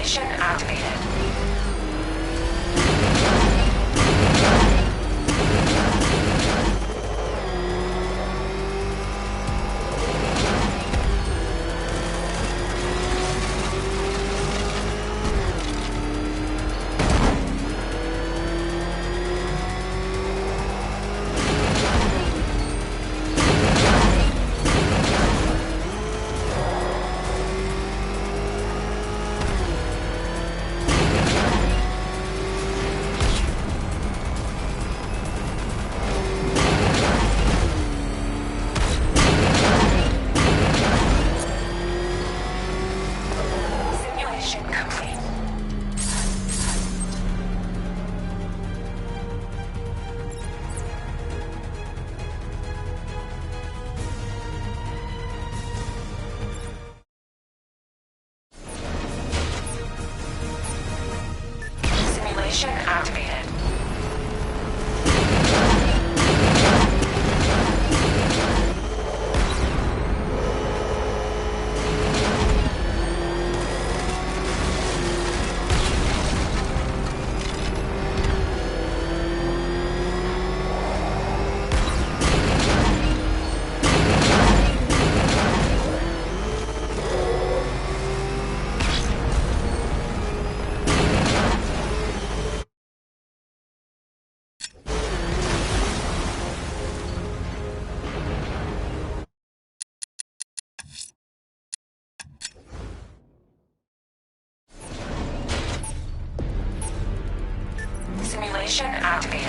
Simulation activated. Simulation activated. Simulation activated.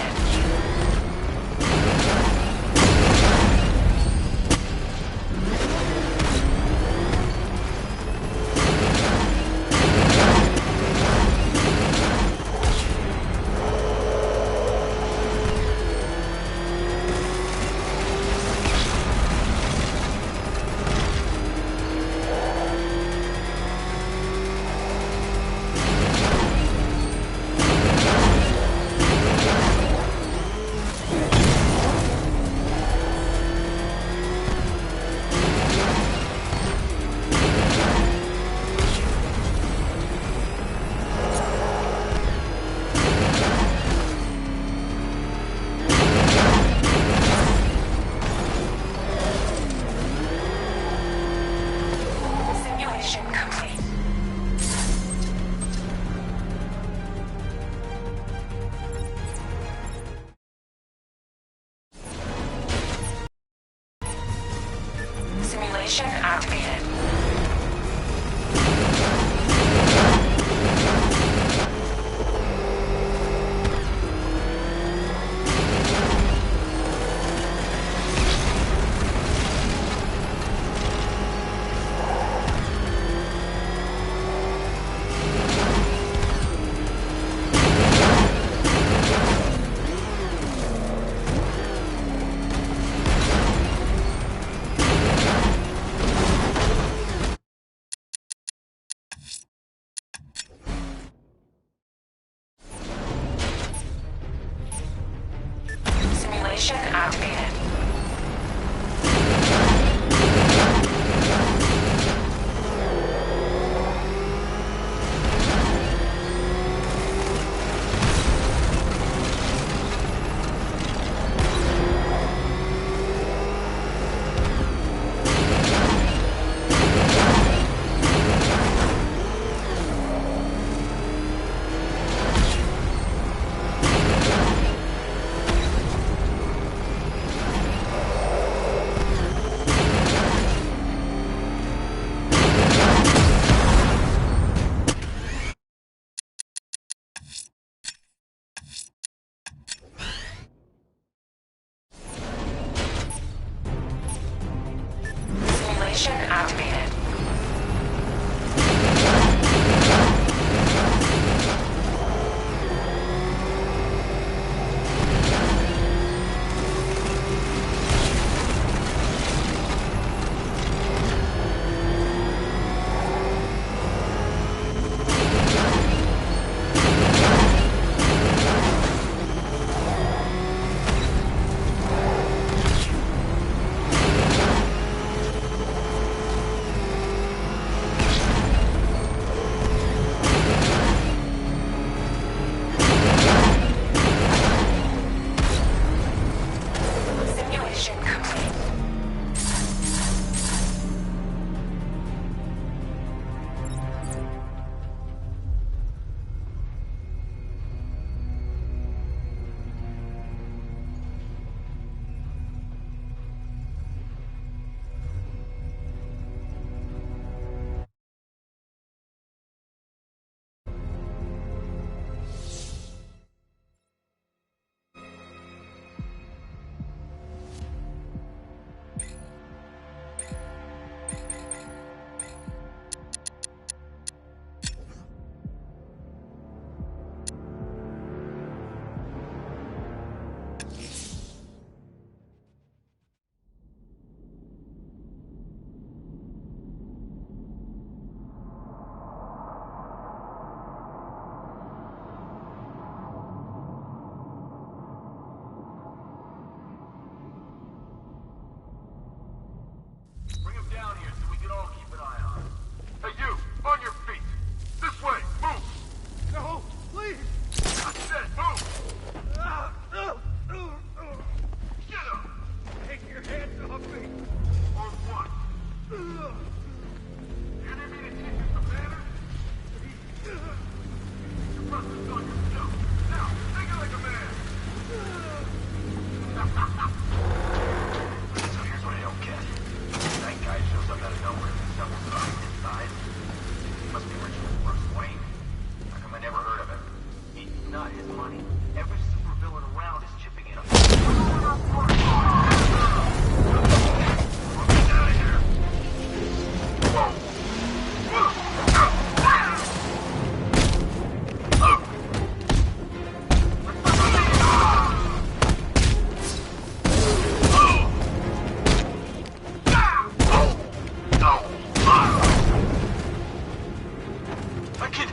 I can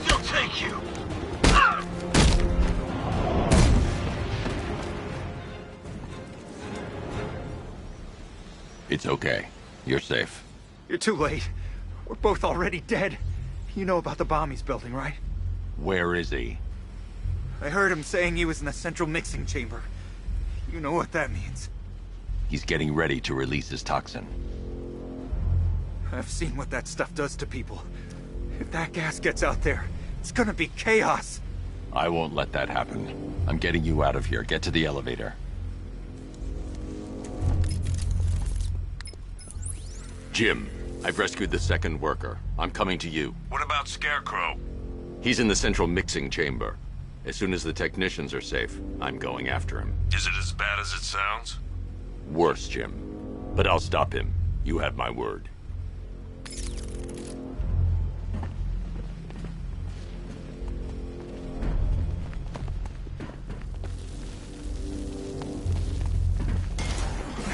still take you. It's okay. You're safe. You're too late. We're both already dead. You know about the bomb he's building, right? Where is he? I heard him saying he was in the central mixing chamber. You know what that means. He's getting ready to release his toxin. I've seen what that stuff does to people. If that gas gets out there, it's gonna be chaos. I won't let that happen. I'm getting you out of here. Get to the elevator. Jim, I've rescued the second worker. I'm coming to you. What about Scarecrow? He's in the central mixing chamber. As soon as the technicians are safe, I'm going after him. Is it as bad as it sounds? Worse, Jim. But I'll stop him. You have my word.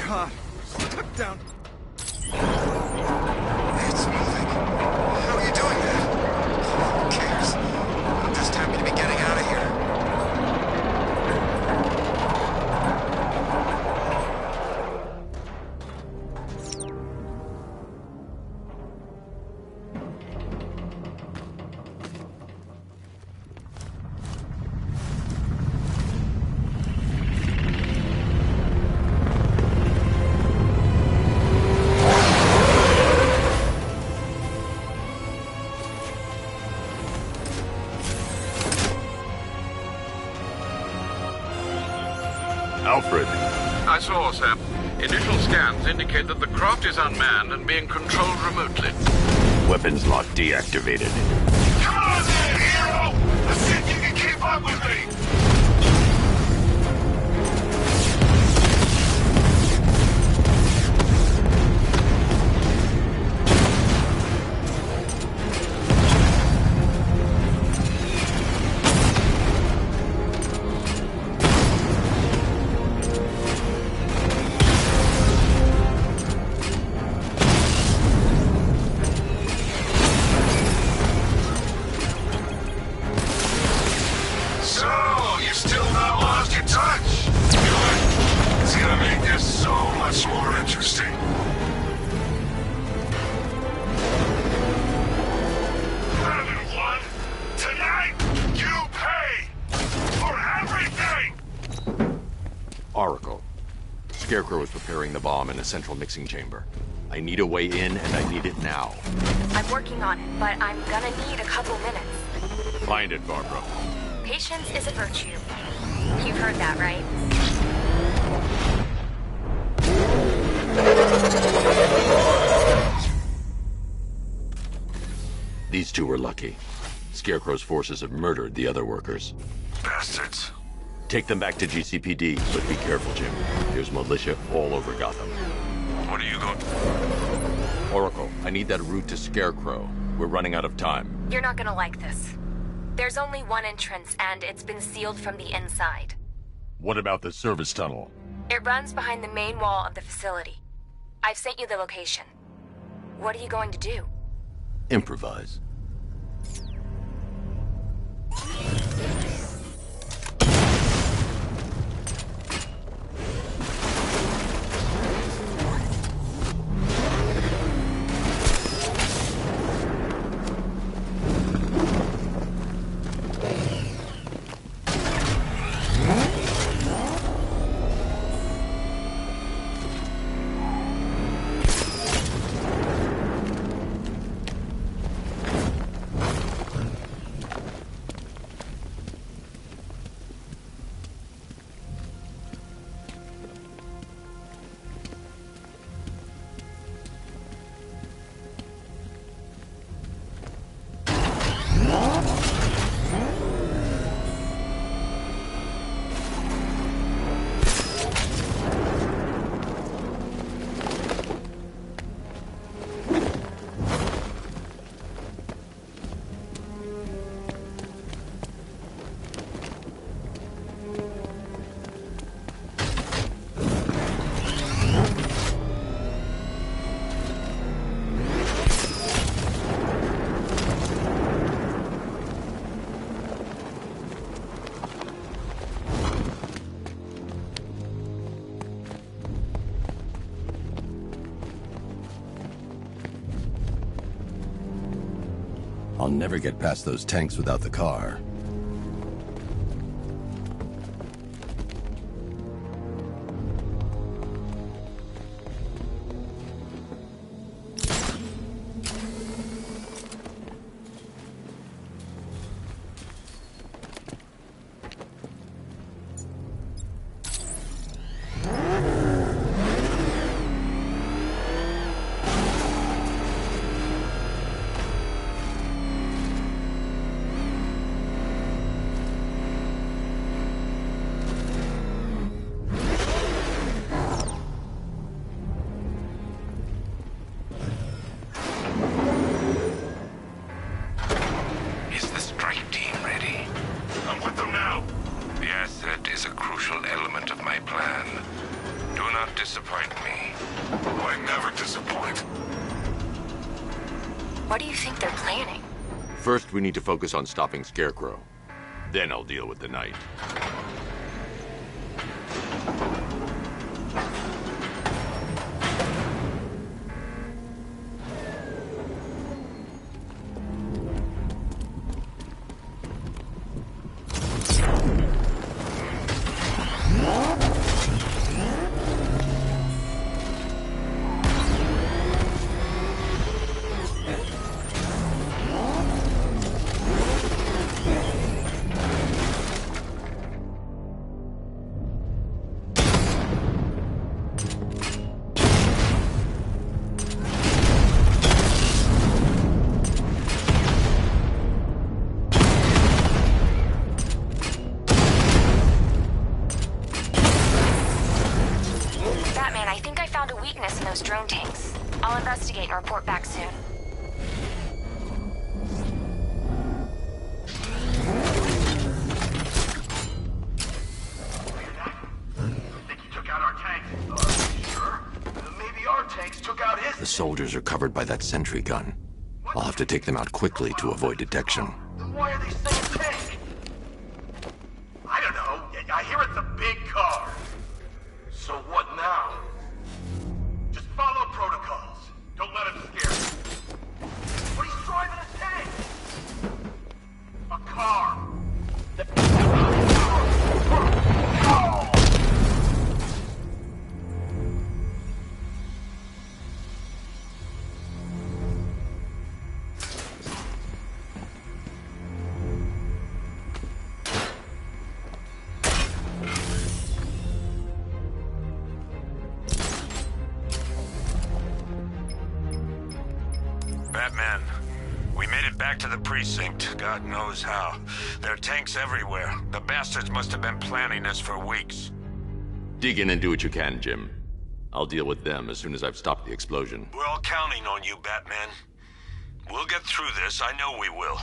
God, step down. It's moving. How are you doing that? Who cares? I'm just happy to be getting out of here. Alfred. I saw, sir. Initial scans indicate that the craft is unmanned and being controlled remotely. Weapons lock deactivated. Come on then, hero! Let's see if you can keep up with me! Oracle. Scarecrow is preparing the bomb in a central mixing chamber. I need a way in, and I need it now. I'm working on it, but I'm gonna need a couple minutes. Find it, Barbara. Patience is a virtue. You've heard that, right? These two were lucky. Scarecrow's forces have murdered the other workers. Bastards. Take them back to GCPD, but be careful, Jim. There's militia all over Gotham. What are you going to... Oracle, I need that route to Scarecrow. We're running out of time. You're not gonna like this. There's only one entrance, and it's been sealed from the inside. What about the service tunnel? It runs behind the main wall of the facility. I've sent you the location. What are you going to do? Improvise. I'll never get past those tanks without the car. What do you think they're planning? First, we need to focus on stopping Scarecrow. Then I'll deal with the Knight. Batman, I think I found a weakness in those drone tanks. I'll investigate and report back soon. The soldiers are covered by that sentry gun. I'll have to take them out quickly to avoid detection. Then why are they saying tank? I don't know. I hear it's a big car. So what now? Just follow protocols. Don't let him scare you. But he's driving a tank! A car! Batman, we made it back to the precinct, God knows how. There are tanks everywhere. The bastards must have been planning this for weeks. Dig in and do what you can, Jim. I'll deal with them as soon as I've stopped the explosion. We're all counting on you, Batman. We'll get through this, I know we will.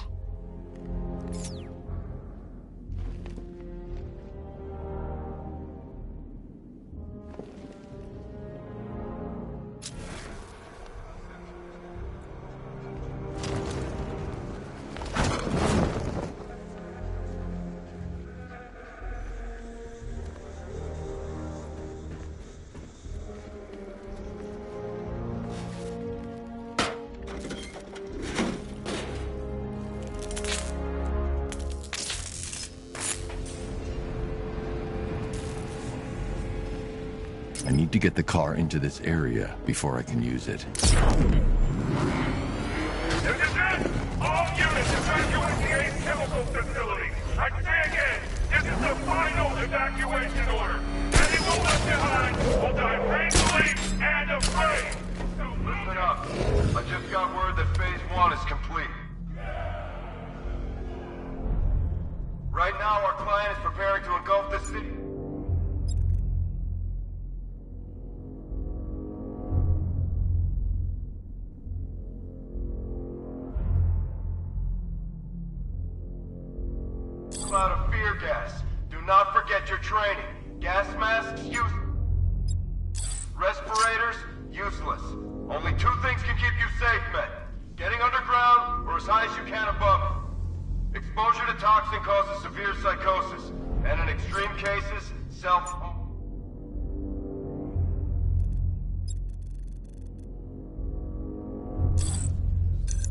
I need to get the car into this area before I can use it. This is it! All units evacuate the Ace Chemical Facility! I say again, this is the final evacuation order! Anyone left behind will die painfully and afraid! So listen up. I just got word that Phase 1 is complete. Right now, our client is preparing to engulf the city. Cloud of fear gas. Do not forget your training. Gas masks, respirators, useless. Only two things can keep you safe, men. Getting underground, or as high as you can above it. Exposure to toxin causes severe psychosis, and in extreme cases, self-harm.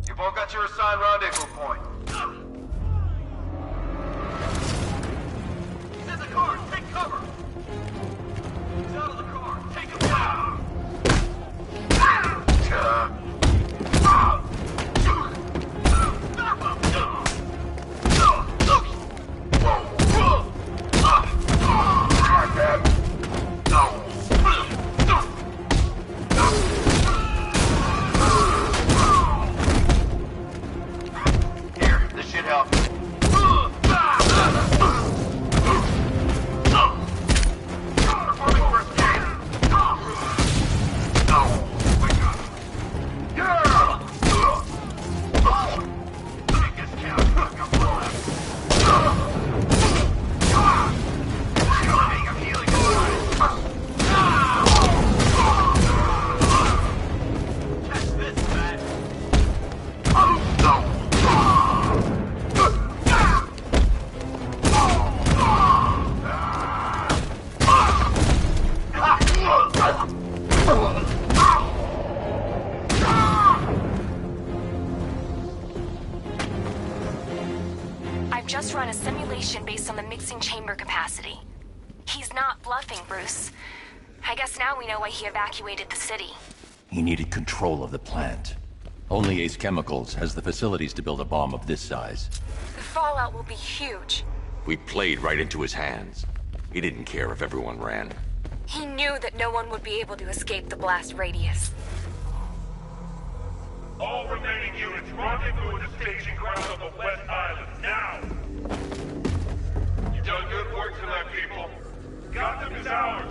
You've We've all got your assigned rendezvous point. He's in the car! Take cover! He's out of the car! Take him down! Here, this should help. Performing first aid. Take this count. I'm healing. Catch this, man. I've just run a simulation based on the mixing chamber capacity. He's not bluffing, Bruce. I guess now we know why he evacuated the city. He needed control of the plant. Only Ace Chemicals has the facilities to build a bomb of this size. The fallout will be huge. We played right into his hands. He didn't care if everyone ran. He knew that no one would be able to escape the blast radius. All remaining units, rendezvous at the staging ground on the West Island, now! You've done good work tonight, people. Gotham is ours!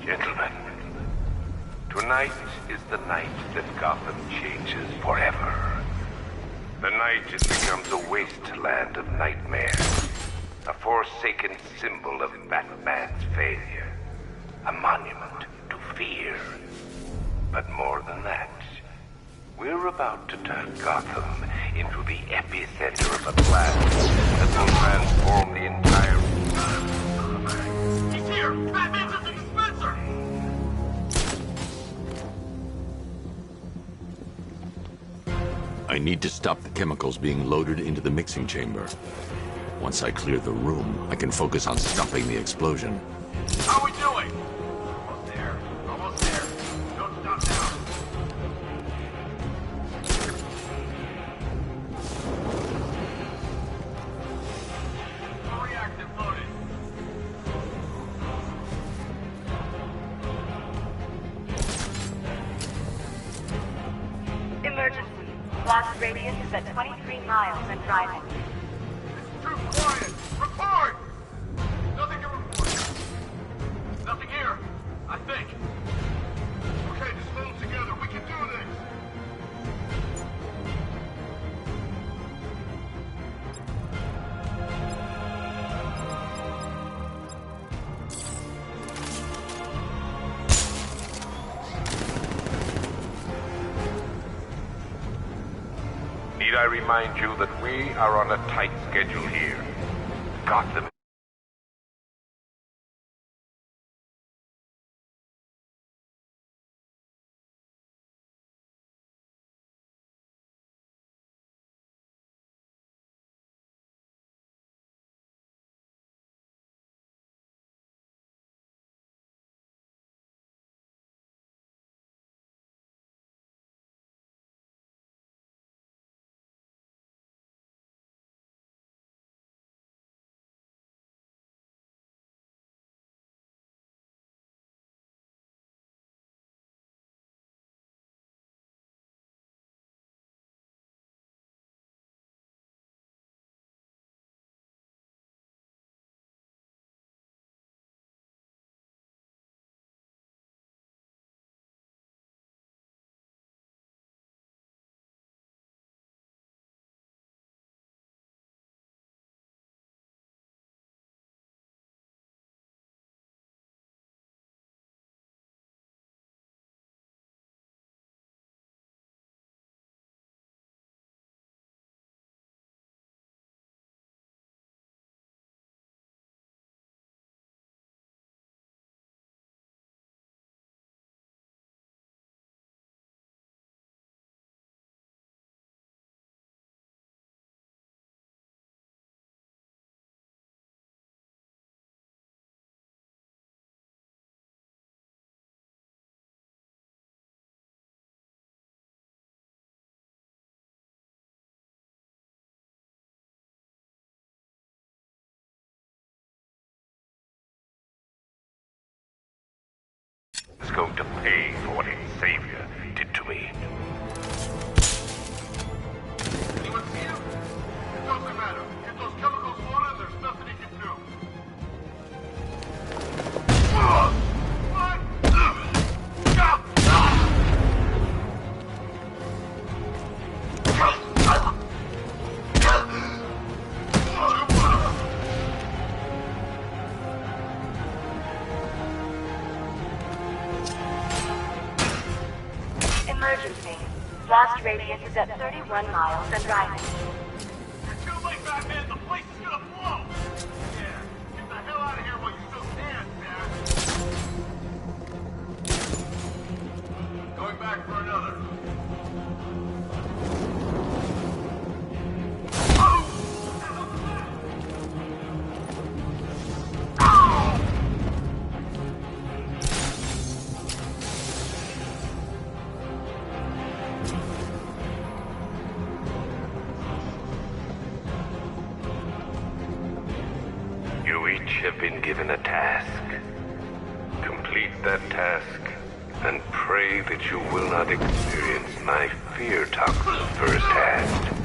Gentlemen, tonight is the night that Gotham changes forever. The night it becomes a wasteland of nightmares, a forsaken symbol of Batman's failure, a monument to fear. But more than that, we're about to turn Gotham into the epicenter of a blast that will transform the entire... He's here! Batman's at the dispenser! I need to stop the chemicals being loaded into the mixing chamber. Once I clear the room, I can focus on stopping the explosion. How are we doing? Almost there. Almost there. Don't stop now. Reactive loaded. Emergency. Blast radius is at 23 miles and driving. It's too quiet. Report! Nothing to report. Nothing here. I think. Okay, just hold together. We can do this. Need I remind you that we are on a tight schedule here? Gotham precinct. Blast radius is at 31 miles and rising. You're too late, Badman. The place is gonna blow. Yeah, get the hell out of here while you still can, Dad. Going back for another. Have been given a task. Complete that task, and pray that you will not experience my fear toxin firsthand.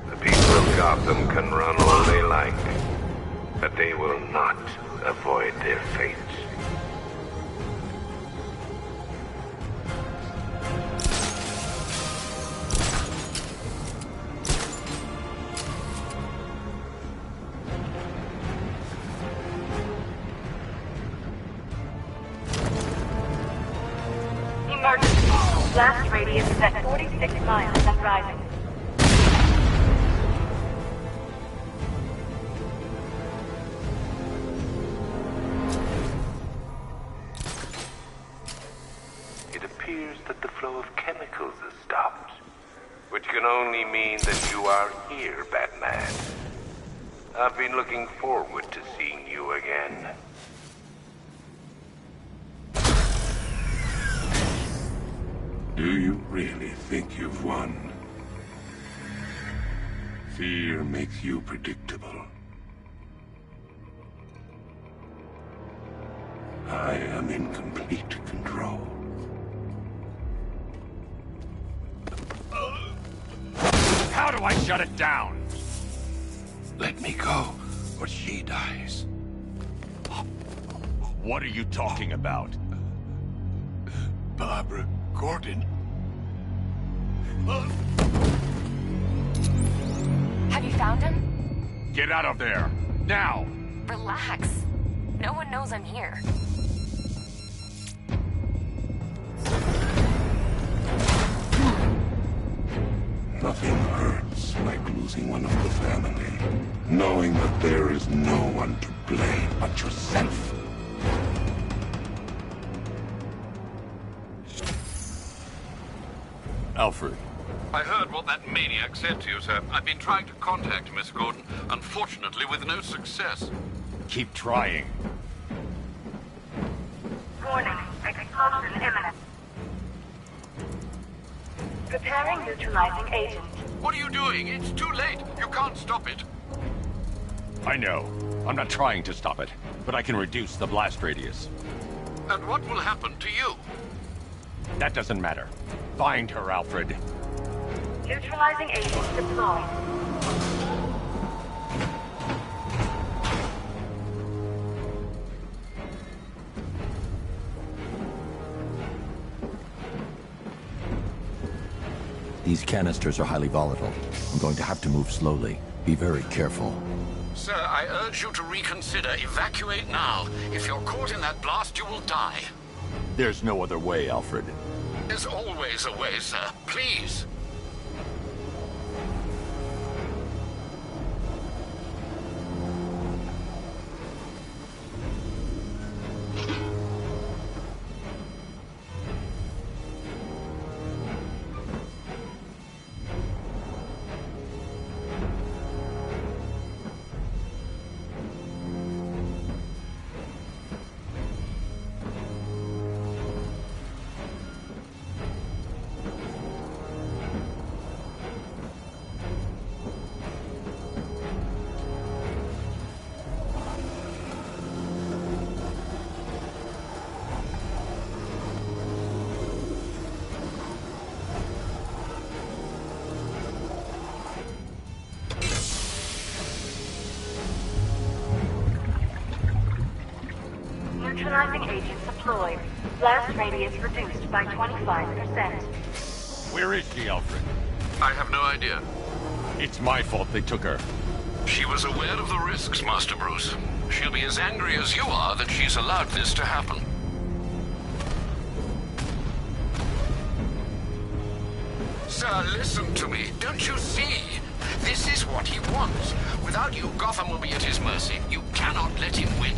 The people of Gotham can run all they like, but they will not avoid their fate. Blast radius is at 46 miles and rising. It appears that the flow of chemicals has stopped, which can only mean that you are here, Badman. I've been looking forward to seeing you again. Do you really think you've won? Fear makes you predictable. I am in complete control. How do I shut it down? Let me go, or she dies. What are you talking about? Barbara Gordon. Have you found him? Get out of there! Now! Relax. No one knows I'm here. Nothing hurts like losing one of the family. Knowing that there is no one to blame but yourself. Alfred. I heard what that maniac said to you, sir. I've been trying to contact Miss Gordon, unfortunately with no success. Keep trying. Warning, explosion imminent. Preparing neutralizing agent. What are you doing? It's too late. You can't stop it. I know. I'm not trying to stop it, but I can reduce the blast radius. And what will happen to you? That doesn't matter. Find her, Alfred. Neutralizing agent deployed. These canisters are highly volatile. I'm going to have to move slowly. Be very careful. Sir, I urge you to reconsider. Evacuate now. If you're caught in that blast, you will die. There's no other way, Alfred. There's always a way, sir. Please. Neutralizing agent deployed. Blast radius reduced by 25%. Where is she, Alfred? I have no idea. It's my fault they took her. She was aware of the risks, Master Bruce. She'll be as angry as you are that she's allowed this to happen. Sir, listen to me. Don't you see? This is what he wants. Without you, Gotham will be at his mercy. You cannot let him win.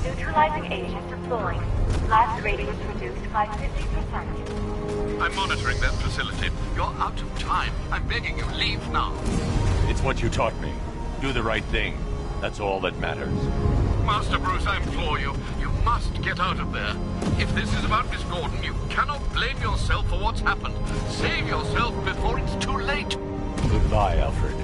Neutralizing agent deployed. Blast radius reduced by 50%. I'm monitoring that facility. You're out of time. I'm begging you, leave now. It's what you taught me. Do the right thing. That's all that matters. Master Bruce, I implore you. You must get out of there. If this is about Miss Gordon, you cannot blame yourself for what's happened. Save yourself before it's too late. Goodbye, Alfred.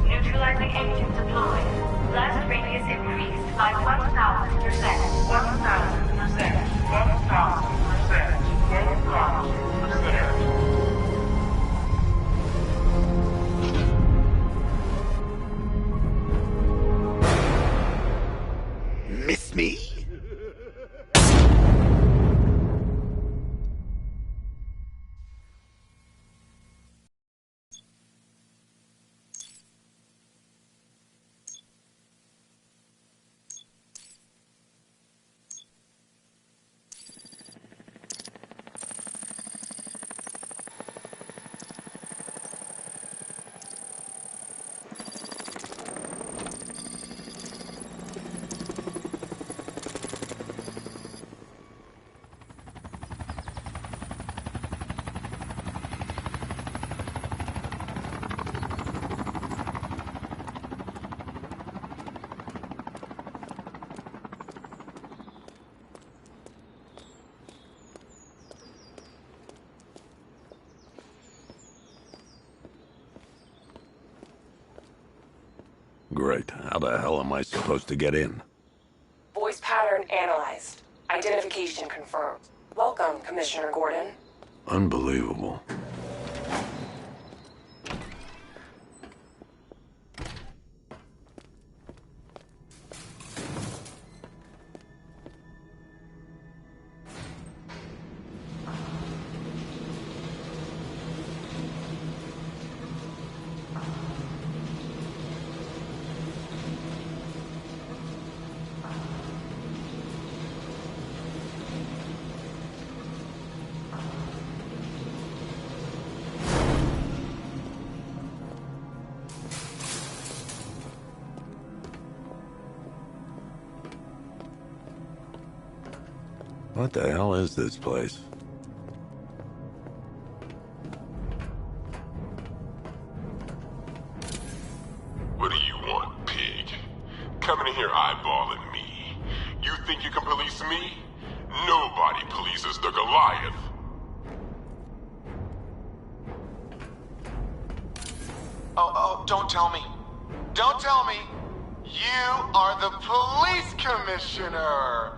Neutralizing agent deployed. Blast radius increased by 1,000%. 1,000%. 1,000%. 1,000%. Miss me? Great. How the hell am I supposed to get in? Voice pattern analyzed. Identification confirmed. Welcome, Commissioner Gordon. Unbelievable. What the hell is this place? What do you want, pig? Coming in here eyeballing me. You think you can police me? Nobody polices the Goliath. Oh, don't tell me. Don't tell me. You are the police commissioner.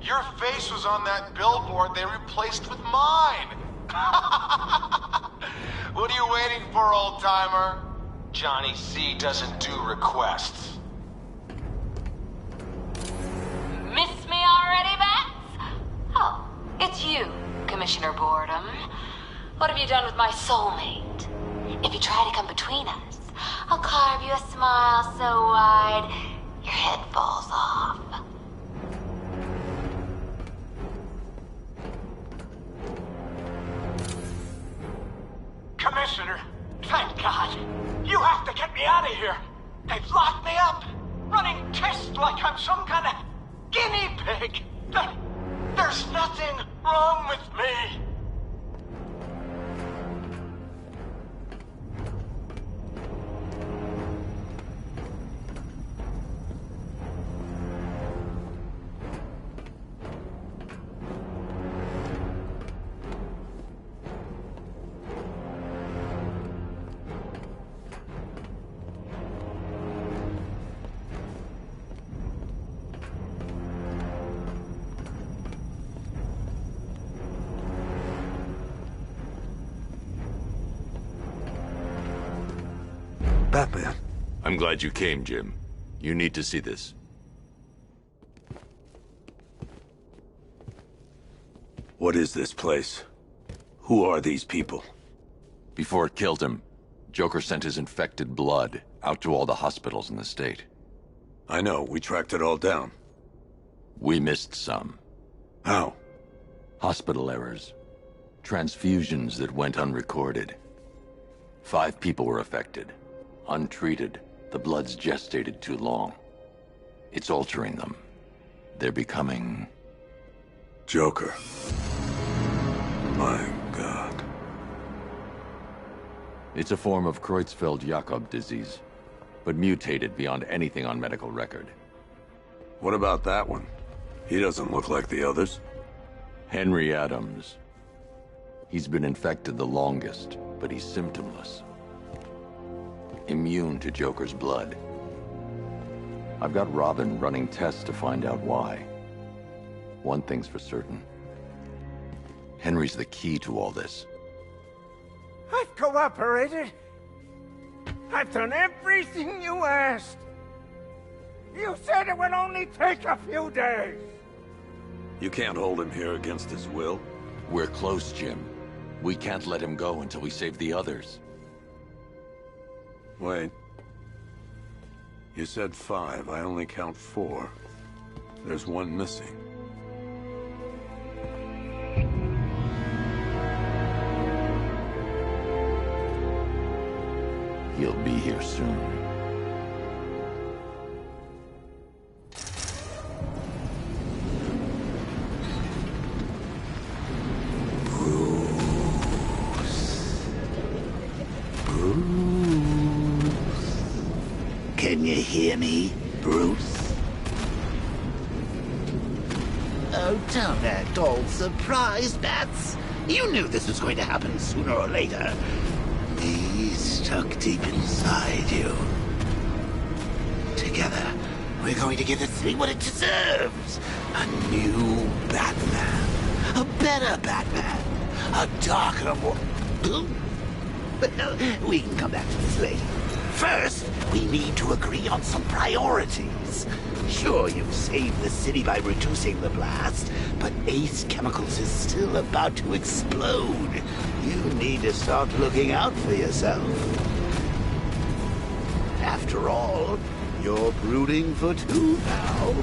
Your face was on that billboard they replaced with mine. What are you waiting for, old-timer? Johnny C doesn't do requests. Miss me already, Bats? Oh, it's you, Commissioner Boredom. What have you done with my soulmate? If you try to come between us, I'll carve you a smile so wide, your head falls off. Commissioner, thank God. You have to get me out of here. They've locked me up, running tests like I'm some kind of guinea pig. There's nothing wrong with me. Batman. I'm glad you came, Jim. You need to see this. What is this place? Who are these people? Before it killed him, Joker sent his infected blood out to all the hospitals in the state. I know, we tracked it all down. We missed some. How? Hospital errors. Transfusions that went unrecorded. 5 people were affected. Untreated, the blood's gestated too long. It's altering them. They're becoming... Joker. My God. It's a form of Creutzfeldt-Jakob disease, but mutated beyond anything on medical record. What about that one? He doesn't look like the others. Henry Adams. He's been infected the longest, but he's symptomless. Immune to Joker's blood. I've got Robin running tests to find out why. One thing's for certain. Henry's the key to all this. I've cooperated. I've done everything you asked. You said it would only take a few days. You can't hold him here against his will. We're close, Jim. We can't let him go until we save the others. Wait. You said 5. I only count 4. There's one missing. He'll be here soon. Can you hear me, Bruce? Oh, don't act all surprised, Bats. You knew this was going to happen sooner or later. Me stuck deep inside you. Together, we're going to give the city what it deserves. A new Batman. A better Batman. A darker, more... Well, we can come back to this later. First, we need to agree on some priorities. Sure, you've saved the city by reducing the blast, but Ace Chemicals is still about to explode. You need to start looking out for yourself. After all, you're brooding for 2 now.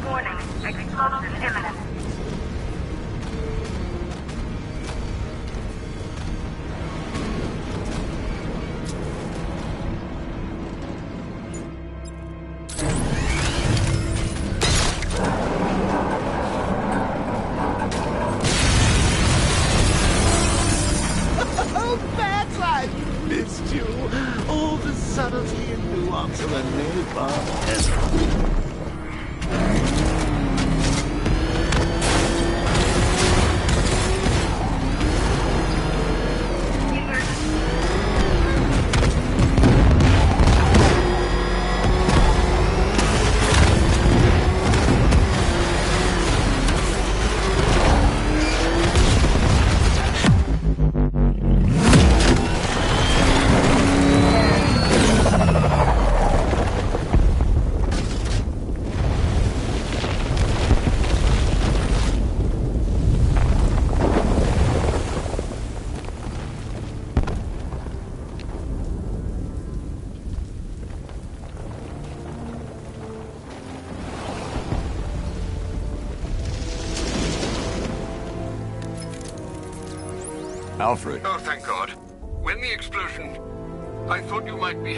Warning, explosion imminent. Oh, Bats, I missed you. All the subtlety and nuance of a napalm. Alfred. Oh, thank God. When the explosion... I thought you might be...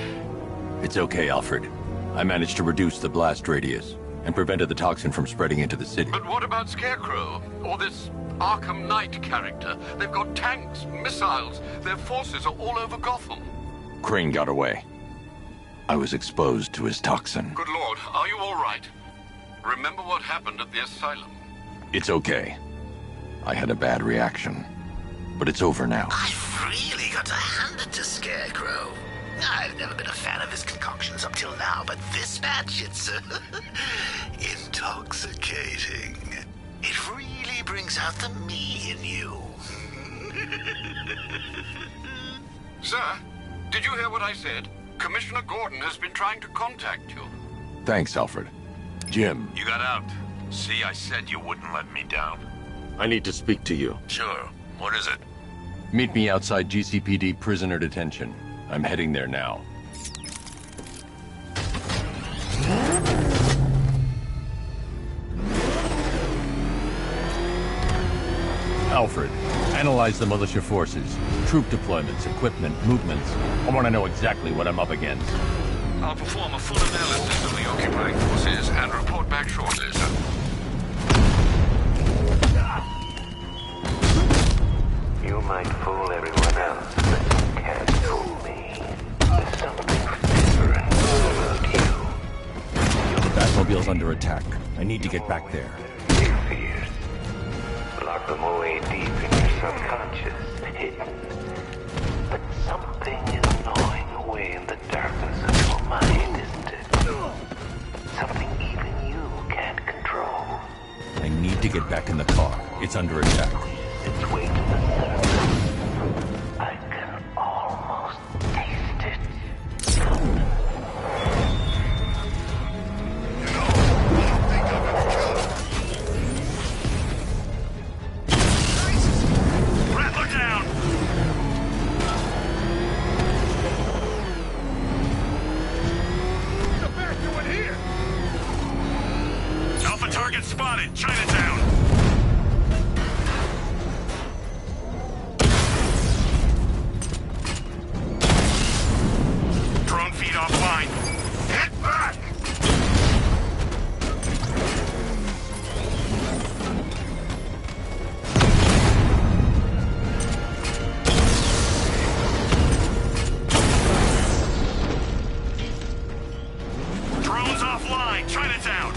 It's okay, Alfred. I managed to reduce the blast radius and prevented the toxin from spreading into the city. But what about Scarecrow? Or this Arkham Knight character? They've got tanks, missiles. Their forces are all over Gotham. Crane got away. I was exposed to his toxin. Good Lord, are you all right? Remember what happened at the asylum? It's okay. I had a bad reaction. But it's over now. I've really got to hand it to Scarecrow. I've never been a fan of his concoctions up till now, but this match, it's intoxicating. It really brings out the me in you. Sir, did you hear what I said? Commissioner Gordon has been trying to contact you. Thanks, Alfred. Jim. You got out. See, I said you wouldn't let me down. I need to speak to you. Sure. What is it? Meet me outside GCPD prisoner detention. I'm heading there now. Alfred, analyze the militia forces, troop deployments, equipment, movements. I want to know exactly what I'm up against. I'll perform a full analysis of the occupying forces and report back shortly, sir. You might fool everyone else, but you can't fool me. There's something different about you. The Batmobile's under attack. I need to get back there. Your fears. Lock them away deep in your subconscious, hidden. But something is gnawing away in the darkness of your mind, isn't it? Something even you can't control. I need to get back in the car. It's under attack. Its way to the surface. I can almost taste it. Brett, look down! What the heck you in here? Alpha target spotted, Chinatown! Drone feed offline. Hit back! Drones offline, Chinatown!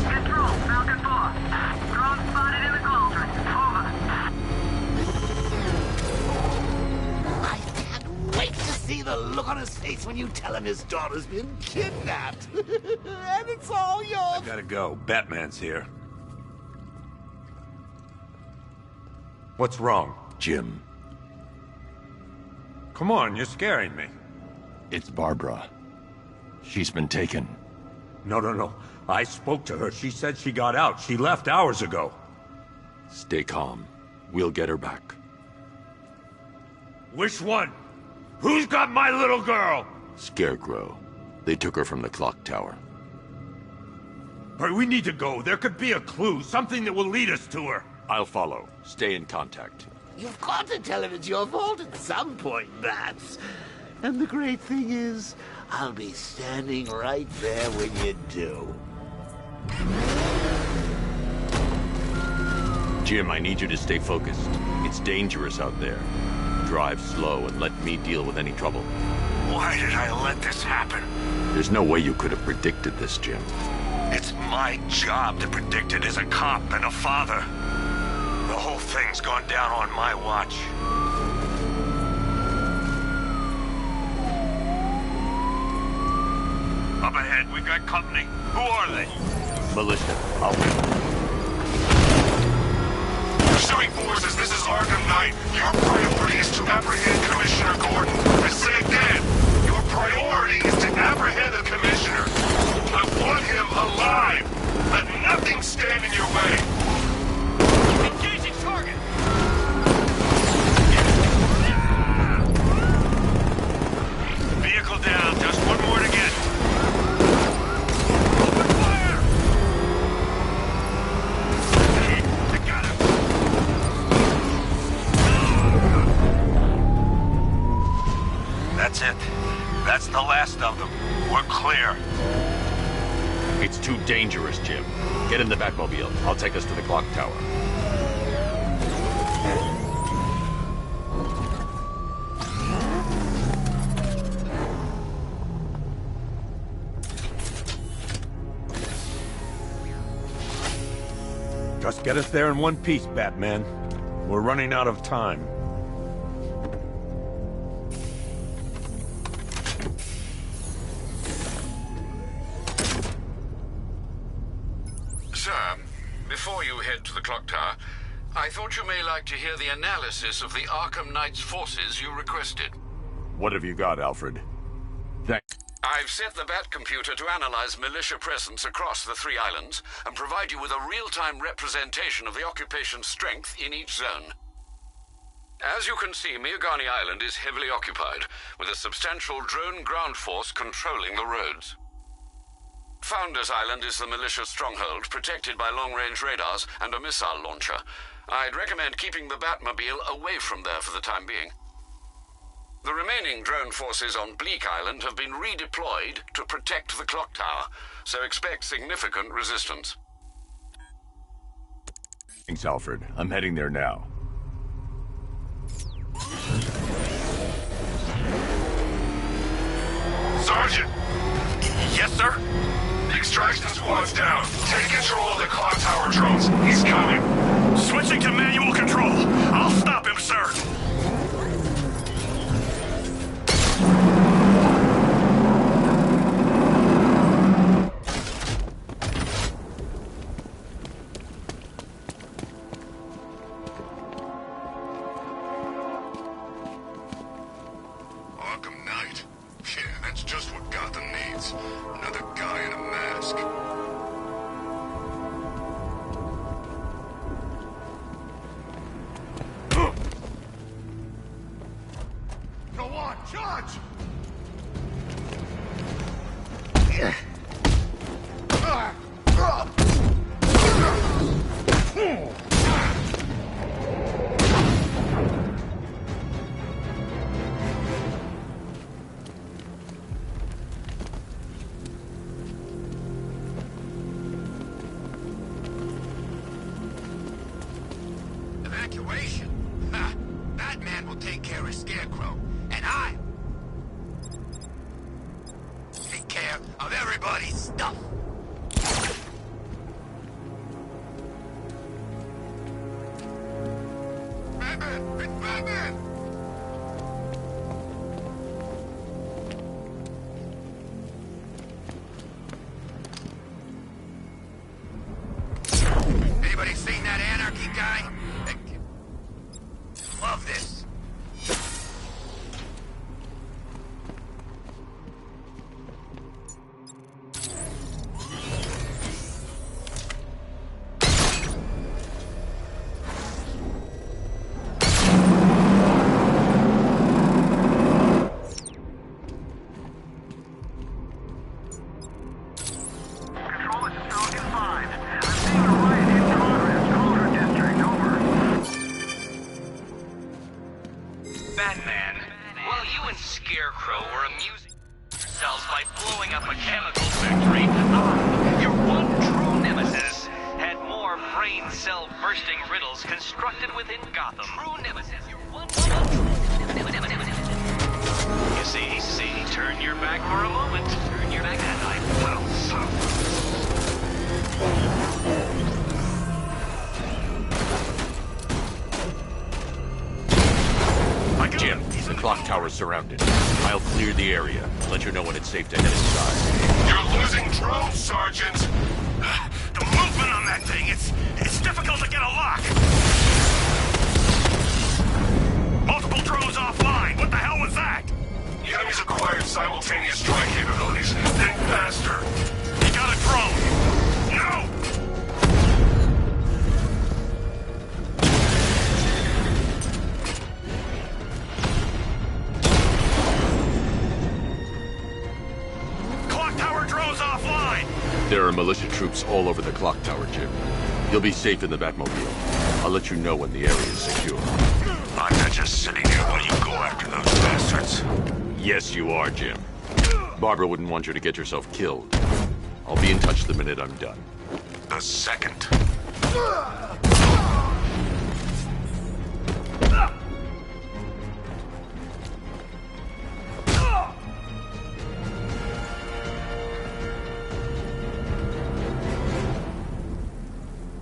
Control, Falcon 4. Drone spotted in the cauldron. Over. I can't wait to see the look on his face when you tell him his daughter's been kidnapped. And it's all yours. Gotta go. Batman's here. What's wrong? Jim. Come on, you're scaring me. It's Barbara. She's been taken. No. I spoke to her. She said she got out. She left hours ago. Stay calm. We'll get her back. Which one? Who's got my little girl? Scarecrow. They took her from the clock tower. All right, we need to go. There could be a clue, something that will lead us to her. I'll follow. Stay in contact. You've got to tell him it's your fault at some point, Bats. And the great thing is, I'll be standing right there when you do. Jim, I need you to stay focused. It's dangerous out there. Drive slow and let me deal with any trouble. Why did I let this happen? There's no way you could have predicted this, Jim. It's my job to predict it as a cop and a father. The whole thing's gone down on my watch. Up ahead, we've got company. Who are they? Militia. I'll wait. Pursuing forces, this is Arkham Knight. Your priority is to apprehend Commissioner Gordon. I say again, your priority is to apprehend the Commissioner. I want him alive. Let nothing stand in your way. Engaging target! Vehicle down, just one more to get. Open fire! I got him. That's it. That's the last of them. We're clear. It's too dangerous, Jim. Get in the Batmobile. I'll take us to the clock tower. Just get us there in one piece, Batman. We're running out of time. Sir, before you head to the clock tower, I thought you may like to hear the analysis of the Arkham Knight's forces you requested. What have you got, Alfred? I've set the Bat computer to analyze militia presence across the 3 islands and provide you with a real-time representation of the occupation's strength in each zone. As you can see, Miagani Island is heavily occupied, with a substantial drone ground force controlling the roads. Founders Island is the militia stronghold, protected by long-range radars and a missile launcher. I'd recommend keeping the Batmobile away from there for the time being. The remaining drone forces on Bleak Island have been redeployed to protect the clock tower, so expect significant resistance. Thanks, Alfred. I'm heading there now. Sergeant! Yes, sir? The extraction squad's down. Take control of the clock tower drones. He's coming. Switching to manual control. I'll stop him, sir. Arkham Knight? Yeah, that's just what Gotham needs. Another guy in a mask. Go on, charge! Evacuation? Ha! Batman will take care of Scarecrow, and I take care of everybody's stuff. Batman! It's Batman! Anybody seen that anarchy guy? Love this. Batman, while you and Scarecrow were amusing yourselves by blowing up a chemical factory, I, your one true nemesis, had more brain cell bursting riddles constructed within Gotham. True nemesis, your one true nemesis. You see, turn your back for a moment. Turn your back and I will Jim, the clock tower's surrounded. I'll clear the area. Let you know when it's safe to head inside. You're losing drones, Sergeant! The movement on that thing, it's difficult to get a lock! Multiple drones offline! What the hell was that? The enemy's acquired simultaneous strike capabilities. Think faster! He got a drone! No! There are militia troops all over the clock tower, Jim. You'll be safe in the Batmobile. I'll let you know when the area is secure. I'm not just sitting here while you go after those bastards. Yes, you are, Jim. Barbara wouldn't want you to get yourself killed. I'll be in touch the minute I'm done. The second.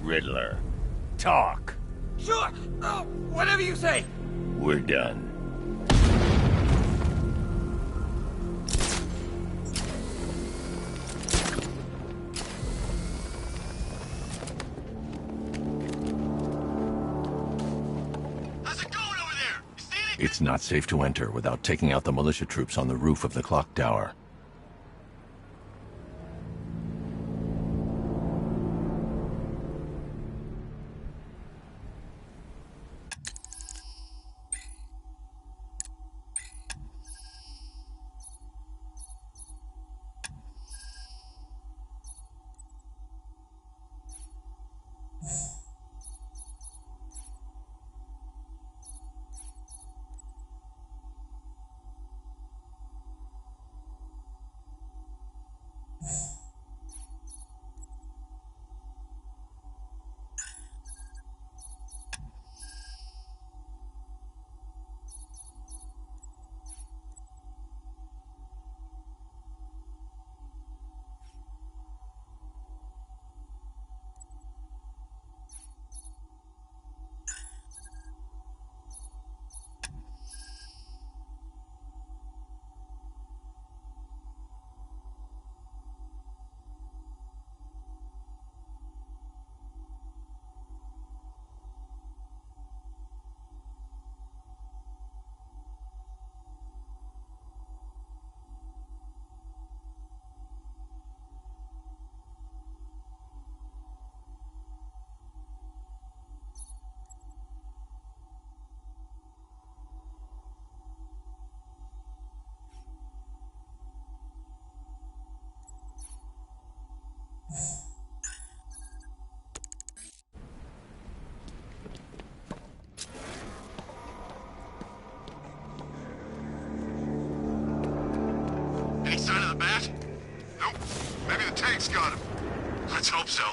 Riddler. talk. Sure. Oh, whatever you say. We're done. It's not safe to enter without taking out the militia troops on the roof of the clock tower. Any sign of the bat? Nope. Maybe the tank's got him. Let's hope so.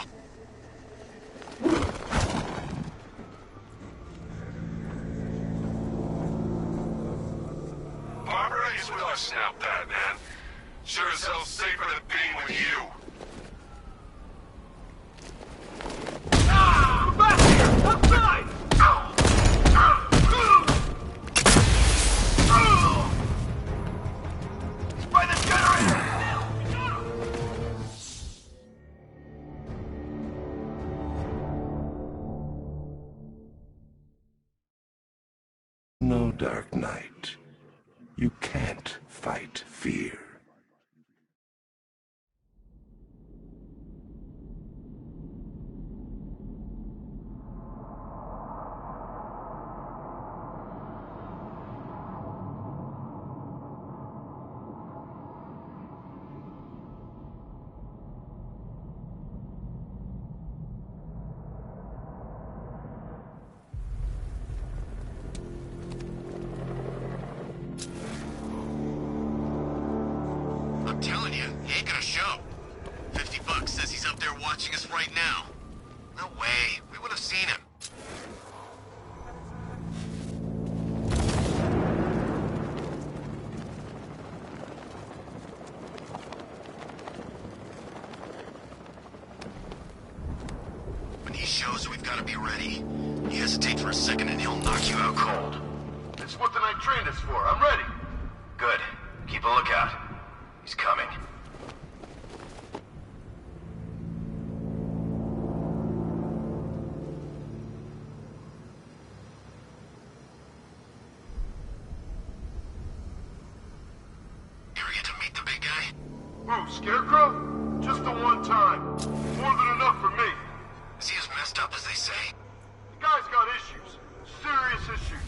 Barbara is with us now, Badman. Sure as hell safer than being with you. Ah! Back here! Outside! By the generator! No, Dark Knight. You can't fight fear. I'm telling you, he ain't gonna show. $50 says he's up there watching us right now. No way. We would have seen him. When he shows, we've got to be ready. He hesitates for a second and he'll knock you out cold. It's what the night trained us for. I'm ready. Good. Keep a lookout. He's coming. You ever get to meet the big guy? Who, Scarecrow? Just the one time. More than enough for me. Is he as messed up as they say? The guy's got issues. Serious issues.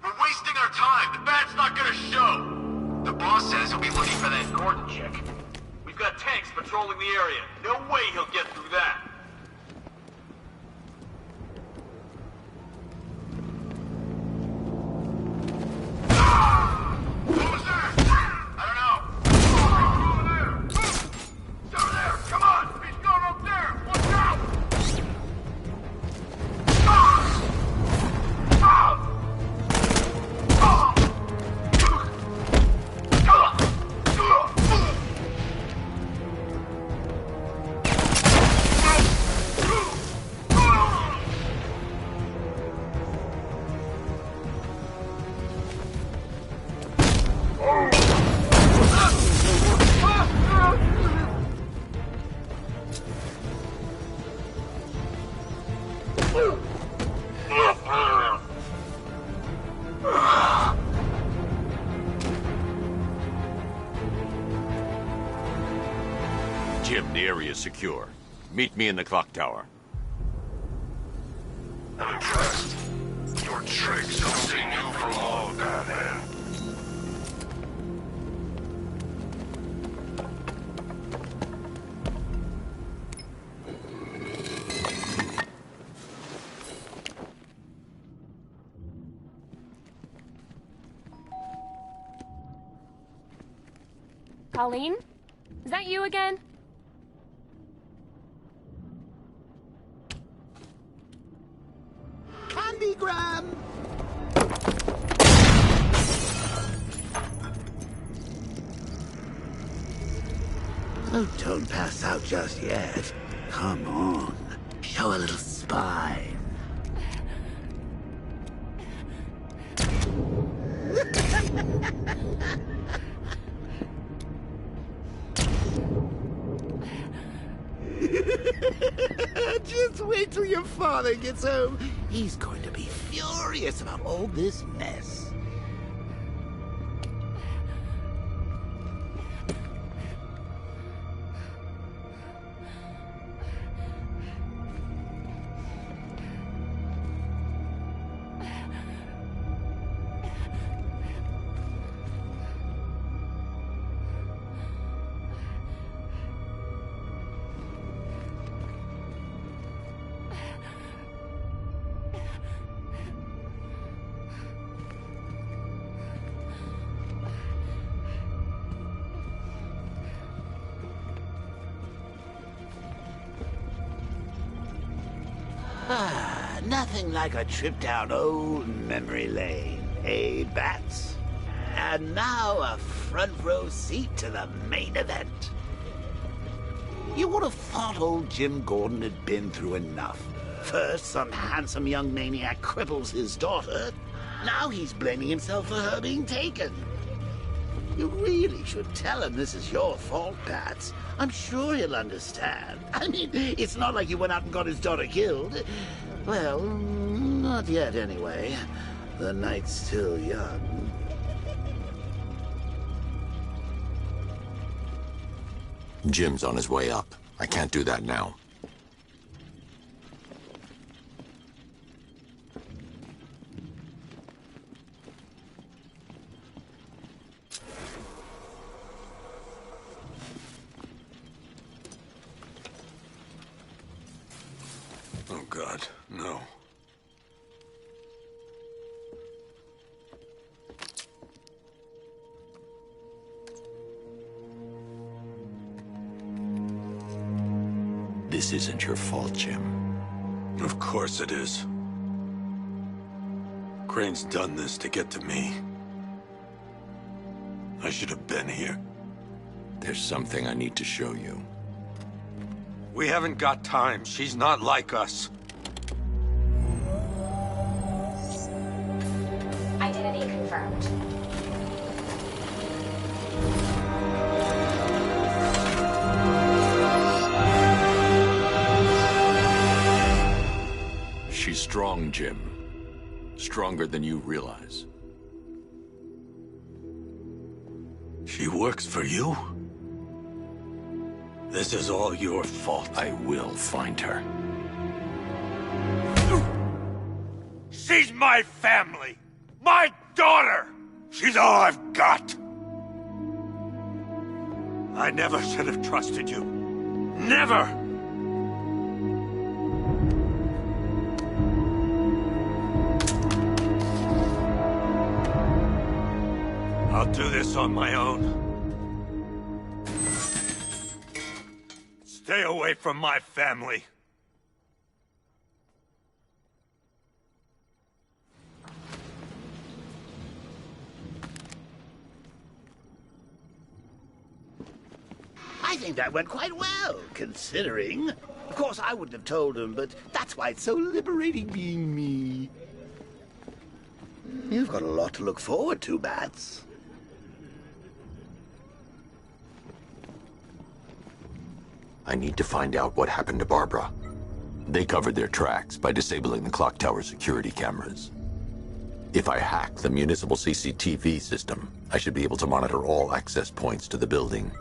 We're wasting our time. The bat's not gonna show. The boss says he'll be looking for that Gordon chick. We've got tanks patrolling the area. No way he'll get through that. What was that? I don't know. Over there! It's over there! Come on! He's going up there! Watch out! Jim, the area is secure. Meet me in the clock tower. I'm impressed. Your tricks don't stay new for long, Badman. Colleen? Is that you again? Candygram! Oh, don't pass out just yet. Come on. Show a little spine. Just wait till your father gets home. He's going to be furious about all this mess. Nothing like a trip down old memory lane, eh, Bats? And now a front row seat to the main event. You would have thought old Jim Gordon had been through enough. First, some handsome young maniac cripples his daughter. Now he's blaming himself for her being taken. You really should tell him this is your fault, Bats. I'm sure he'll understand. I mean, it's not like you went out and got his daughter killed. Well, not yet anyway. The night's still young. Jim's on his way up. I can't do that now. Oh, God, no. This isn't your fault, Jim. Of course it is. Crane's done this to get to me. I should have been here. There's something I need to show you. We haven't got time. She's not like us. Identity confirmed. She's strong, Jim. Stronger than you realize. She works for you? This is all your fault. I will find her. She's my family! My daughter! She's all I've got! I never should have trusted you. Never! I'll do this on my own. Stay away from my family. I think that went quite well, considering. Of course, I wouldn't have told him, but that's why it's so liberating being me. You've got a lot to look forward to, Bats. I need to find out what happened to Barbara. They covered their tracks by disabling the clock tower security cameras. If I hack the municipal CCTV system, I should be able to monitor all access points to the building.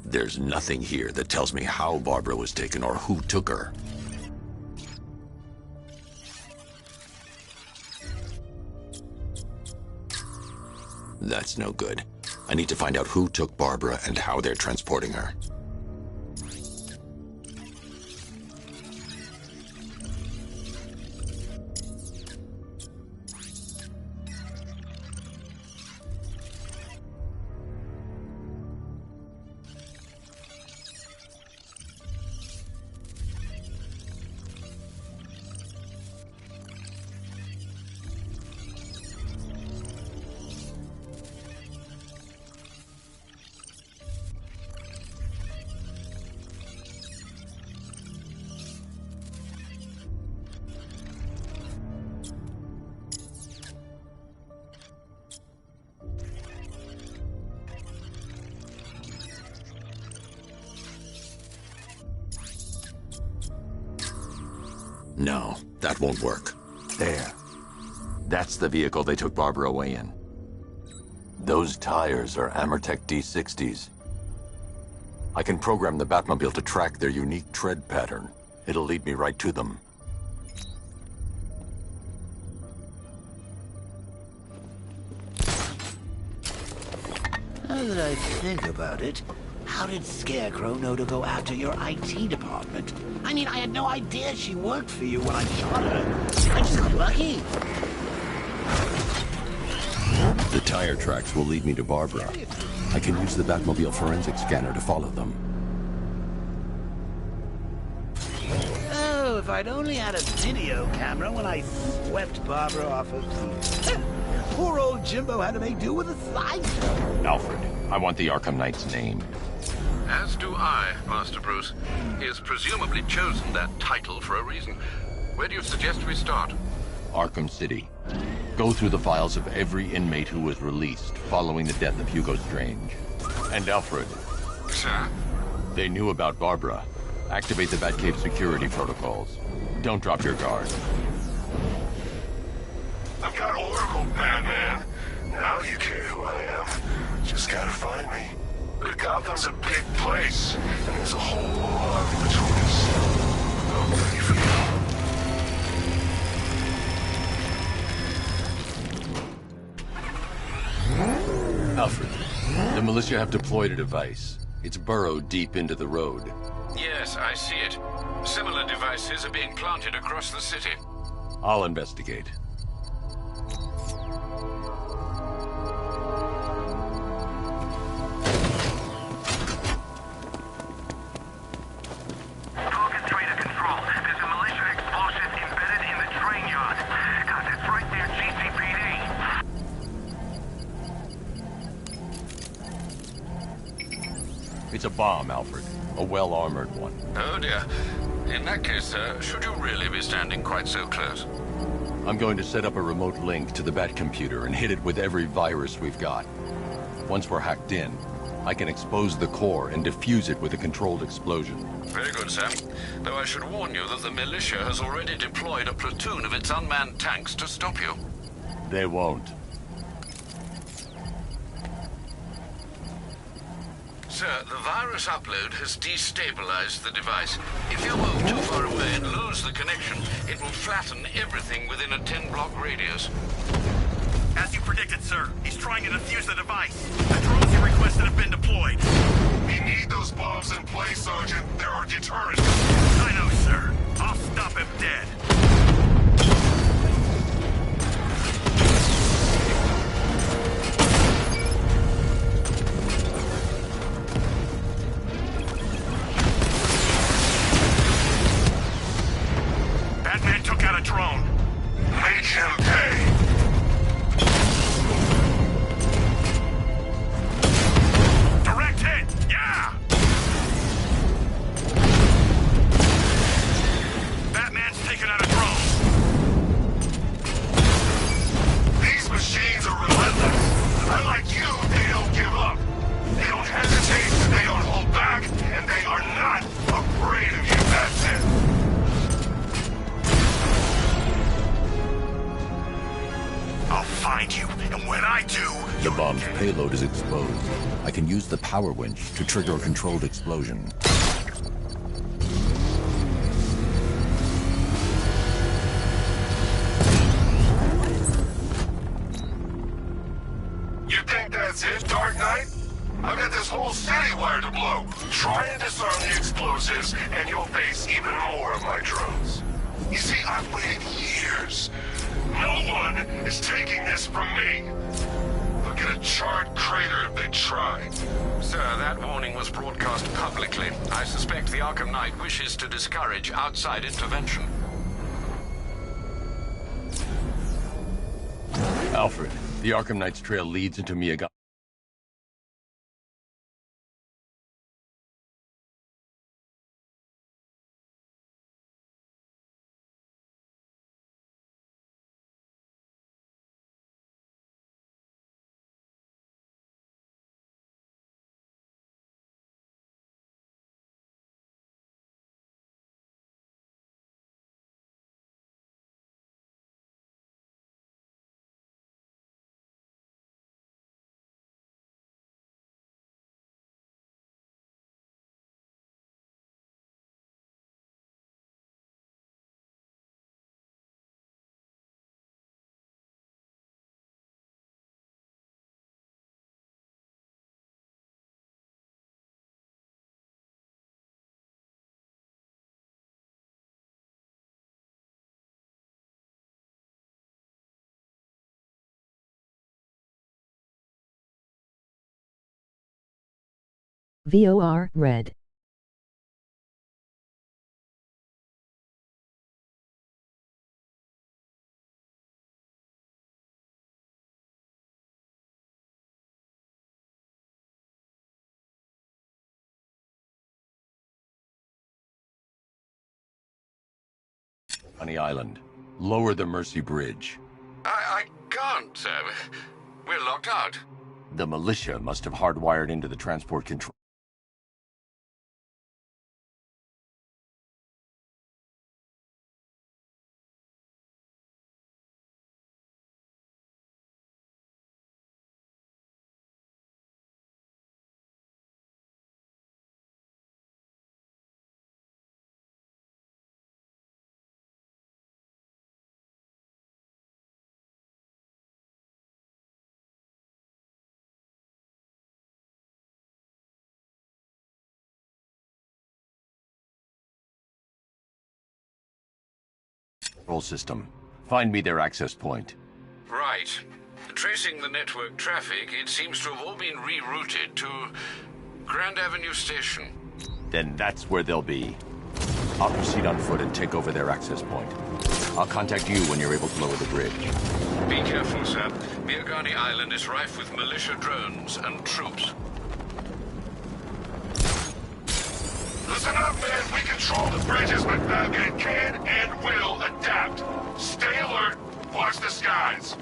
There's nothing here that tells me how Barbara was taken or who took her. That's no good. I need to find out who took Barbara and how they're transporting her. No, that won't work. There. That's the vehicle they took Barbara away in. Those tires are Amertech D60s. I can program the Batmobile to track their unique tread pattern. It'll lead me right to them. Now that I think about it, how did Scarecrow know to go after your IT department? I mean, I had no idea she worked for you when I shot her. I just got lucky. The tire tracks will lead me to Barbara. I can use the Batmobile forensic scanner to follow them. Oh, if I'd only had a video camera when I swept Barbara off her feet. Poor old Jimbo had to make do with a slideshow. Alfred, I want the Arkham Knight's name. As do I, Master Bruce. He has presumably chosen that title for a reason. Where do you suggest we start? Arkham City. Go through the files of every inmate who was released following the death of Hugo Strange. And Alfred. Sir? They knew about Barbara. Activate the Batcave security protocols. Don't drop your guard. I've got Oracle, Batman. Now you care who I am. Just gotta find me. But Gotham's a big place, and there's a whole lot between us. I'm ready for you. Alfred, the militia have deployed a device. It's burrowed deep into the road. Yes, I see it. Similar devices are being planted across the city. I'll investigate. It's a bomb, Alfred. A well-armored one. Oh dear. In that case, sir, should you really be standing quite so close? I'm going to set up a remote link to the Bat computer and hit it with every virus we've got. Once we're hacked in, I can expose the core and defuse it with a controlled explosion. Very good, sir. Though I should warn you that the militia has already deployed a platoon of its unmanned tanks to stop you. They won't. Sir, the virus upload has destabilized the device. If you move too far away and lose the connection, it will flatten everything within a 10-block radius. As you predicted, sir, he's trying to defuse the device. The drones you requested have been deployed. We need those bombs in place, Sergeant. They're our deterrent. I know, sir. I'll stop him dead. Batman took out a drone. Make him pay. is exposed. I can use the power winch to trigger a controlled explosion. You think that's it, Dark Knight? I've got this whole city wired to blow. Try and disarm the explosives, and you'll face even more of my drones. You see, I've waited years. No one is taking this from me. They'll get a charred crater if they try. Sir, that warning was broadcast publicly. I suspect the Arkham Knight wishes to discourage outside intervention. Alfred, the Arkham Knight's trail leads into Miyaga. VOR Red. Honey Island. Lower the Mercy Bridge. I can't, sir. We're locked out. The militia must have hardwired into the transport control. Control system. Find me their access point. Right. Tracing the network traffic, it seems to have all been rerouted to Grand Avenue Station. Then that's where they'll be. I'll proceed on foot and take over their access point. I'll contact you when you're able to lower the bridge. Be careful, sir. Miagani Island is rife with militia drones and troops. Listen up, man. We control the bridges, but Batman can and will adapt. Stay alert. Watch the skies.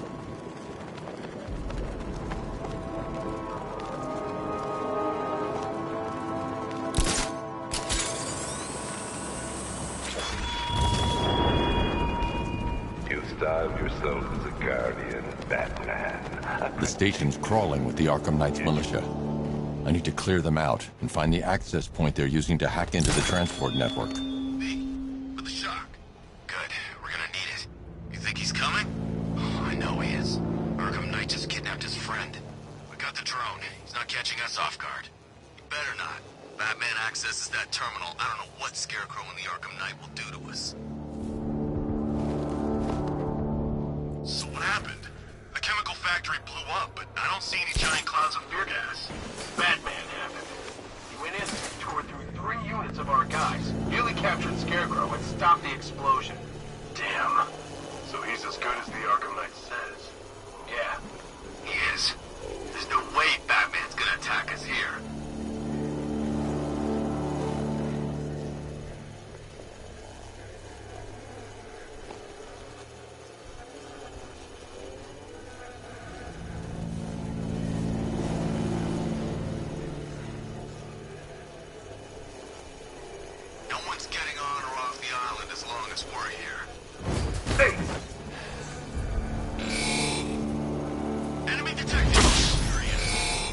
You styled yourself as a guardian, Batman. The station's crawling with the Arkham Knight's militia. I need to clear them out and find the access point they're using to hack into the transport network. With the shock. Good. We're gonna need it. You think he's coming? Oh, I know he is. Arkham Knight just kidnapped his friend. We got the drone. He's not catching us off guard. He better not. Batman accesses that terminal. I don't know what Scarecrow and the Arkham Knight will do to us. So what happened? The chemical factory blew up, but I don't see any giant clouds of fear gas. Badman happened. He went in, tore through 3 units of our guys, nearly captured Scarecrow, and stopped the explosion. Damn. So he's as good as the Arkham Knight says. Yeah. He is. There's no way Batman's gonna attack us here. No one's getting on or off the island as long as we're here. Hey! Enemy detected. Here he is.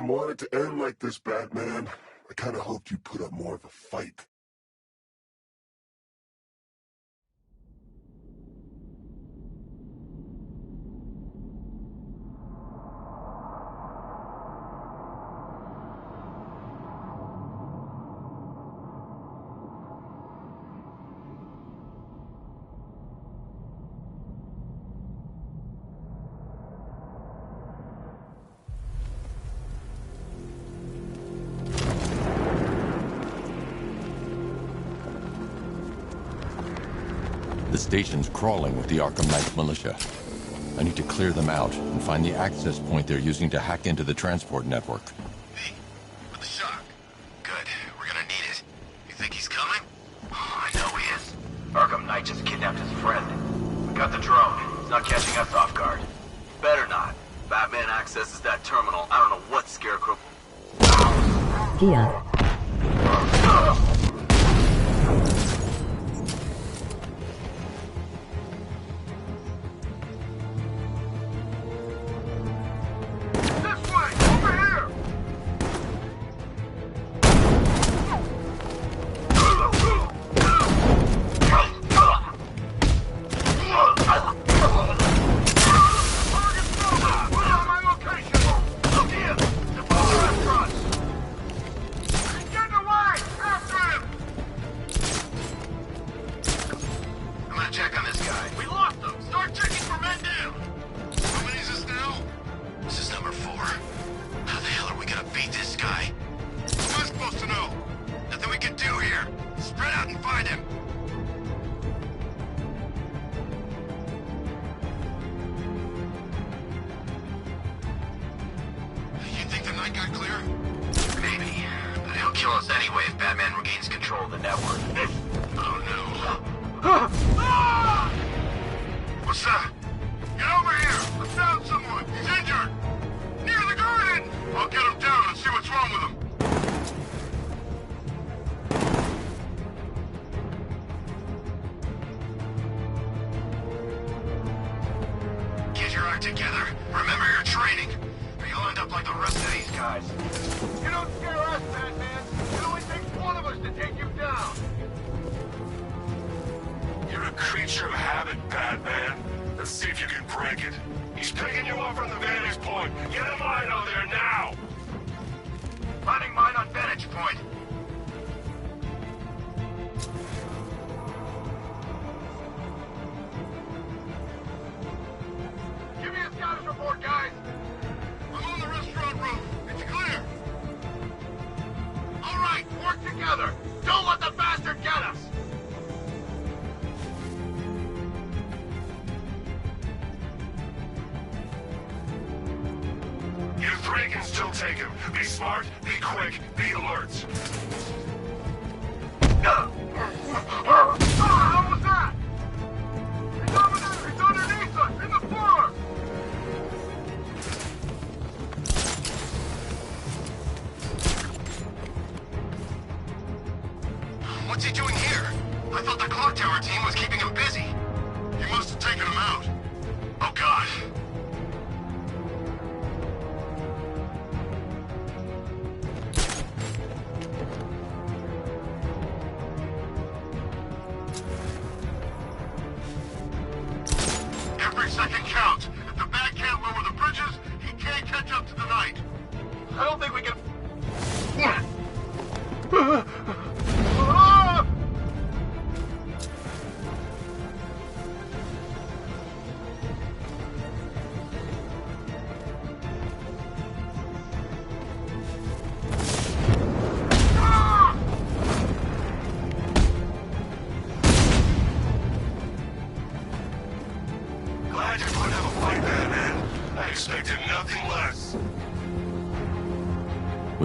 didn't want it to end like this, Badman. I kinda hoped you'd put up more of a fight. The station's crawling with the Arkham Knight militia. I need to clear them out and find the access point they're using to hack into the transport network. With the shock. Good. We're gonna need it. You think he's coming? Oh, I know he is. Arkham Knight just kidnapped his friend. We got the drone. He's not catching us off guard. Better not. Batman accesses that terminal. I don't know what Scarecrow... Gia.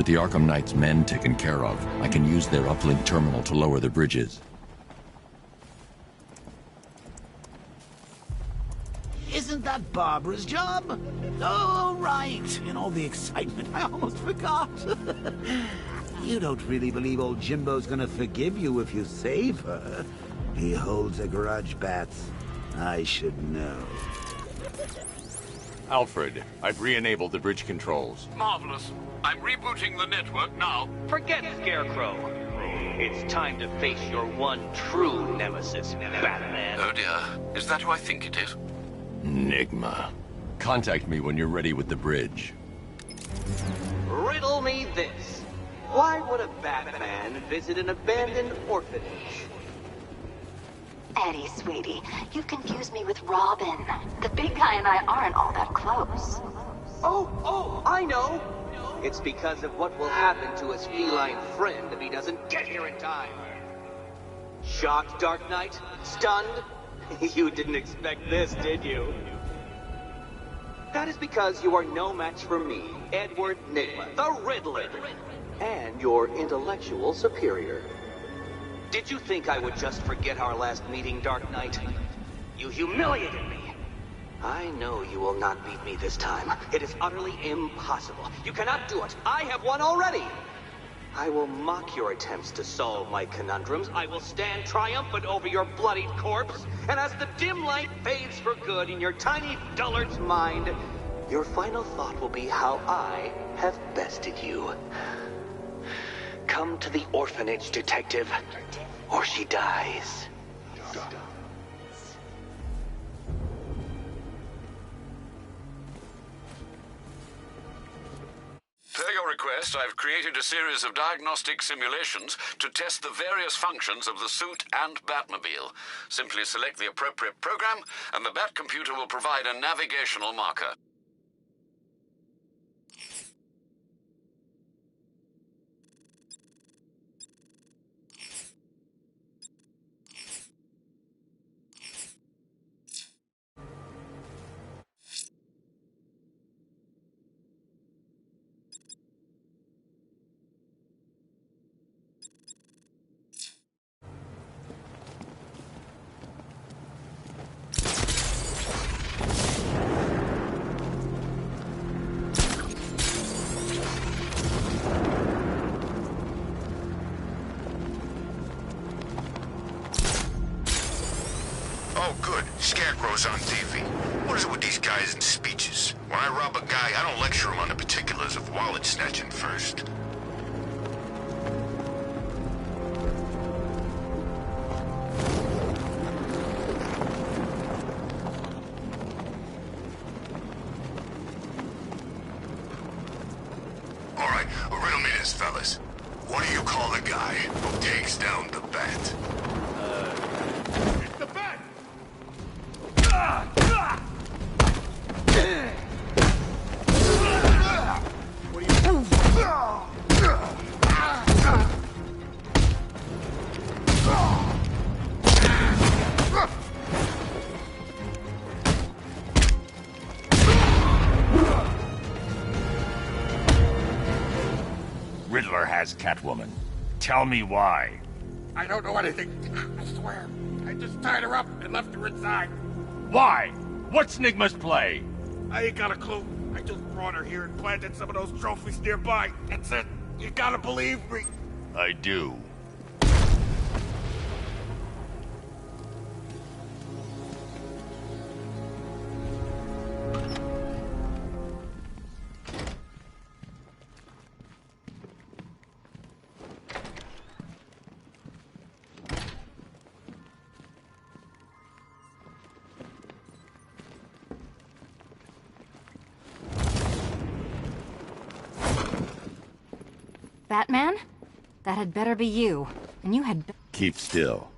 With the Arkham Knight's men taken care of, I can use their uplink terminal to lower the bridges. Isn't that Barbara's job? Oh, right. In all the excitement, I almost forgot. You don't really believe old Jimbo's gonna forgive you if you save her. He holds a grudge, Bats. I should know. Alfred, I've re-enabled the bridge controls. Marvelous. I'm rebooting the network now. Forget Scarecrow. It's time to face your one true nemesis, Batman. Oh dear. Is that who I think it is? Enigma. Contact me when you're ready with the bridge. Riddle me this. Why would a Batman visit an abandoned orphanage? Eddie, sweetie, you've confused me with Robin. The big guy and I aren't all that close. Oh, I know! It's because of what will happen to his feline friend if he doesn't get here in time. Shocked, Dark Knight? Stunned? You didn't expect this, did you? That is because you are no match for me, Edward Nygma, the Riddler, and your intellectual superior. Did you think I would just forget our last meeting, Dark Knight? You humiliated me. I know you will not beat me this time. It is utterly impossible. You cannot do it. I have won already. I will mock your attempts to solve my conundrums. I will stand triumphant over your bloodied corpse. And as the dim light fades for good in your tiny dullard's mind, your final thought will be how I have bested you. Come to the orphanage, detective, or she dies. Per your request, I've created a series of diagnostic simulations to test the various functions of the suit and Batmobile. Simply select the appropriate program, and the Bat computer will provide a navigational marker. Oh, good. Scarecrow's on TV. What is it with these guys and speeches? When I rob a guy, I don't lecture him on the particulars of wallet snatching first. All right, riddle me this, fellas. What do you call the guy who takes down the Bat? It's the Bat! Riddler has Catwoman. Tell me why. I don't know anything. I swear. I just tied her up and left her inside. Why? What's Nygma's play? I ain't got a clue. I just brought her here and planted some of those trophies nearby. That's it. You gotta believe me. I do. Batman? That had better be you. And you had... Keep still.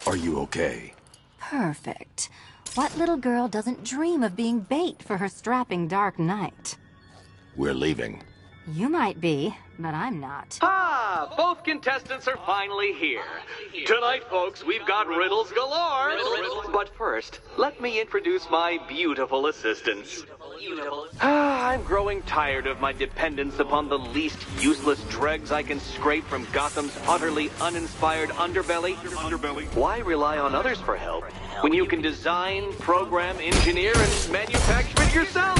Are you okay? Perfect. What little girl doesn't dream of being bait for her strapping Dark Knight? We're leaving. You might be, but I'm not. Ah, both contestants are finally here. Tonight, folks, we've got riddles galore. But first, let me introduce my beautiful assistants. I'm growing tired of my dependence upon the least useless dregs I can scrape from Gotham's utterly uninspired underbelly. Why rely on others for help when you can design, program, engineer, and manufacture it yourself?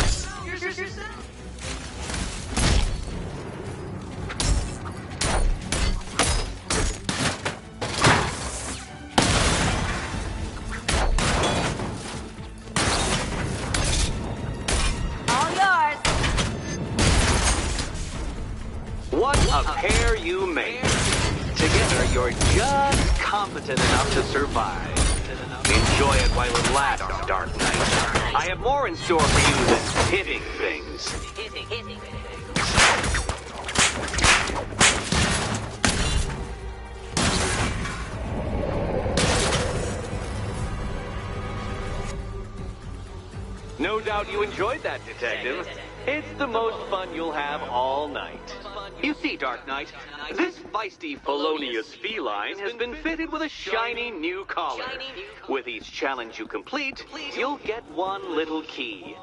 that you're just competent enough to survive. Enjoy it while it lasts, Dark Knight. I have more in store for you than hitting things. No doubt you enjoyed that, Detective. It's the most fun you'll have all night. You see, Dark Knight, this feisty felonious feline has been fitted with a shiny new collar. With each challenge you complete, you'll get one little key.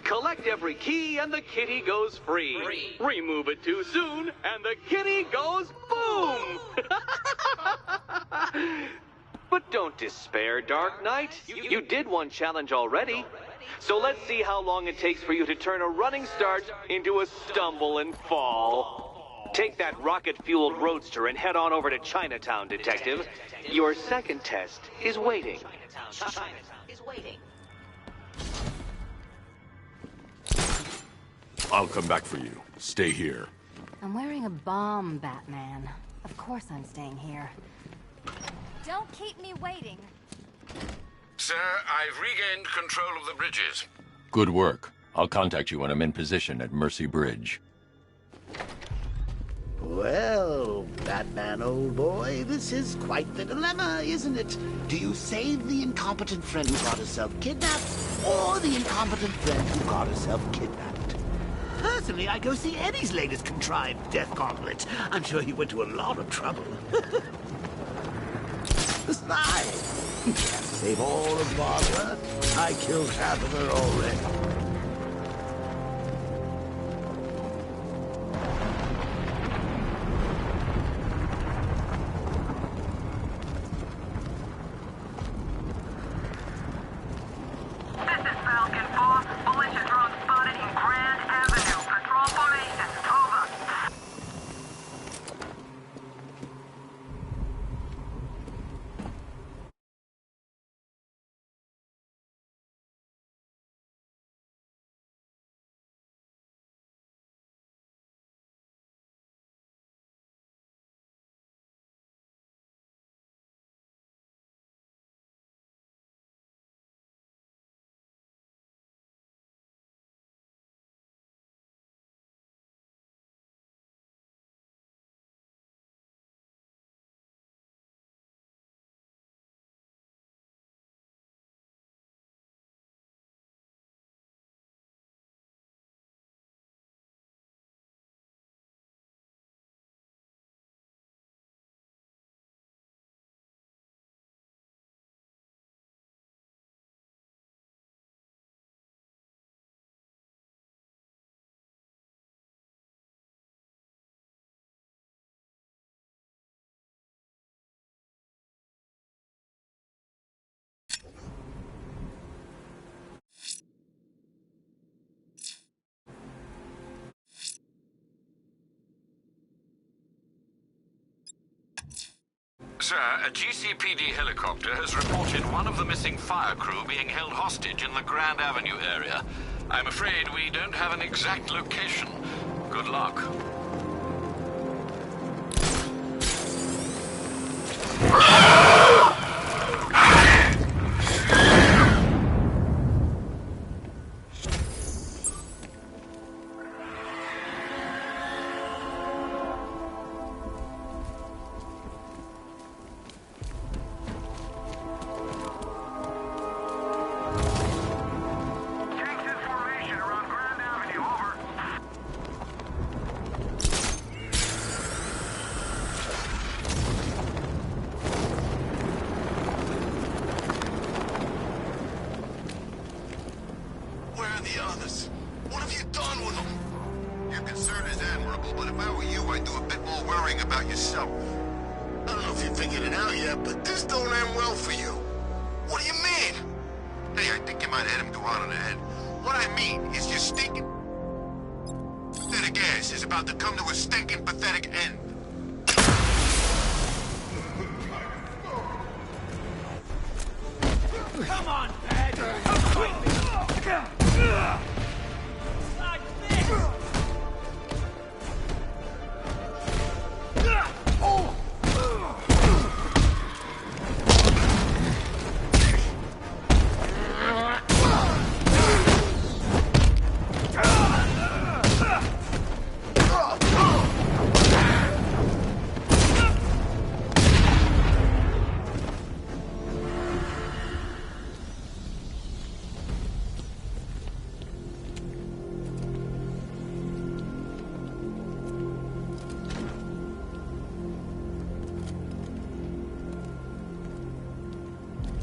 Collect every key and the kitty goes free. Remove it too soon and the kitty goes boom! But don't despair, Dark Knight. You did one challenge already. So let's see how long it takes for you to turn a running start into a stumble and fall. Take that rocket-fueled roadster and head on over to Chinatown, Detective. Your second test is waiting. I'll come back for you. Stay here. I'm wearing a bomb, Batman. Of course I'm staying here. Don't keep me waiting. Sir, I've regained control of the bridges. Good work. I'll contact you when I'm in position at Mercy Bridge. Well, Batman, old boy, this is quite the dilemma, isn't it? Do you save the incompetent friend who got herself kidnapped, or the incompetent friend who got herself kidnapped? Personally, I go see Eddie's latest contrived death gauntlet. I'm sure he went to a lot of trouble. Besides, he can't save all of Barbara. I killed half of her already. Sir, a GCPD helicopter has reported one of the missing fire crew being held hostage in the Grand Avenue area. I'm afraid we don't have an exact location. Good luck.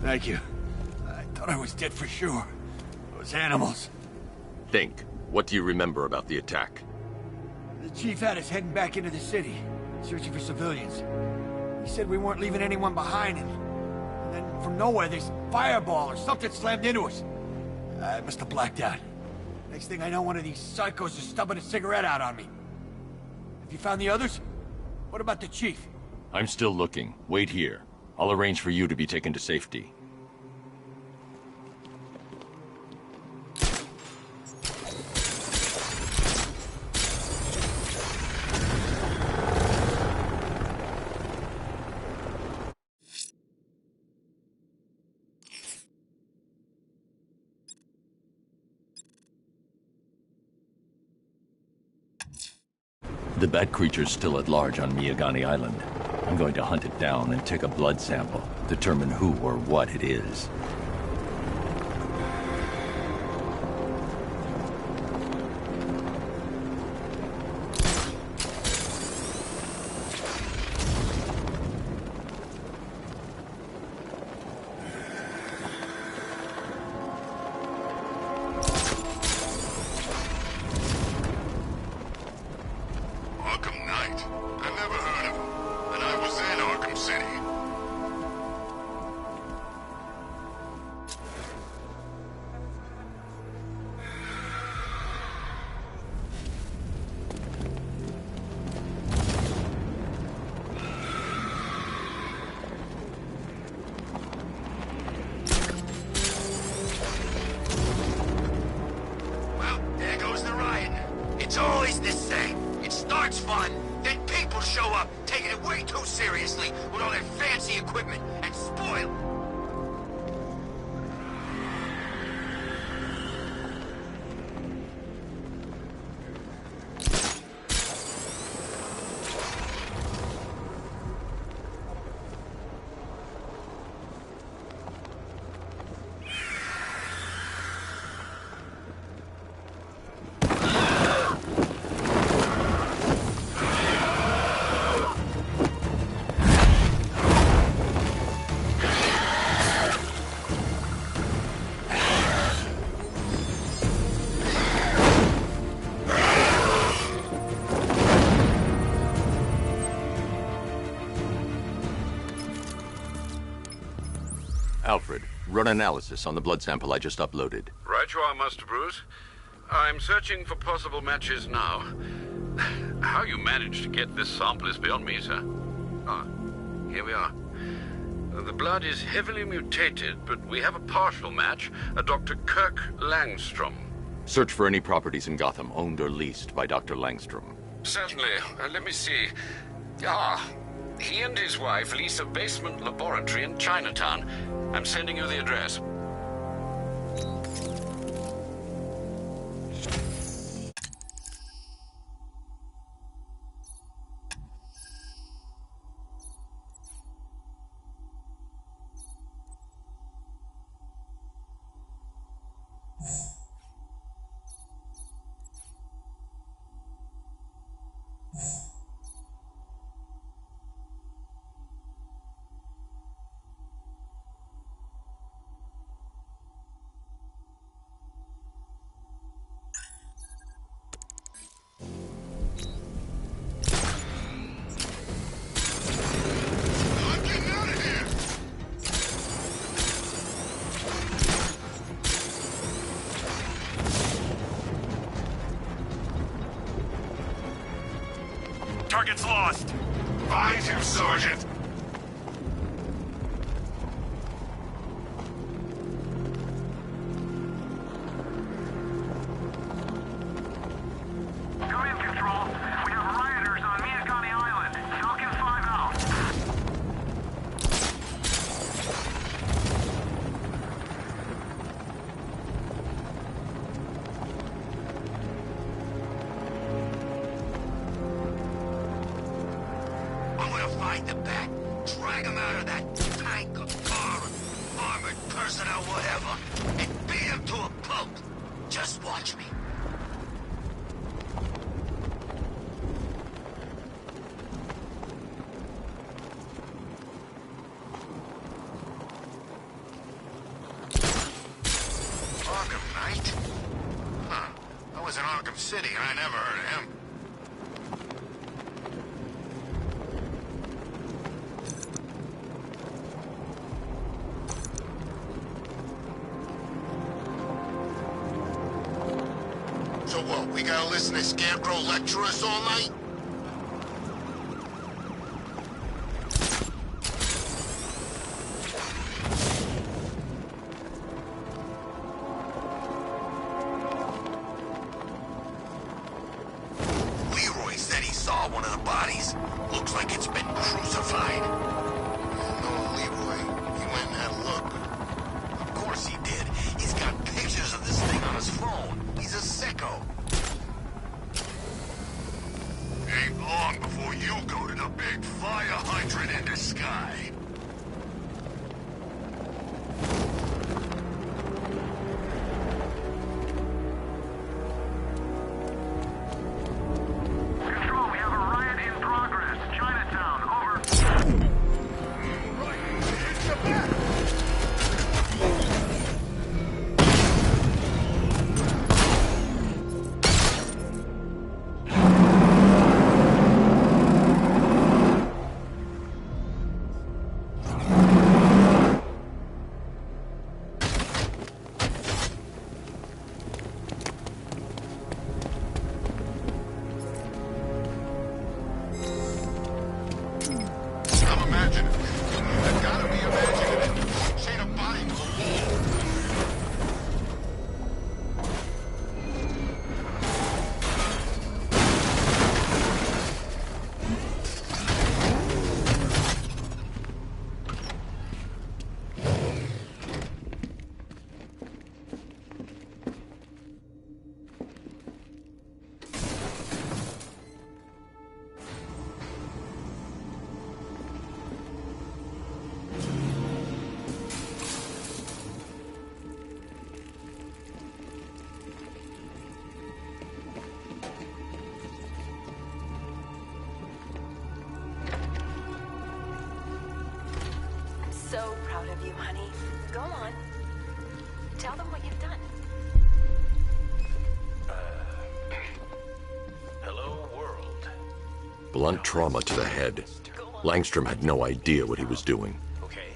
Thank you. I thought I was dead for sure. Those animals. Think. What do you remember about the attack? The chief had us heading back into the city, searching for civilians. He said we weren't leaving anyone behind, and then from nowhere, this fireball or something slammed into us. I must have blacked out. Next thing I know, one of these psychos is stubbing a cigarette out on me. Have you found the others? What about the chief? I'm still looking. Wait here. I'll arrange for you to be taken to safety. The bat creature's still at large on Miyagani Island. I'm going to hunt it down and take a blood sample, determine who or what it is. Alfred, run analysis on the blood sample I just uploaded. Right you are, Master Bruce. I'm searching for possible matches now. How you managed to get this sample is beyond me, sir. Ah, here we are. The blood is heavily mutated, but we have a partial match, a Dr. Kirk Langstrom. Search for any properties in Gotham owned or leased by Dr. Langstrom. Certainly. Let me see. Ah, he and his wife lease a basement laboratory in Chinatown. I'm sending you the address. Target's lost. Find him, Sergeant. Come in, Control. We have rioters on Miyagani Island. Falcon 5 out. I'm gonna find the bat, drag him out of that tank or car, armored person or whatever, and beat him to a pulp. Just watch me. city. I never heard of him. So what, we gotta listen to Scarecrow lecture us all night? Leroy said he saw one of the bodies. Looks like it's been crucified. No, Leroy. He went and had a look. Of course he did. He's got pictures of this thing on his phone. He's a sicko. Ain't long before you go to the big fire hydrant in the sky. Control, we have a riot in progress. Chinatown, over. Right, it's your back. I'm imagining it. I gotta be imagining it. Chain a body to a wall. I'm so proud of you, honey. Go on. Tell them what you've done. Hello, world. Blunt trauma to the head. Langstrom had no idea what he was doing. Okay.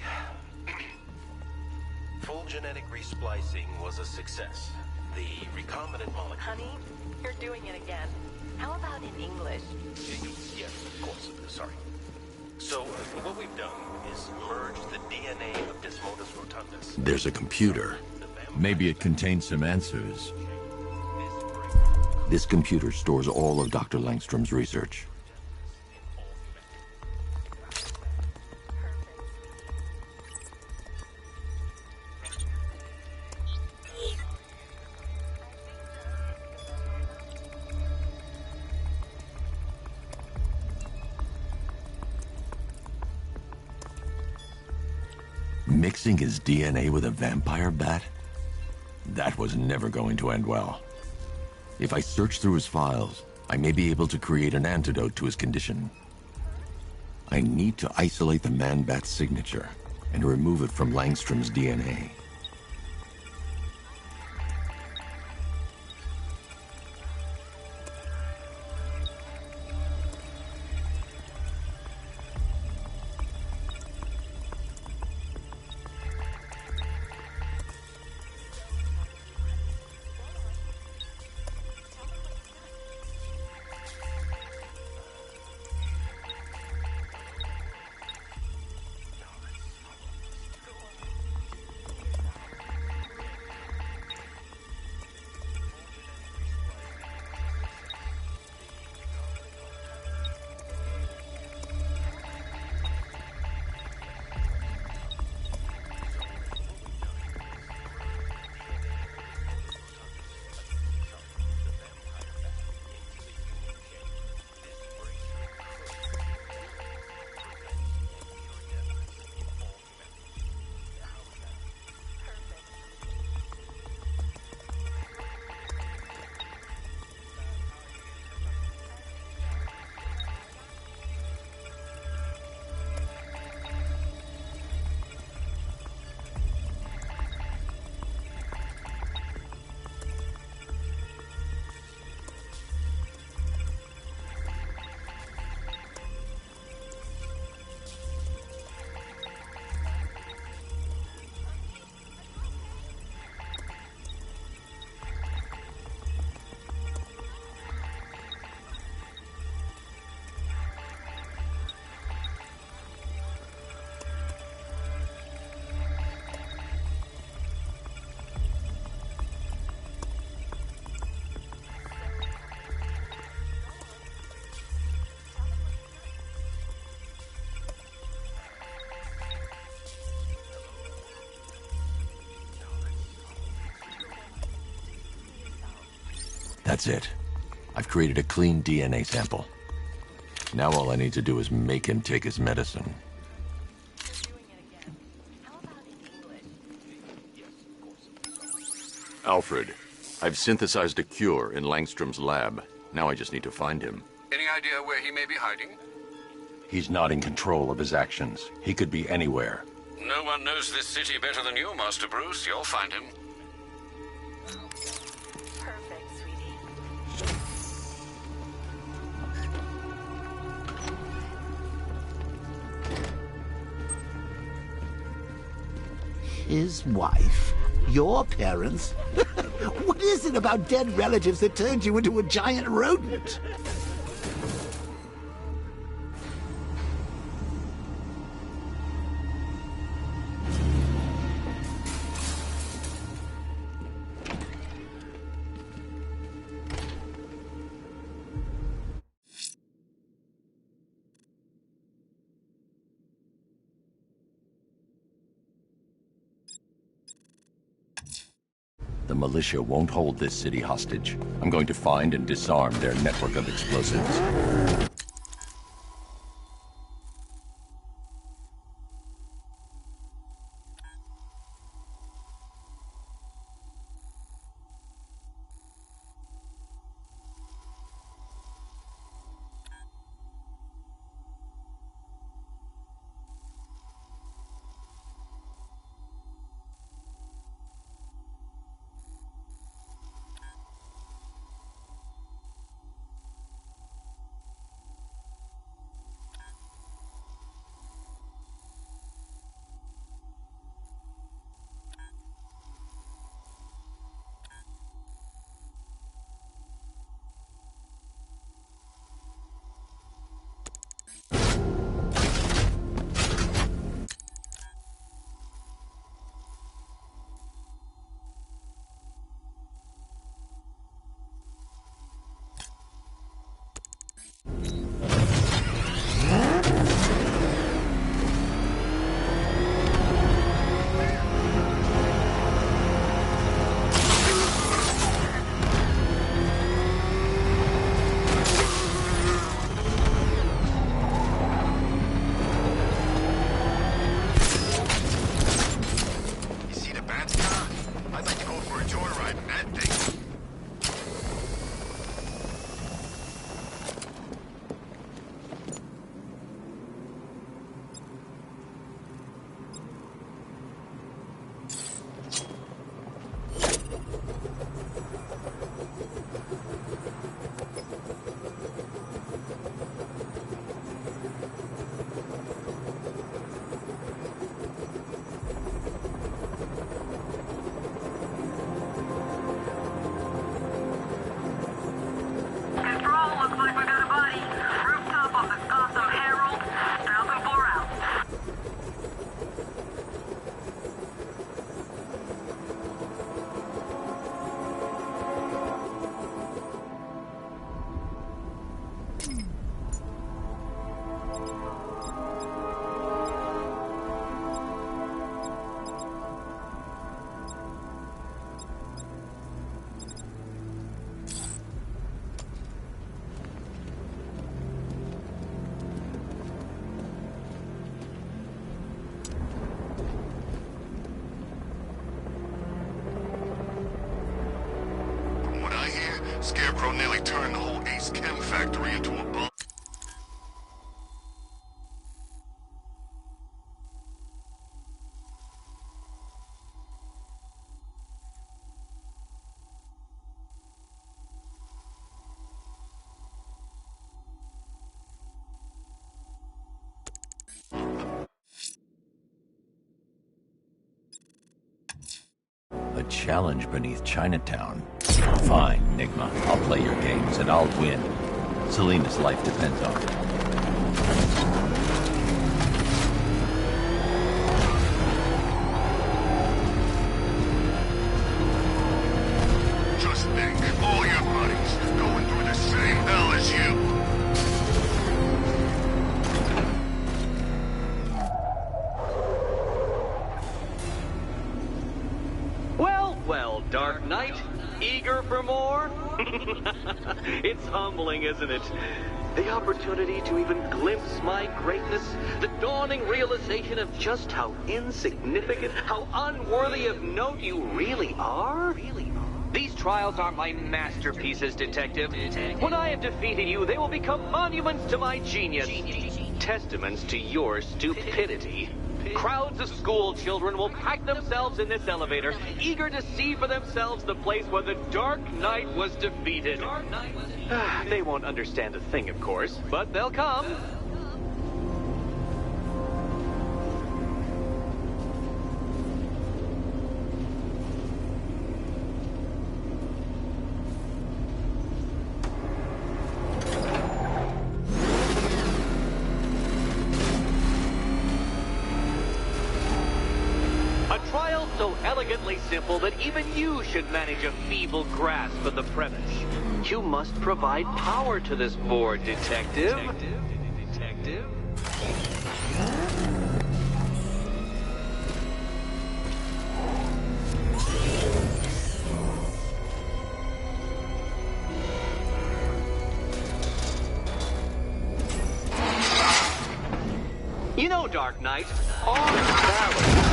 Full genetic resplicing was a success. The recombinant molecule... Honey, you're doing it again. How about in English? Yes, of course. Sorry. So, what we've done is merge the DNA of Desmodus rotundus. There's a computer. Maybe it contains some answers. This computer stores all of Dr. Langstrom's research. Mixing his DNA with a vampire bat? That was never going to end well. If I search through his files, I may be able to create an antidote to his condition. I need to isolate the man-bat's signature and remove it from Langstrom's DNA. That's it. I've created a clean DNA sample. Now all I need to do is make him take his medicine. Alfred, I've synthesized a cure in Langstrom's lab. Now I just need to find him. Any idea where he may be hiding? He's not in control of his actions. He could be anywhere. No one knows this city better than you, Master Bruce. You'll find him. Perfect, sweetie. His wife? Your parents? What is it about dead relatives that turned you into a giant rodent? The militia won't hold this city hostage. I'm going to find and disarm their network of explosives. Scarecrow nearly turned the whole Ace Chem factory into a bomb. A challenge beneath Chinatown. Fine, Nigma. I'll play your games and I'll win. Selena's life depends on it. Just think, all your buddies going through the same hell as you. Well, Dark Knight, Eager for more? It's humbling, isn't it? The opportunity to even glimpse my greatness, the dawning realization of just how insignificant, how unworthy of note you really are. These trials are my masterpieces, Detective. When I have defeated you, they will become monuments to my genius, testaments to your stupidity. Crowds of school children will pack themselves in this elevator, eager to see for themselves the place where the Dark Knight was defeated. They won't understand a thing, of course, but they'll come. So elegantly simple that even you should manage a feeble grasp of the premise. You must provide power to this board, Detective. Detective? You know, Dark Knight, on balance,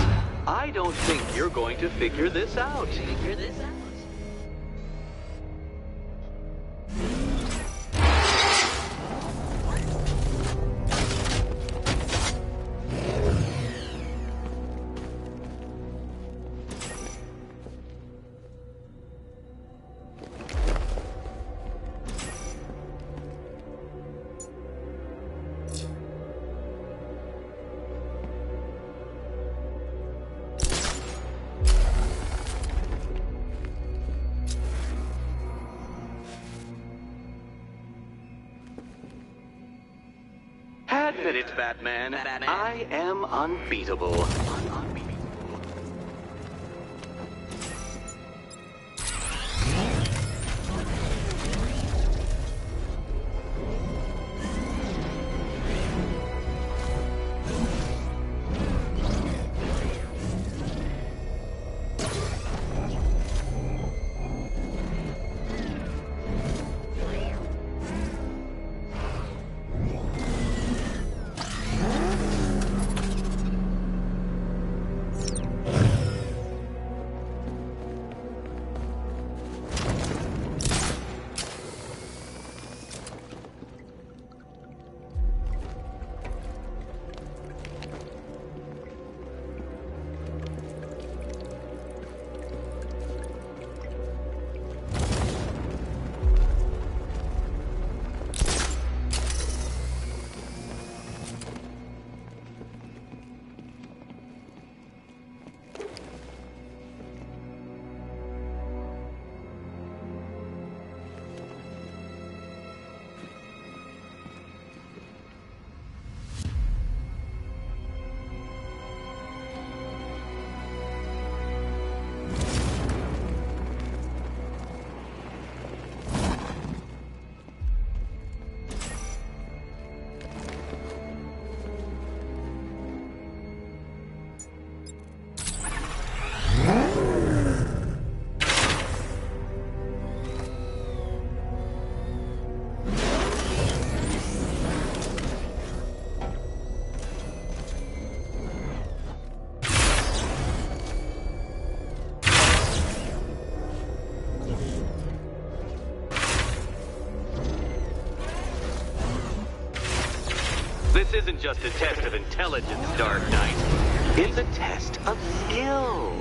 I don't think you're going to figure this out. Admit it, Batman. I am unbeatable. This isn't just a test of intelligence, Dark Knight. It's a test of skill.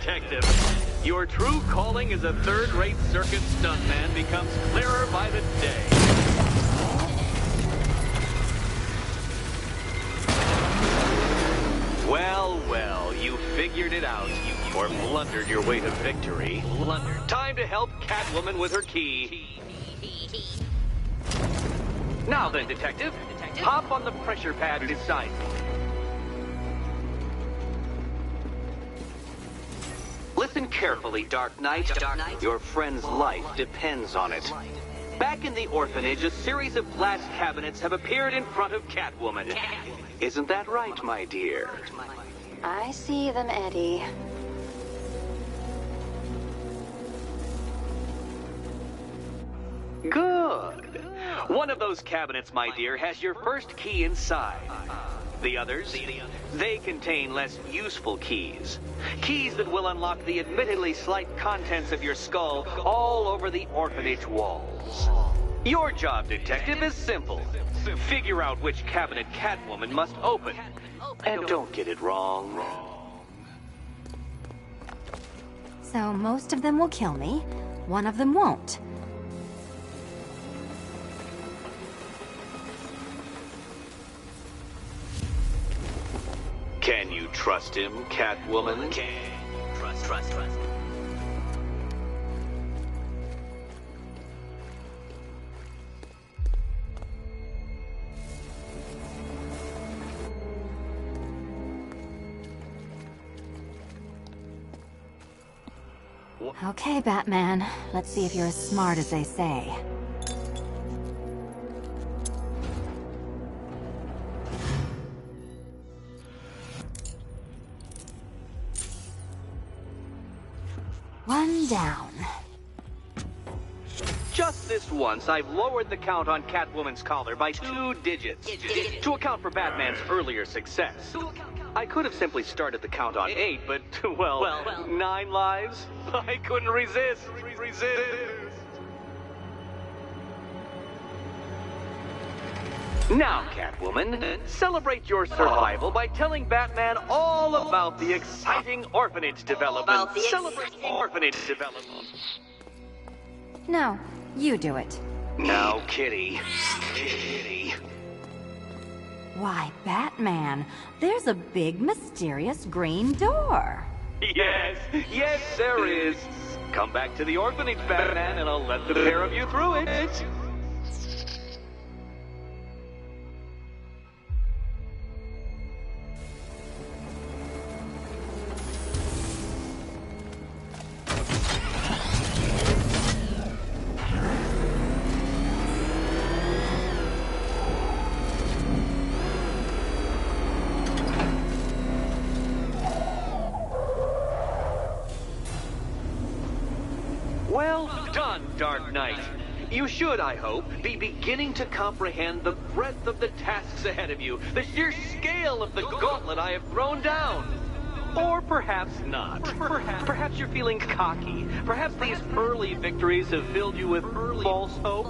Detective. Your true calling as a third-rate circus stuntman becomes clearer by the day. Well, well, you figured it out. Or blundered your way to victory. Time to help Catwoman with her key. Now then, Detective, hop on the pressure pad beside me. Listen carefully, Dark Knight. Your friend's life depends on it. Back in the orphanage, a series of glass cabinets have appeared in front of Catwoman. Isn't that right, my dear? I see them, Eddie. Good. One of those cabinets, my dear, has your first key inside. The others, they contain less useful keys. Keys that will unlock the admittedly slight contents of your skull all over the orphanage walls. Your job, Detective, is simple. Figure out which cabinet Catwoman must open. And don't get it wrong. So most of them will kill me, one of them won't. Can you trust him, Catwoman? Trust. Okay, Batman. Let's see if you're as smart as they say. One down. Just this once, I've lowered the count on Catwoman's collar by 2 digits to account for Batman's earlier success. I could have simply started the count on 8, but, well, 9 lives? I couldn't resist. Now, Catwoman, celebrate your survival by telling Batman all about the exciting orphanage development. Celebrate orphanage development. No, you do it. Now, Kitty. Why, Batman, there's a big, mysterious green door. Yes, there is. Come back to the orphanage, Batman, and I'll let the pair of you through it. Well done, Dark Knight. You should, I hope, be beginning to comprehend the breadth of the tasks ahead of you, the sheer scale of the gauntlet I have thrown down. Or perhaps not. Perhaps you're feeling cocky. Perhaps these early victories have filled you with false hope.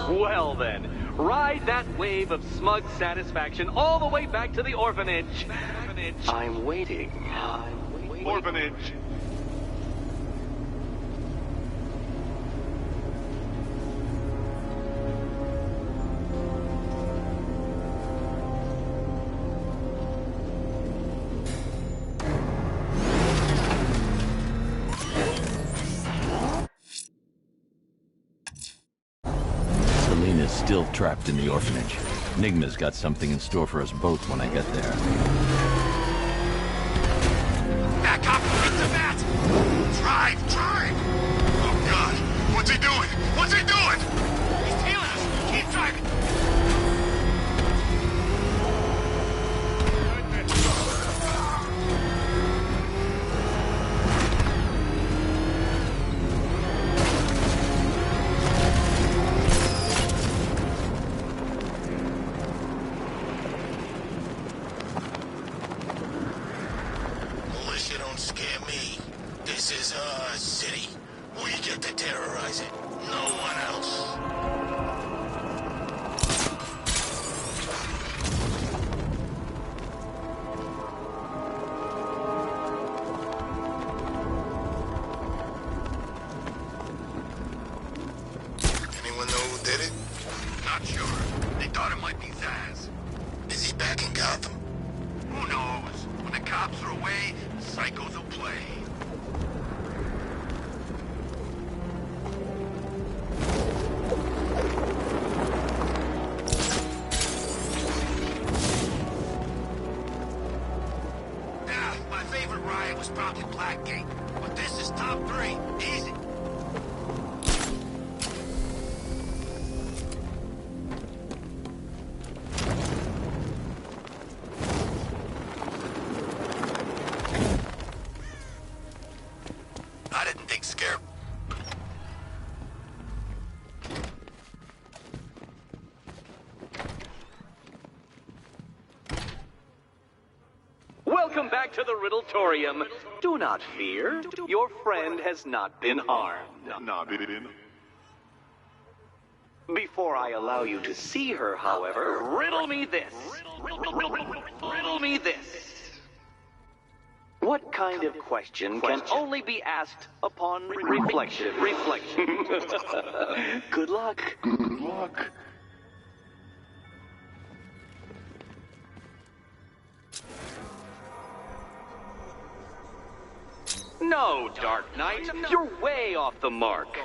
Well then, ride that wave of smug satisfaction all the way back to the orphanage. I'm waiting. Orphanage. Still trapped in the orphanage. Enigma's got something in store for us both when I get there. Back up! It's the bat! Drive! Oh god! What's he doing? He's tailing us! Keep driving! cops are away, the psychos will play. My favorite riot was probably Blackgate, but this is top 3. Easy. I didn't think scare. Welcome back to the Riddletorium. Do not fear. Your friend has not been harmed. Before I allow you to see her, however, riddle me this. Riddle me this. What kind of question can only be asked upon reflection? Good luck. Good luck. No, Dark Knight. You're way off the mark.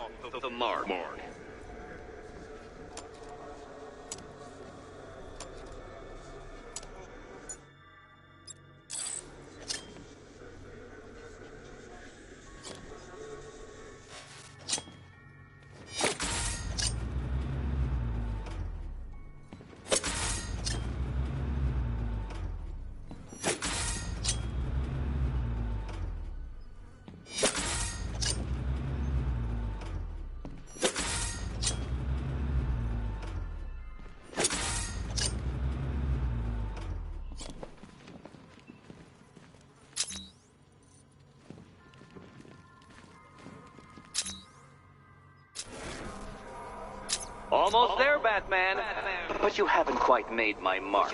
Almost there, Batman. But you haven't quite made my mark.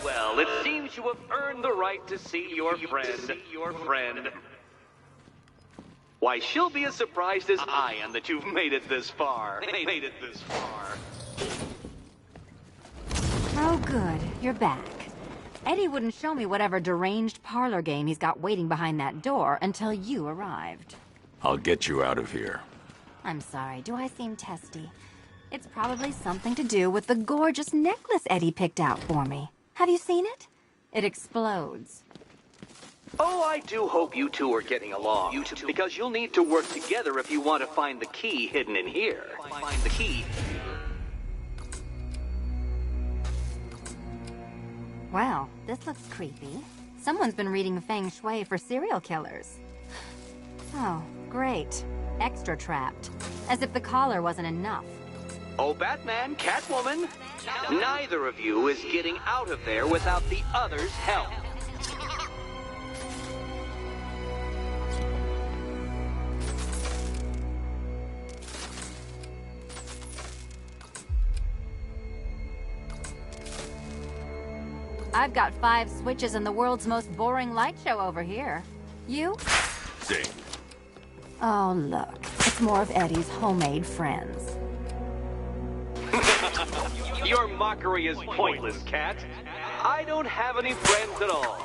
Well, it seems you have earned the right to see your friend. Why, she'll be as surprised as I am that you've made it this far. Oh, good. You're back. Eddie wouldn't show me whatever deranged parlor game he's got waiting behind that door until you arrived. I'll get you out of here. I'm sorry, do I seem testy? It's probably something to do with the gorgeous necklace Eddie picked out for me. Have you seen it? It explodes. Oh, I do hope you two are getting along. Because you'll need to work together if you want to find the key hidden in here. Find the key. Well, this looks creepy. Someone's been reading Feng Shui for serial killers. Oh, great. Extra trapped. As if the collar wasn't enough. Oh, Batman, Catwoman, neither of you is getting out of there without the other's help. I've got 5 switches in the world's most boring light show over here. You? Same. Oh, look. It's more of Eddie's homemade friends. Your mockery is pointless, Cat. I don't have any friends at all.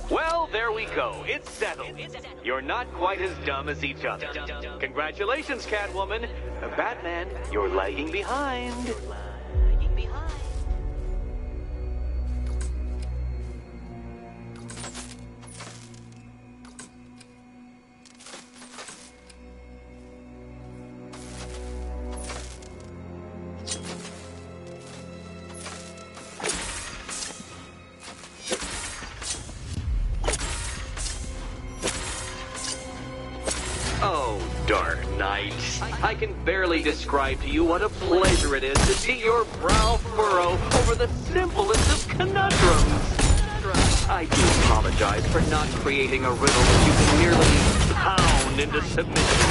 Well, there we go. It's settled. You're not quite as dumb as each other. Congratulations, Catwoman. Batman, you're lagging behind. Oh, Dark Knight. I can barely describe to you what a pleasure it is to see your brow furrow over the simplest of conundrums. I do apologize for not creating a riddle that you can merely pound into submission.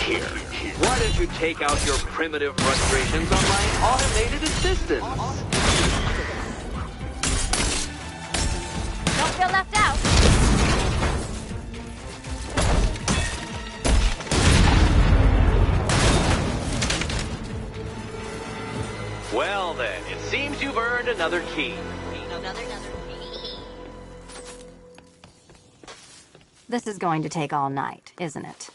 Here, why don't you take out your primitive frustrations on my automated assistants? Don't feel left out. Well then, it seems you've earned another key. This is going to take all night, isn't it?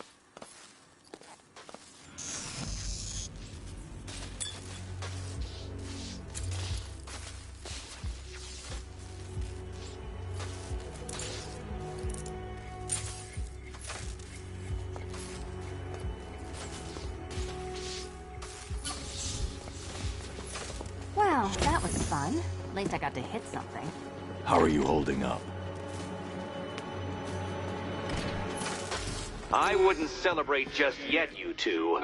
Well, that was fun. At least I got to hit something. How are you holding up? I wouldn't celebrate just yet, you two.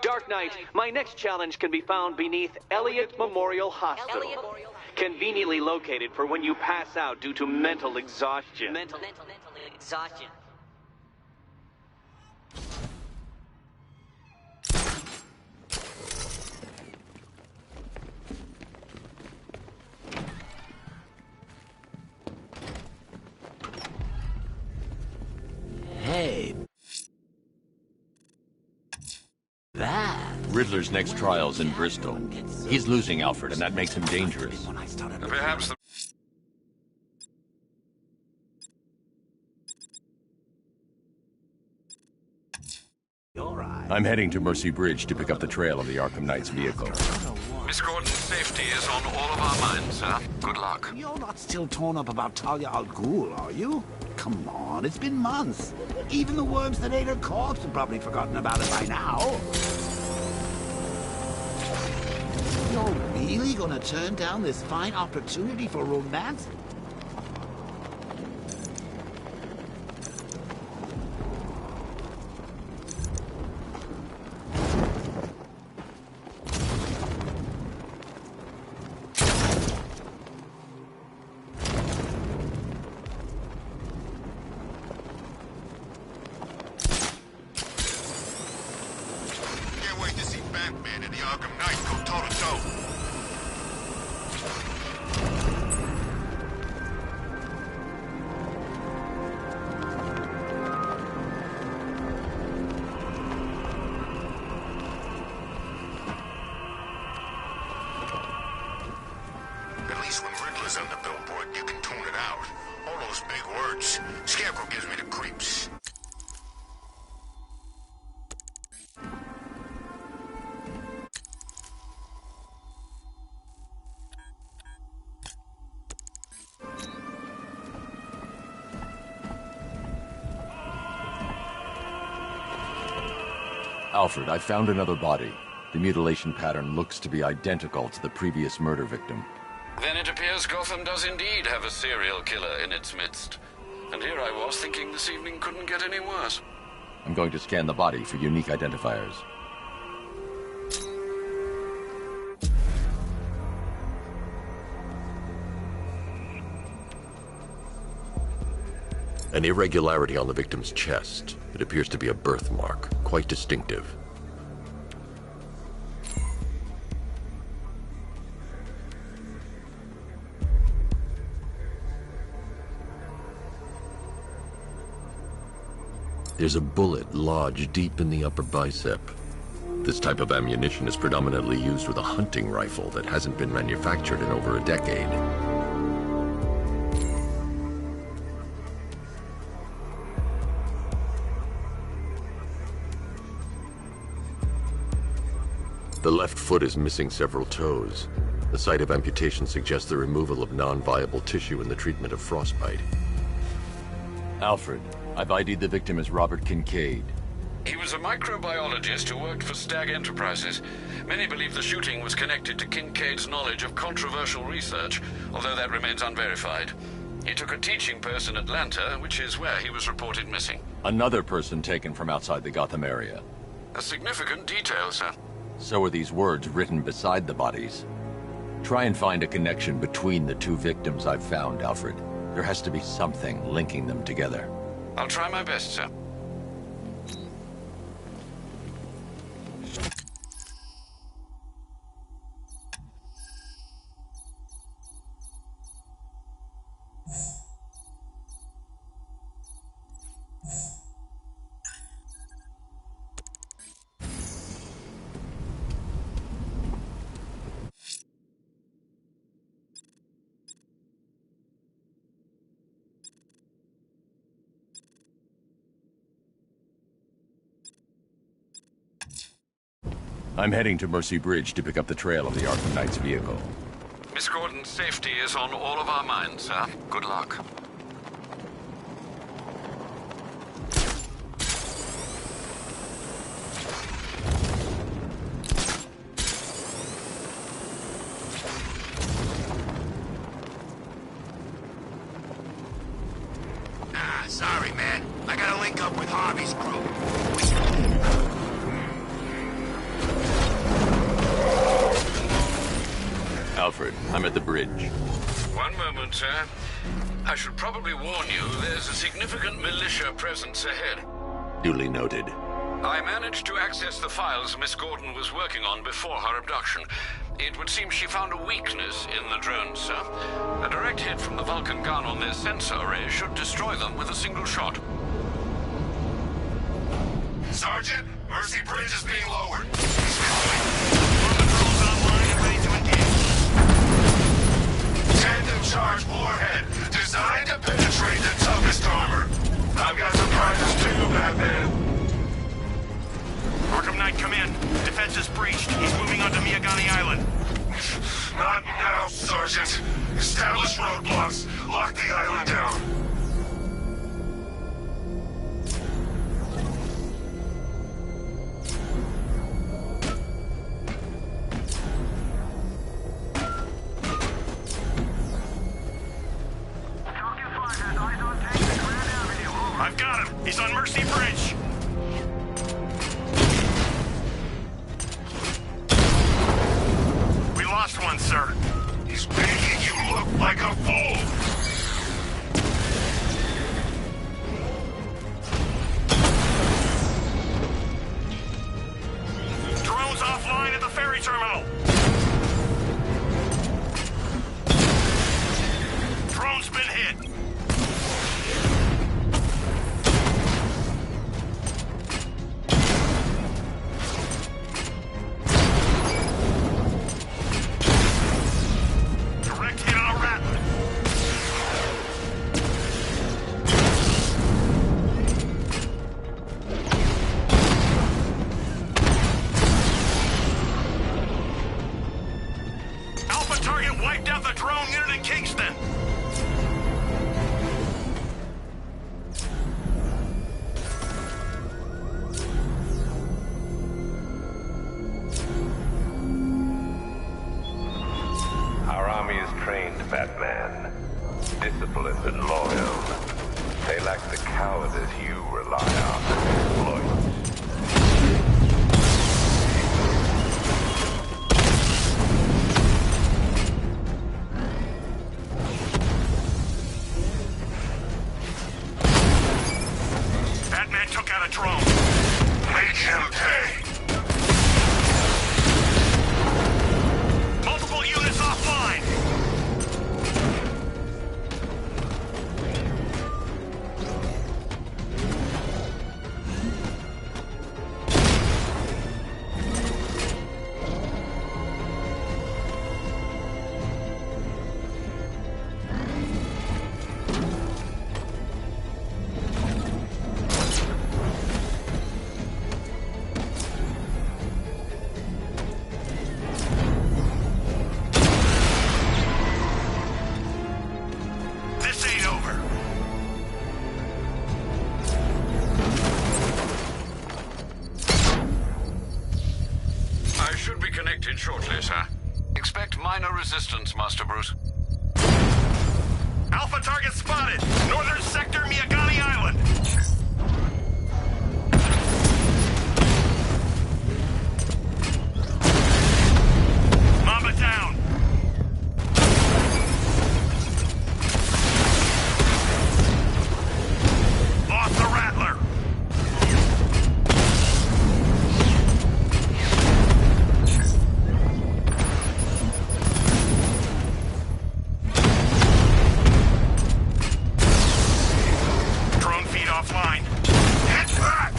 Dark Knight, my next challenge can be found beneath Elliott Memorial Hospital. Conveniently located for when you pass out due to mental exhaustion. Mental exhaustion. Hey. Riddler's next trial's in Bristol. He's losing Alfred, and that makes him dangerous. Perhaps the... I'm heading to Mercy Bridge to pick up the trail of the Arkham Knight's vehicle. Miss Gordon's safety is on all of our minds, sir. Good luck. You're not still torn up about Talia al Ghul, are you? Come on, it's been months. Even the worms that ate her corpse have probably forgotten about it by now. You're really gonna turn down this fine opportunity for romance? Can't wait to see Batman and the Arkham Knight go toe-to-toe. At least when Riddler's on the billboard, you can tune it out. All those big words. Scarecrow gives me the creeps. Alfred, I found another body. The mutilation pattern looks to be identical to the previous murder victim. Then it appears Gotham does indeed have a serial killer in its midst. And here I was thinking this evening couldn't get any worse. I'm going to scan the body for unique identifiers. An irregularity on the victim's chest. It appears to be a birthmark, quite distinctive. There's a bullet lodged deep in the upper bicep. This type of ammunition is predominantly used with a hunting rifle that hasn't been manufactured in over a decade. The left foot is missing several toes. The site of amputation suggests the removal of non-viable tissue in the treatment of frostbite. Alfred, I've ID'd the victim as Robert Kincaid. He was a microbiologist who worked for Stag Enterprises. Many believe the shooting was connected to Kincaid's knowledge of controversial research, although that remains unverified. He took a teaching post in Atlanta, which is where he was reported missing. Another person taken from outside the Gotham area. A significant detail, sir. So are these words written beside the bodies. Try and find a connection between the two victims I've found, Alfred. There has to be something linking them together. I'll try my best, sir. I'm heading to Mercy Bridge to pick up the trail of the Arkham Knight's vehicle. Miss Gordon's safety is on all of our minds, sir. Good luck. Sorry, man. I gotta link up with Harvey's crew. Alfred, I'm at the bridge. One moment, sir. I should probably warn you, there's a significant militia presence ahead. Duly noted. I managed to access the files Miss Gordon was working on before her abduction. It would seem she found a weakness in the drones, sir. A direct hit from the Vulcan gun on their sensor array should destroy them with a single shot. Sergeant, Mercy Bridge is being lowered. Tandem charge warhead, designed to penetrate the toughest armor. I've got surprises too, Batman. Arkham Knight, come in. Defense is breached. He's moving onto Miyagani Island. Not now, Sergeant. Establish roadblocks. Lock the island down. I've got him. He's on Mercy Bridge. We lost one, sir. He's making you look like a fool. Drones offline at the ferry terminal. Drone's been hit. Badman. Disciplined and loyal. They lack the cowardice you rely on and exploit. Badman took out a drone. Make him pay. Multiple units offline. should be connected shortly, sir. Expect minor resistance, Master Bruce. Alpha target spotted! Northern sector, Miyagani Island! Mamba down! Lost the Rattler! Drone feed offline. Head back!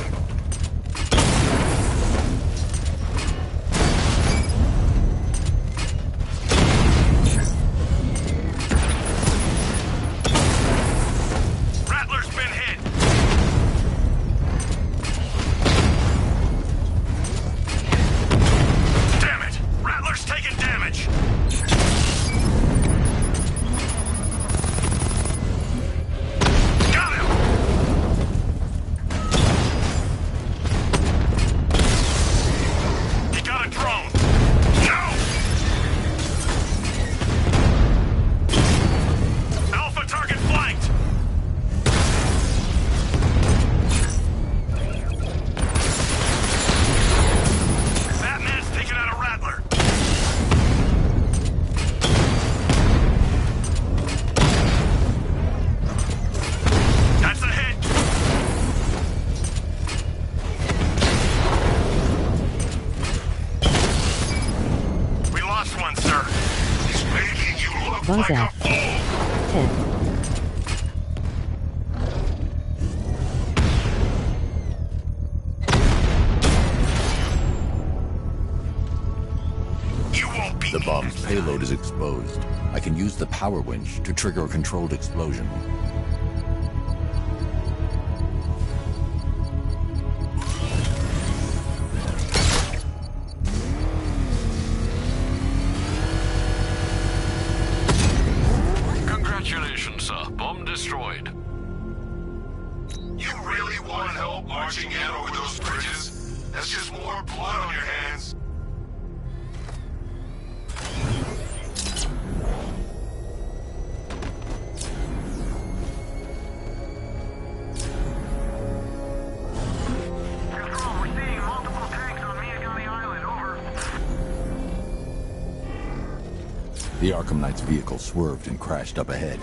Rattler's been hit! Damn it! Rattler's taking damage! Got him! He got a drone! No! Alpha target flanked! Batman's taking out a Rattler! That's a hit! We lost one, sir. He's making you look What was like a that? fool. You won't beat The me. bomb's payload is exposed. I can use the power winch to trigger a controlled explosion. Congratulations, sir. Bomb destroyed. You really want help marching in over those bridges? That's just more blood on your hands. Control, we're seeing multiple tanks on Miyagani Island, over. The Arkham Knight's vehicle swerved and crashed up ahead.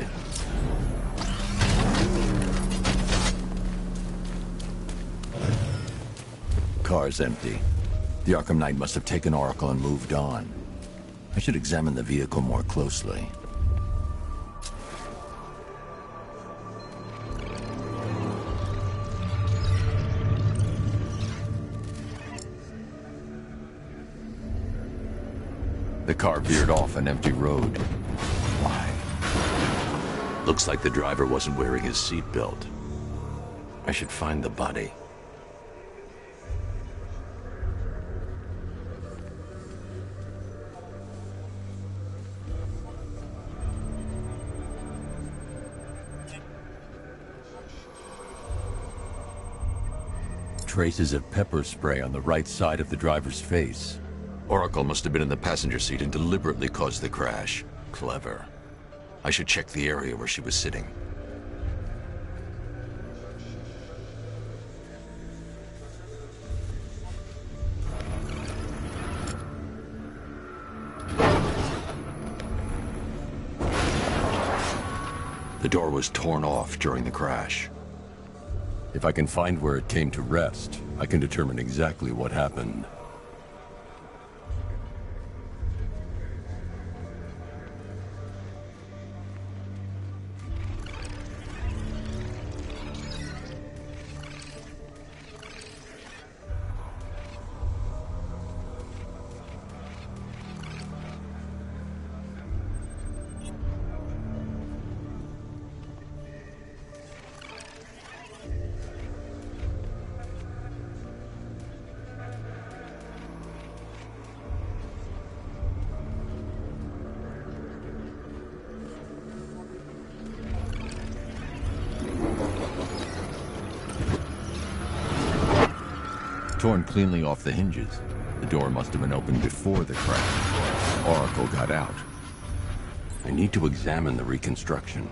Car's empty. The Arkham Knight must have taken Oracle and moved on. I should examine the vehicle more closely. The car veered off an empty road. Why? Looks like the driver wasn't wearing his seatbelt. I should find the body. Traces of pepper spray on the right side of the driver's face. Oracle must have been in the passenger seat and deliberately caused the crash. Clever. I should check the area where she was sitting. The door was torn off during the crash. If I can find where it came to rest, I can determine exactly what happened. Torn cleanly off the hinges. The door must have been opened before the crash. Oracle got out. I need to examine the reconstruction,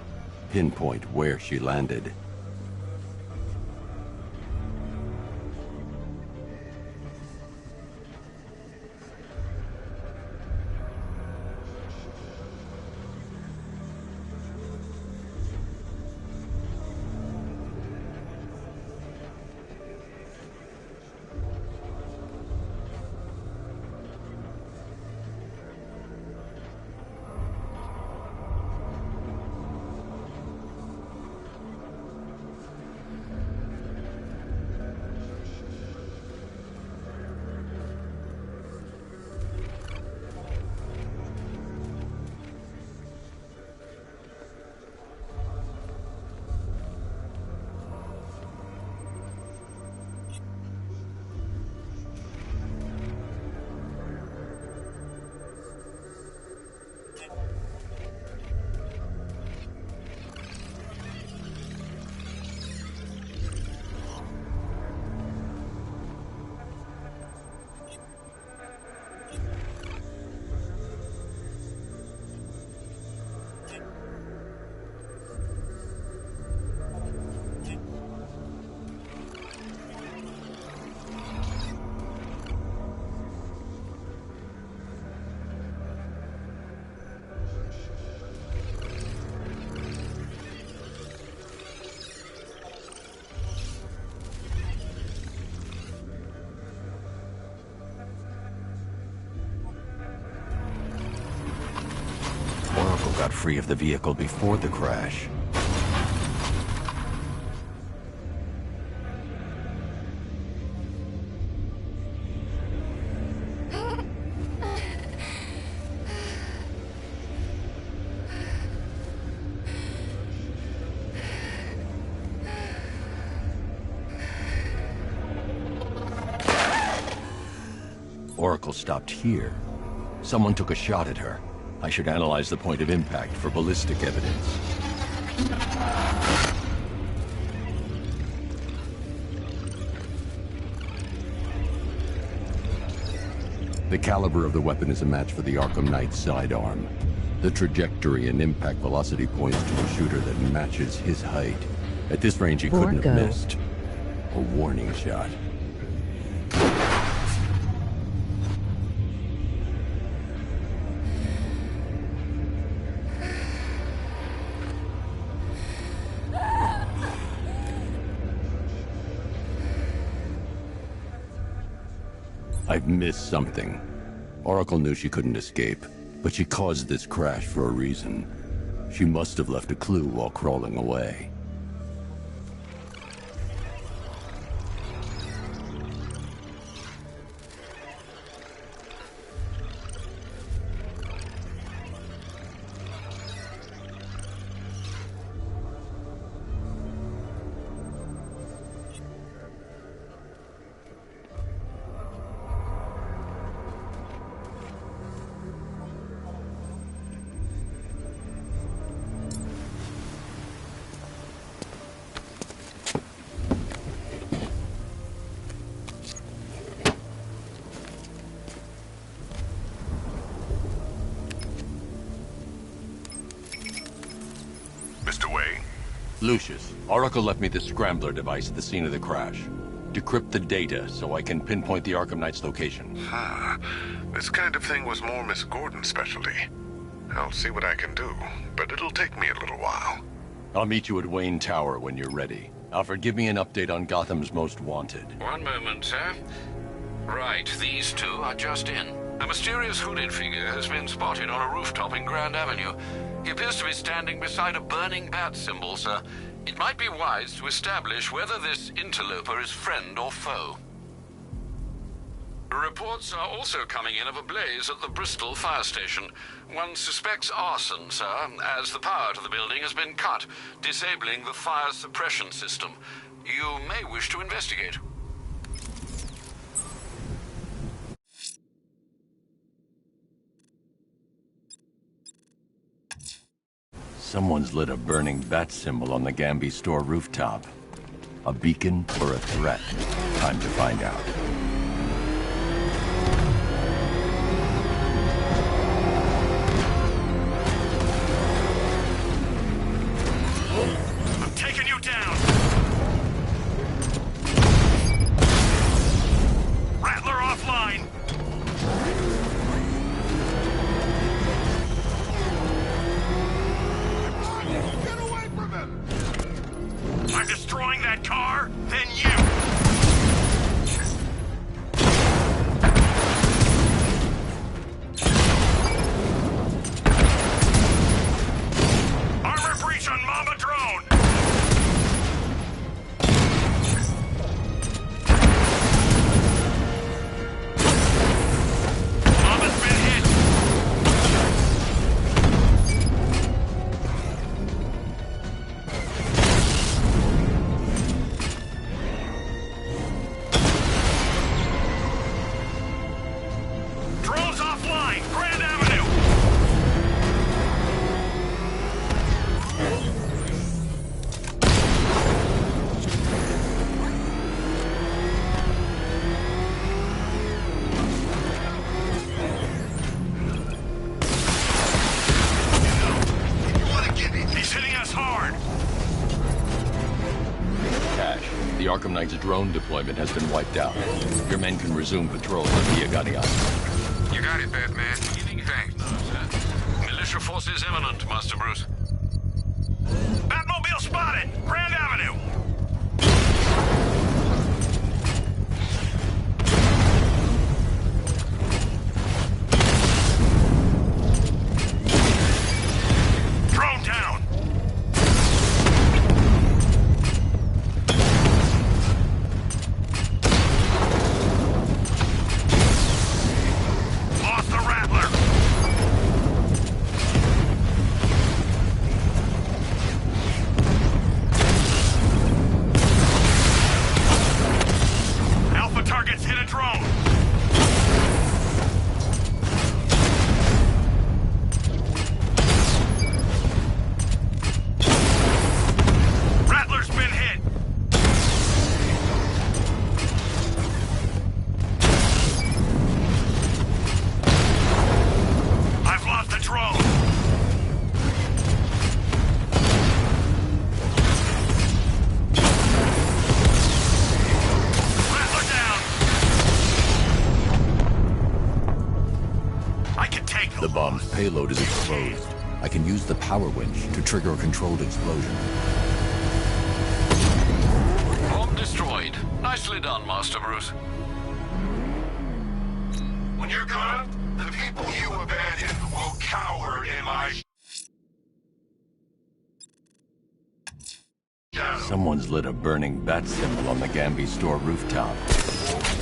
pinpoint where she landed. Got free of the vehicle before the crash. Oracle stopped here. Someone took a shot at her. I should analyze the point of impact for ballistic evidence. The caliber of the weapon is a match for the Arkham Knight's sidearm. The trajectory and impact velocity points to a shooter that matches his height. At this range, he couldn't have missed. A warning shot. I've missed something. Oracle knew she couldn't escape, but she caused this crash for a reason. She must have left a clue while crawling away. Lucius, Oracle left me the scrambler device at the scene of the crash. Decrypt the data so I can pinpoint the Arkham Knight's location. This kind of thing was more Miss Gordon's specialty. I'll see what I can do, but it'll take me a little while. I'll meet you at Wayne Tower when you're ready. Alfred, give me an update on Gotham's Most Wanted. One moment, sir. Right, these two are just in. A mysterious hooded figure has been spotted on a rooftop in Grand Avenue. He appears to be standing beside a burning bat symbol, sir. It might be wise to establish whether this interloper is friend or foe. Reports are also coming in of a blaze at the Bristol fire station. One suspects arson, sir, as the power to the building has been cut, disabling the fire suppression system. You may wish to investigate. Someone's lit a burning bat symbol on the Gamby store rooftop. A beacon or a threat? Time to find out. drone deployment has been wiped out. Your men can resume patrols on Diagani Island. You got it, Badman. Thanks. Militia forces imminent, Master Bruce. Batmobile spotted! Grand Avenue! Drone down! Lost the Rattler! Alpha targets hit a drone! Rattler's been hit! I've lost the drone! Rattler down! I can take The bomb's payload is exposed. I can use the power winch to trigger a controlled explosion. Bomb destroyed. Nicely done, Master Bruce. When you're gone, the people you abandoned will cower in my shadow. Someone's lit a burning bat symbol on the Gambi store rooftop.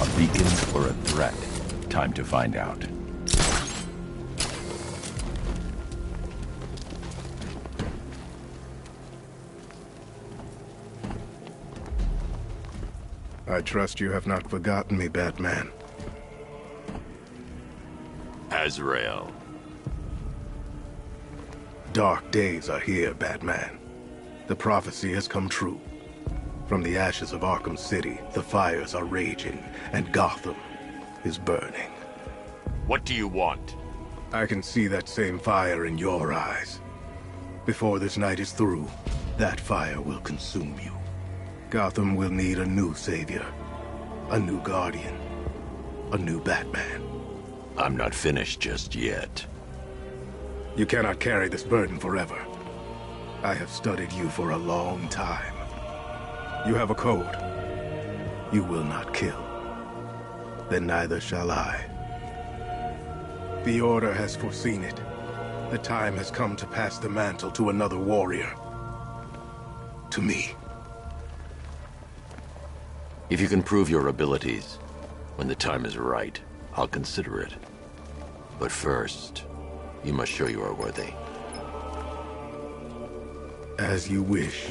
A beacon or a threat? Time to find out. I trust you have not forgotten me, Batman. Azrael. Dark days are here, Batman. The prophecy has come true. From the ashes of Arkham City, the fires are raging, and Gotham is burning. What do you want? I can see that same fire in your eyes. Before this night is through, that fire will consume you. Gotham will need a new savior, a new guardian, a new Batman. I'm not finished just yet. You cannot carry this burden forever. I have studied you for a long time. You have a code. You will not kill. Then neither shall I. The Order has foreseen it. The time has come to pass the mantle to another warrior. To me. If you can prove your abilities, when the time is right, I'll consider it. But first, you must show you are worthy. As you wish.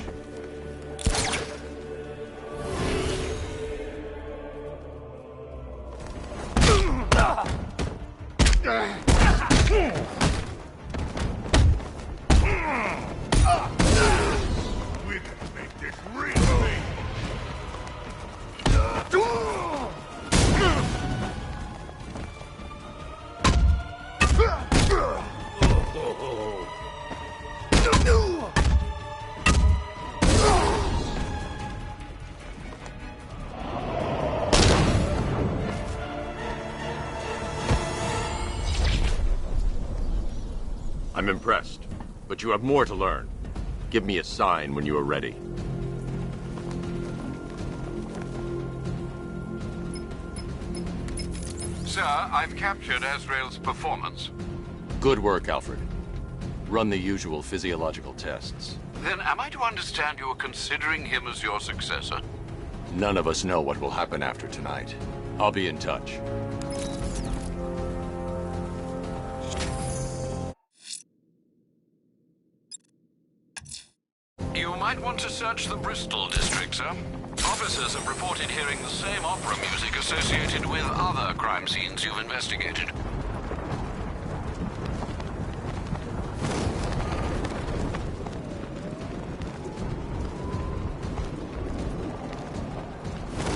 We're gonna make this real big. I'm impressed, but you have more to learn. Give me a sign when you are ready. Sir, I've captured Azrael's performance. Good work, Alfred. Run the usual physiological tests. Then am I to understand you are considering him as your successor? None of us know what will happen after tonight. I'll be in touch. You might want to search the Bristol district, sir. Officers have reported hearing the same opera music associated with other crime scenes you've investigated.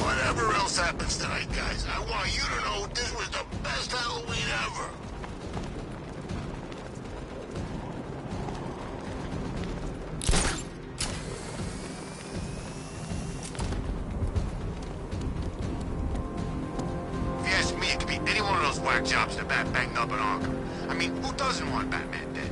Whatever else happens tonight, guys, I want you to know this was the best Halloween ever. me it could be any one of those whack jobs that Bat banged up in Arkham. I mean, who doesn't want Batman dead?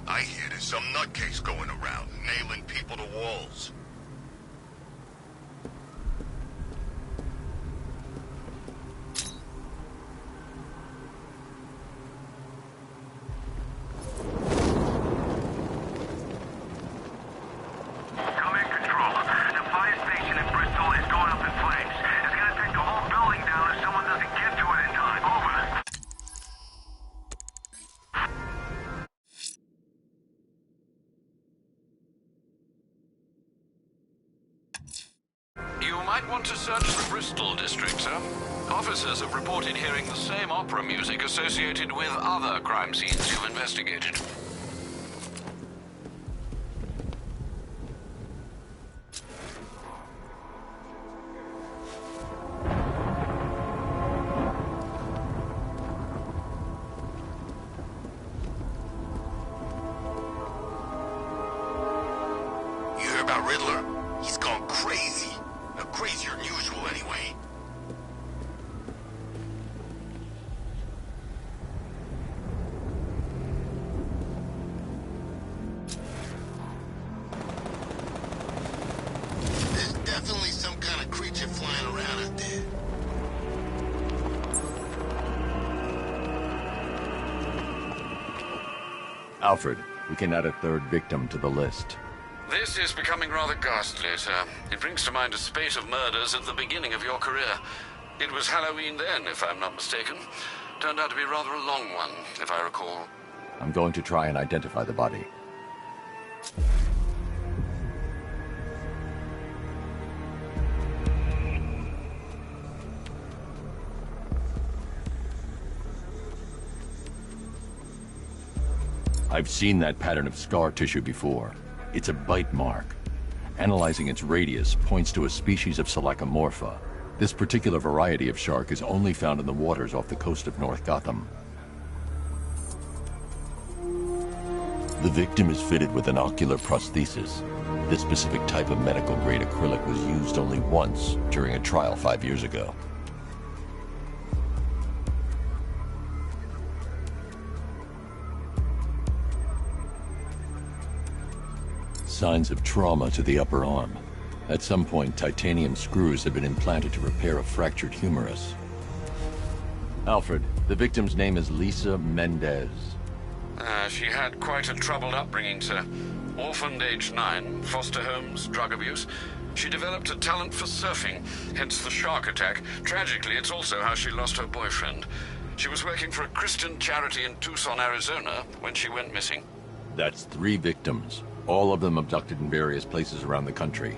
I hear there's some nutcase going around, nailing people to walls. Want to search the Bristol district, sir? Officers have reported hearing the same opera music associated with other crime scenes you've investigated. You hear about Riddler? He's gone crazy. Crazier than usual, anyway. There's definitely some kind of creature flying around out there. Alfred, we can add a third victim to the list. This is becoming rather ghastly, sir. It brings to mind a spate of murders at the beginning of your career. It was Halloween then, if I'm not mistaken. Turned out to be rather a long one, if I recall. I'm going to try and identify the body. I've seen that pattern of scar tissue before. It's a bite mark. Analyzing its radius points to a species of Selachomorpha. This particular variety of shark is only found in the waters off the coast of North Gotham. The victim is fitted with an ocular prosthesis. This specific type of medical-grade acrylic was used only once during a trial 5 years ago. Signs of trauma to the upper arm. At some point, titanium screws have been implanted to repair a fractured humerus. Alfred, the victim's name is Lisa Mendez. She had quite a troubled upbringing, sir. Orphaned age 9, foster homes, drug abuse. She developed a talent for surfing, hence the shark attack. Tragically, it's also how she lost her boyfriend. She was working for a Christian charity in Tucson, Arizona, when she went missing. That's 3 victims, all of them abducted in various places around the country.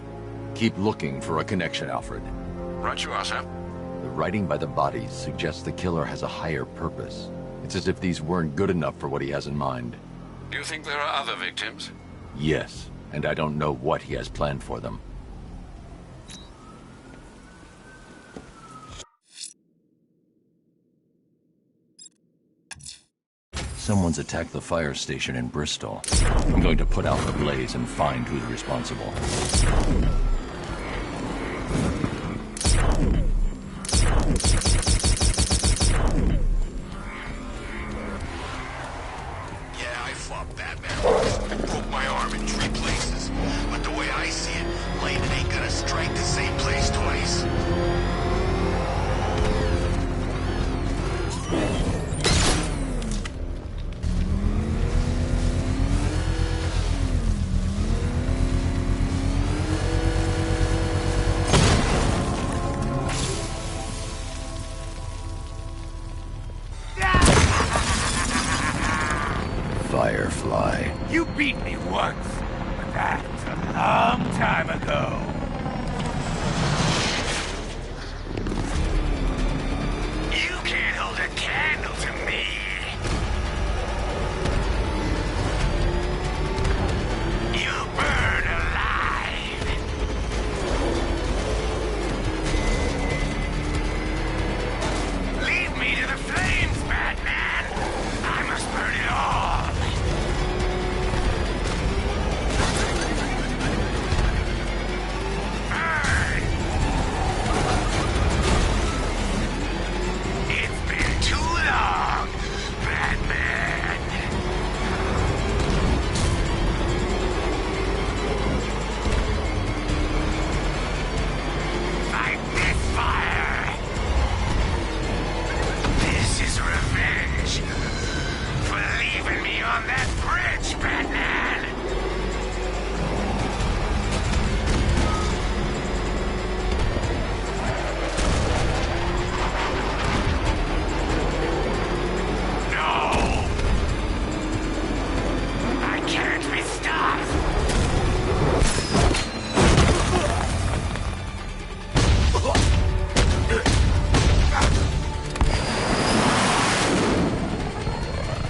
Keep looking for a connection, Alfred. Right you are, sir. The writing by the bodies suggests the killer has a higher purpose. It's as if these weren't good enough for what he has in mind. Do you think there are other victims? Yes, and I don't know what he has planned for them. Someone's attacked the fire station in Bristol. I'm going to put out the blaze and find who's responsible. Yeah, I fought Badman. Broke my arm in 3 places. But the way I see it, lightning ain't gonna strike the same place twice. Firefly. You beat me once, but that's a long time ago. You can't hold a candle to me. You burn alive. Lead me to the flames, Badman. I must burn it all. Burn! It's been too long, Badman. Fight this fire. This is revenge for leaving me on that bridge, Badman. No! I can't be stopped!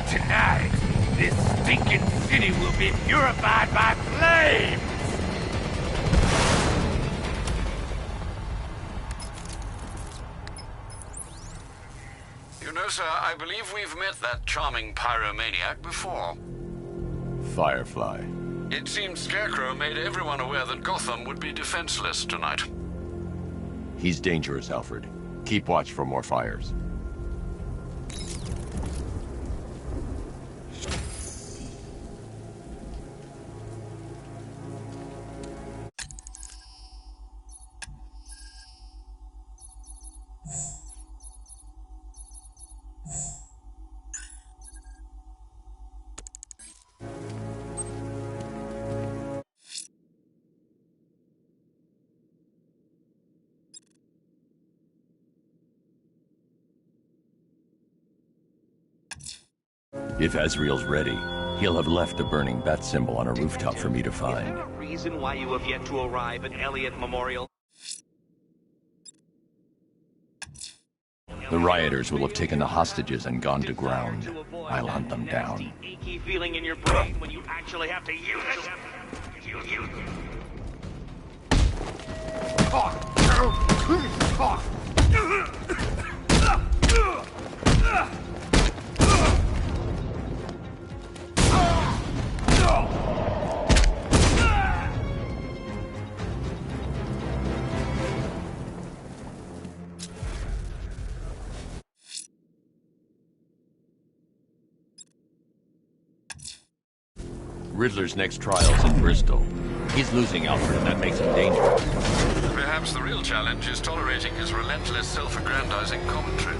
Tonight, this stinking city will be purified by flames! You know, sir, I believe we've met that charming pyromaniac before. Firefly. It seems Scarecrow made everyone aware that Gotham would be defenseless tonight. He's dangerous, Alfred. Keep watch for more fires. If Azrael's ready, he'll have left a burning bat symbol on a rooftop for me to find. Is there a reason why you have yet to arrive at Elliott Memorial? The rioters will have taken the hostages and gone to ground. I'll hunt them down. Achy feeling in your brain when you actually have to use it. You. Riddler's next trial's in Bristol. He's losing Alfred, and that makes him dangerous. Perhaps the real challenge is tolerating his relentless self-aggrandizing commentary.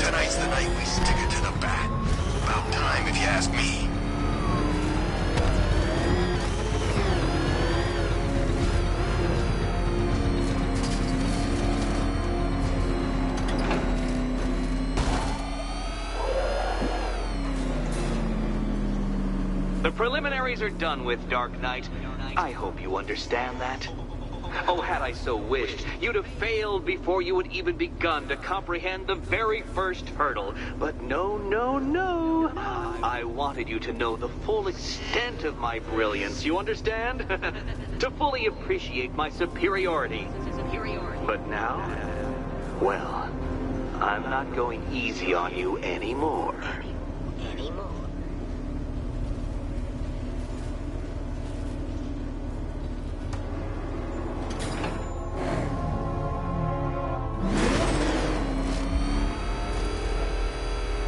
Tonight's the night we stick it to the bat. About time, if you ask me. The preliminaries are done with, Dark Knight. I hope you understand that. Oh, had I so wished, you'd have failed before you had even begun to comprehend the very first hurdle. But no. I wanted you to know the full extent of my brilliance, you understand? To fully appreciate my superiority. But now, well, I'm not going easy on you anymore.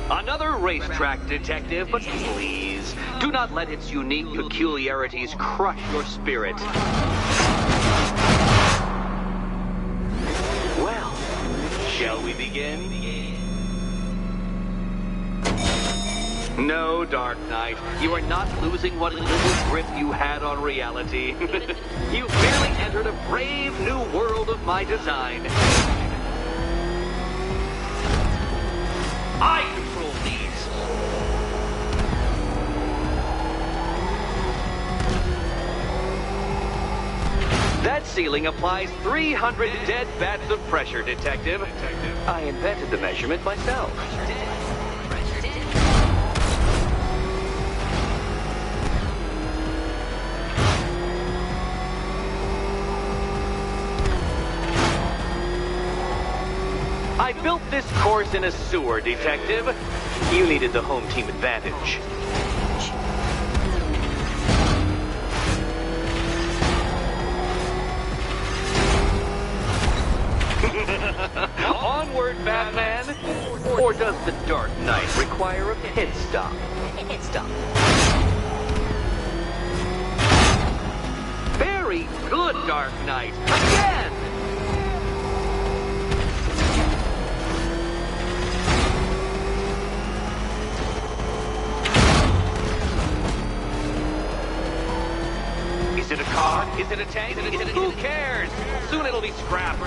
Another racetrack detective, but please, do not let its unique peculiarities crush your spirit. Well, shall we begin? No, Dark Knight. You are not losing what little grip you had on reality. You've merely entered a brave new world of my design. I control these. That ceiling applies 300 dead bats of pressure, Detective. I invented the measurement myself. I built this course in a sewer, Detective. You needed the home team advantage. Onward, Batman! Or does the Dark Knight require a pit stop? Pit stop. Very good, Dark Knight. Again! Is it a car? Is it a tank? Who cares? Soon it'll be scrap.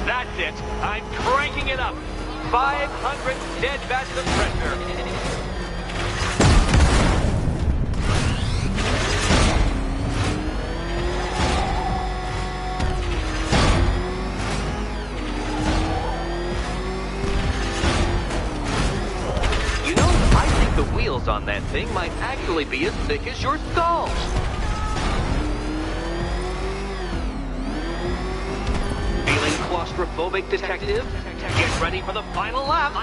That's it. I'm cranking it up. 500 dead bats of pressure. The wheels on that thing might actually be as thick as your skull. Feeling claustrophobic, Detective? Get ready for the final lap.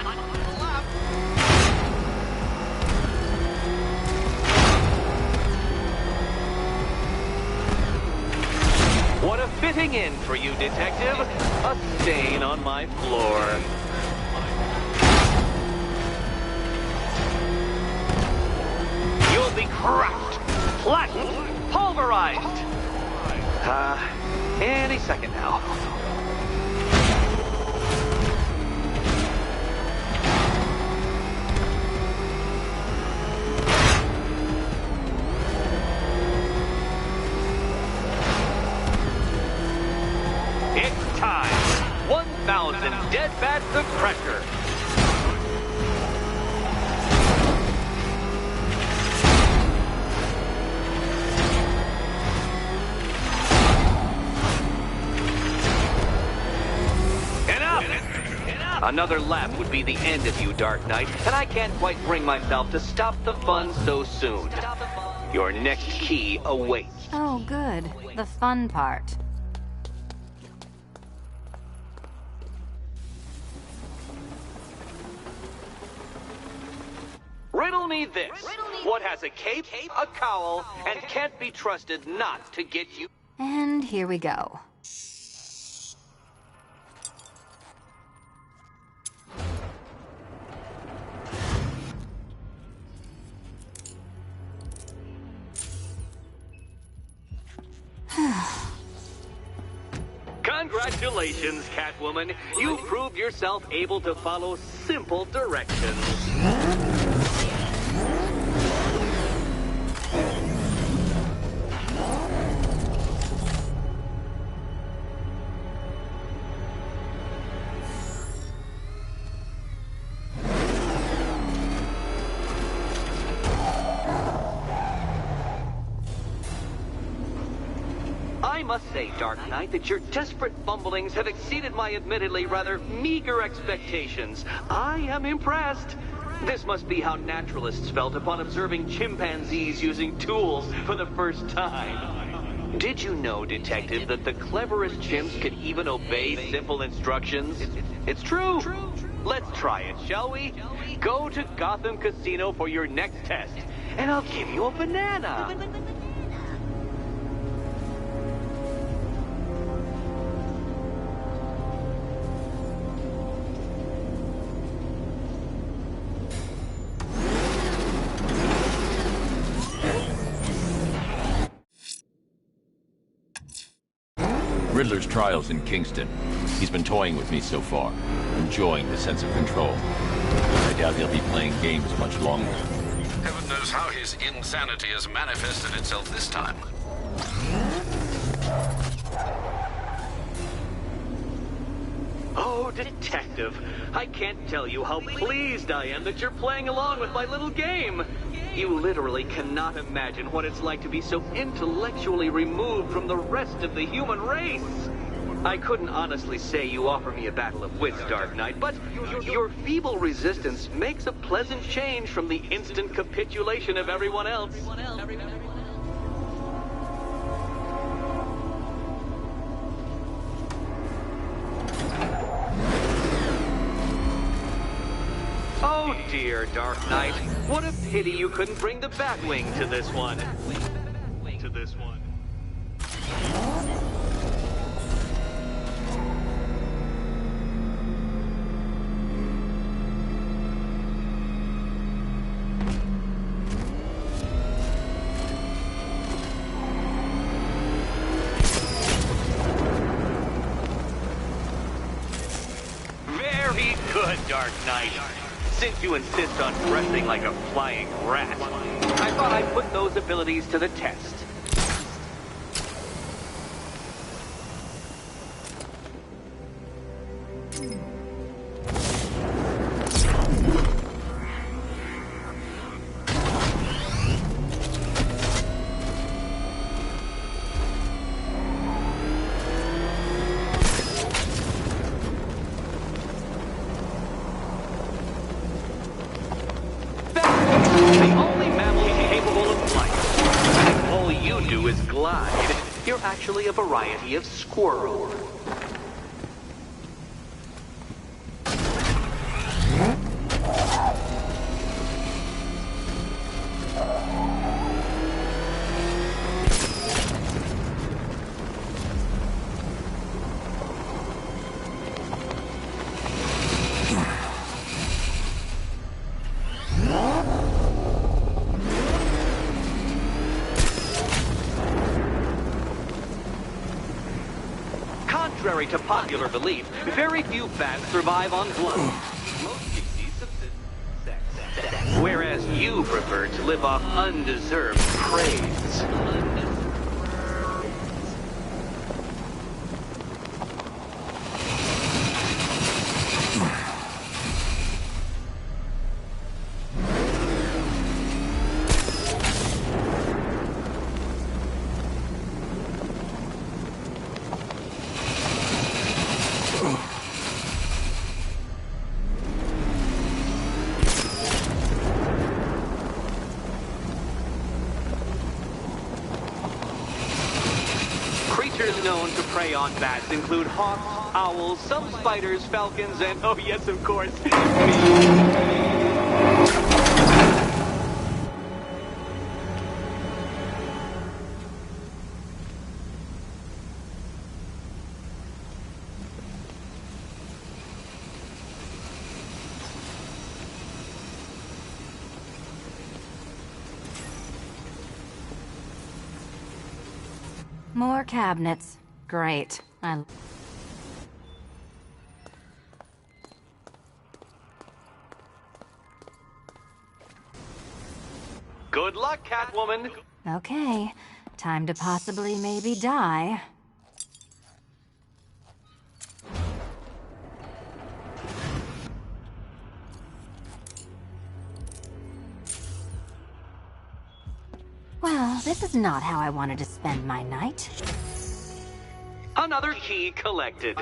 What a fitting end for you, Detective. A stain on my floor. You'll be cracked, flattened, pulverized. Any second now. It's time. 1,000 dead bats of pressure. Another lap would be the end of you, Dark Knight, and I can't quite bring myself to stop the fun so soon. Your next key awaits. Oh, good. The fun part. Riddle me this. What has a cape, a cowl, and can't be trusted not to get you... And here we go. Congratulations, Catwoman. You proved yourself able to follow simple directions. I must say, Dark Knight, that your desperate fumblings have exceeded my admittedly rather meager expectations. I am impressed. This must be how naturalists felt upon observing chimpanzees using tools for the first time. Did you know, Detective, that the cleverest chimps can even obey simple instructions? It's true. Let's try it, shall we? Go to Gotham Casino for your next test, and I'll give you a banana. Riddler's trial's in Kingston. He's been toying with me so far, enjoying the sense of control. I doubt he'll be playing games much longer. Heaven knows how his insanity has manifested itself this time. Oh, Detective, I can't tell you how pleased I am that you're playing along with my little game. You literally cannot imagine what it's like to be so intellectually removed from the rest of the human race. I couldn't honestly say you offer me a battle of wits, Dark Knight, but your feeble resistance makes a pleasant change from the instant capitulation of everyone else. Oh dear, Dark Knight. What a pity you couldn't bring the Batwing to this one. Very good, Dark Knight. Since you insist on dressing like a flying rat, I thought I'd put those abilities to the test. You're actually a variety of squirrel. Contrary to popular belief, very few bats survive on blood. Most species subsist on sex. Whereas you prefer to live off undeserved praise. Creatures known to prey on bats include hawks, owls, some spiders, falcons, and, oh yes, of course, me. More cabinets. Great. Good luck, Catwoman. Okay. Time to possibly maybe die. Well, this is not how I wanted to spend my night. Another key collected.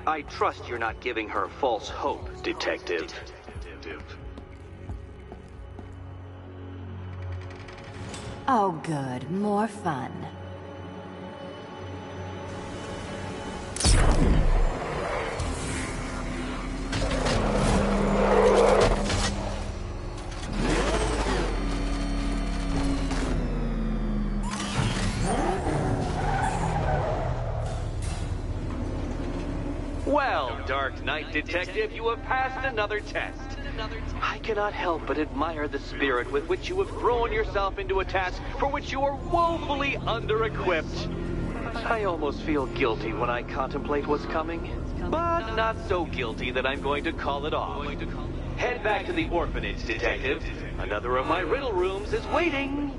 I trust you're not giving her false hope, Detective. Oh, good. More fun. Well, Dark Knight Detective, you have passed another test. I cannot help but admire the spirit with which you have thrown yourself into a task for which you are woefully under-equipped. I almost feel guilty when I contemplate what's coming, but not so guilty that I'm going to call it off. Head back to the orphanage, Detective. Another of my riddle rooms is waiting.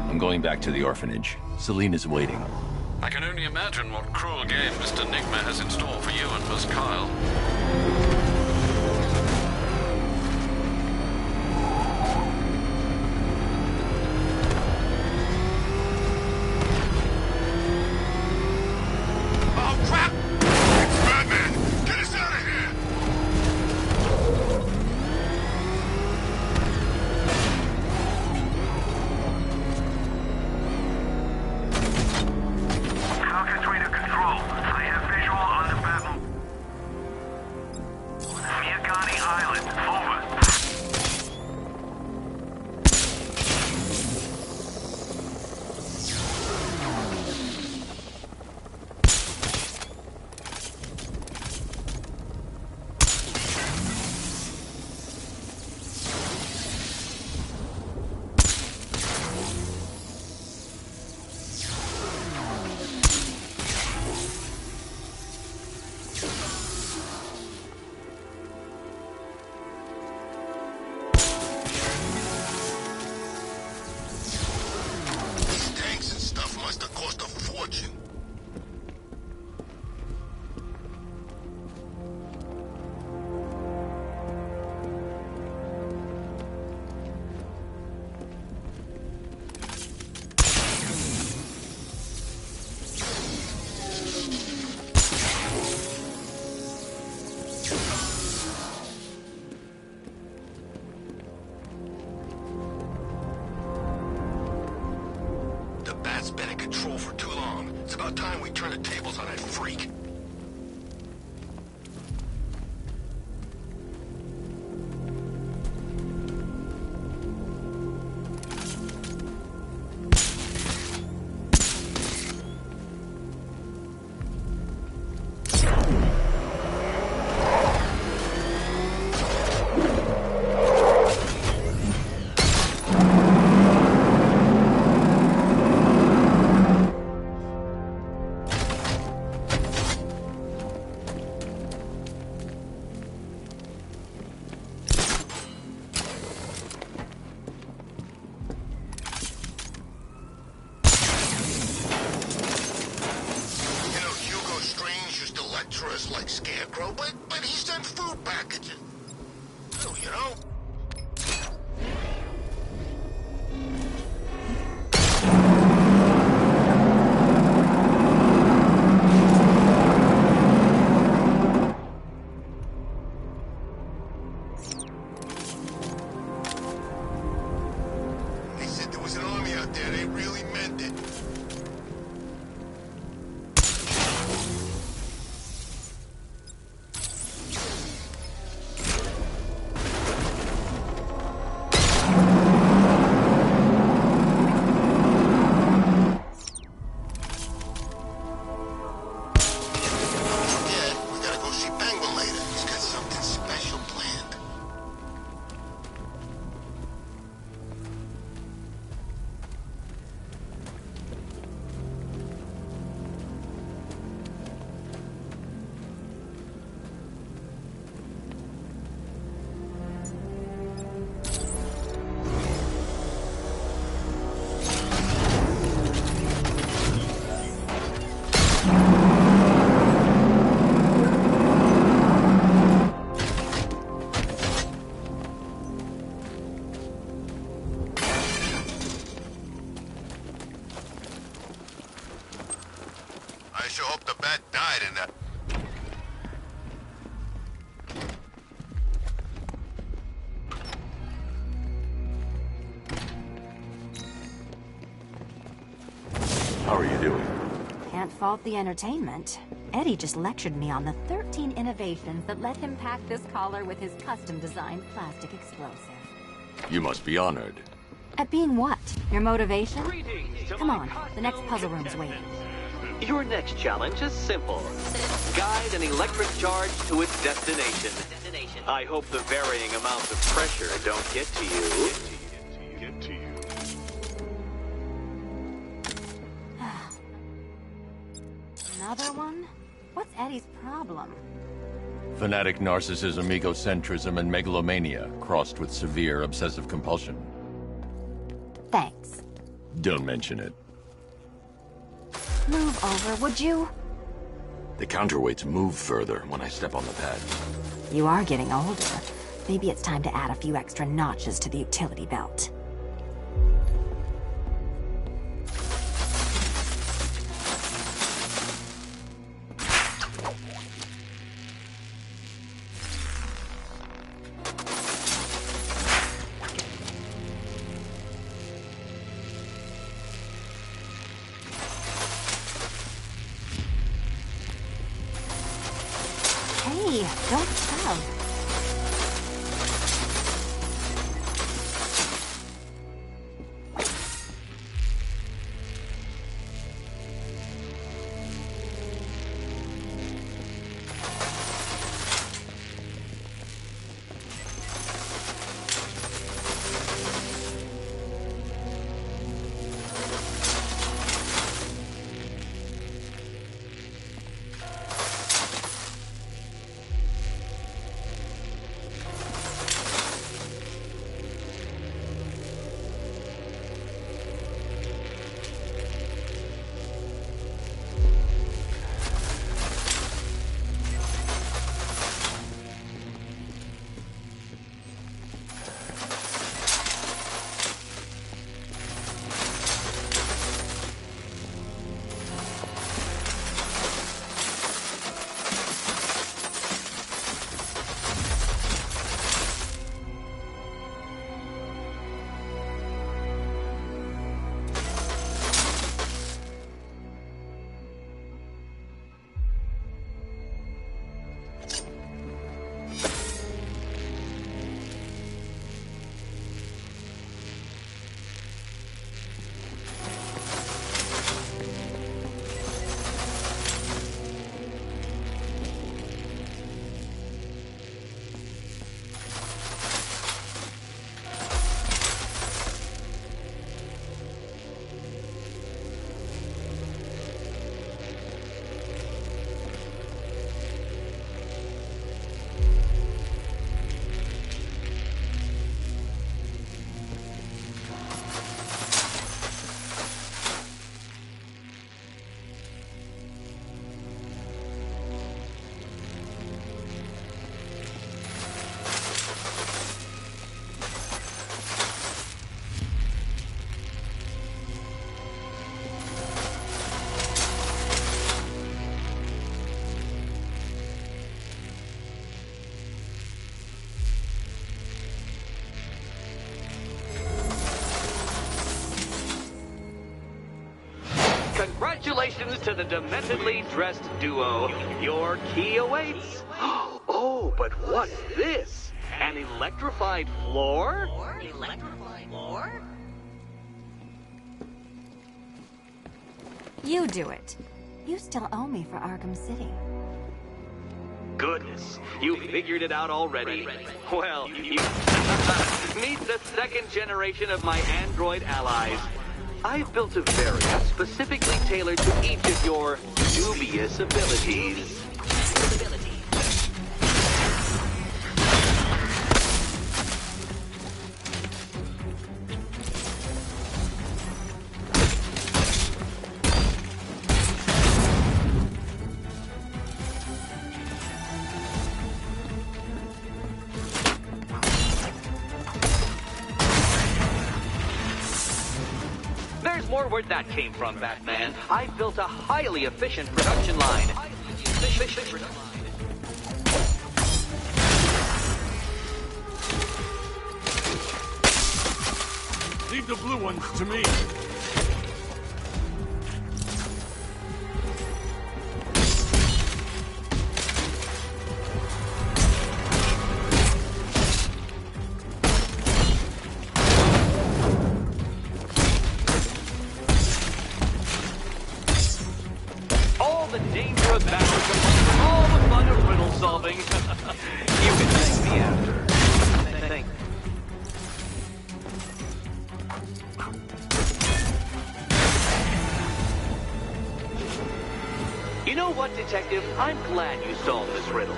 I'm going back to the orphanage. Celine is waiting. I can only imagine what cruel game Mr. Nigma has in store for you and Miss Kyle. Oh, crap! It's Badman! Get us out of here! Falcon's ready to control. I have visual on the Badman. Miagani Island. Over. These tanks and stuff must have cost a fortune. The bat's been in control for too long. It's about time we turn the tables on that freak. You know, Hugo Strange used to lecture us like Scarecrow, but he sent food packages. So, you know. They said there was an army out there. They really meant it. hide in that. How are you doing? Can't fault the entertainment. Eddie just lectured me on the 13 innovations that let him pack this collar with his custom-designed plastic explosive. You must be honored. At being what? Your motivation? Come on, the next puzzle room's waiting. Your next challenge is simple. Guide an electric charge to its destination. I hope the varying amounts of pressure don't get to you. Another one? What's Eddie's problem? Fanatic narcissism, egocentrism, and megalomania, crossed with severe obsessive compulsion. Thanks. Don't mention it. Move over, would you? The counterweights move further when I step on the pad. You are getting older. Maybe it's time to add a few extra notches to the utility belt. Hey, don't shove. Congratulations to the dementedly dressed duo. Your key awaits. Oh, but what's this? An electrified floor? Electrified floor? You do it. You still owe me for Arkham City. Goodness, you figured it out already. Well, you meet the second generation of my android allies. I've built a variant specifically tailored to each of your dubious abilities. More where that came from, Batman. I've built a highly efficient production line. favorite of mine. Leave the blue ones to me. All the danger of battle comes from all the fun of riddle solving. You can thank me after. Thank You know what, Detective? I'm glad you solved this riddle.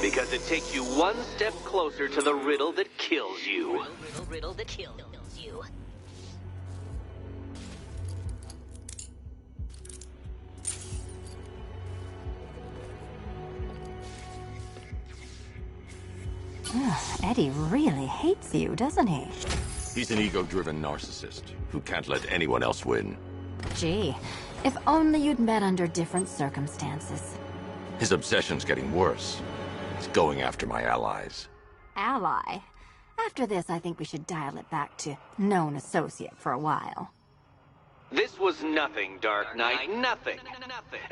Because it takes you one step closer to the riddle that kills you. Riddle that kills you. Eddie really hates you, doesn't he? He's an ego-driven narcissist who can't let anyone else win. Gee, if only you'd met under different circumstances. His obsession's getting worse. He's going after my allies. Ally? After this, I think we should dial it back to known associate for a while. This was nothing, Dark Knight, nothing.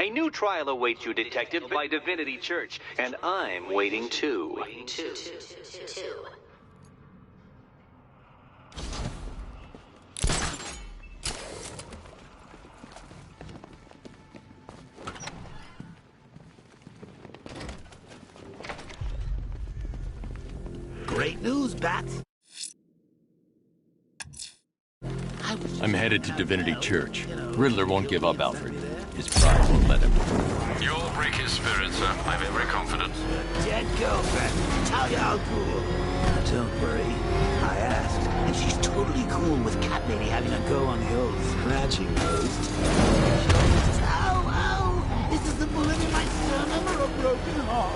A new trial awaits you, Detective, by Divinity Church, and I'm waiting too. Great news, Bats. I'm headed to Divinity Church. Riddler won't give up, Alfred. His pride won't let him. You'll break his spirit, sir. I've every confidence. Dead girlfriend. Tell you how cool. Don't worry. I asked, and she's totally cool with Cat Lady having a go on the old scratching post. Ow! Is this the bullet in my stomach or a broken heart?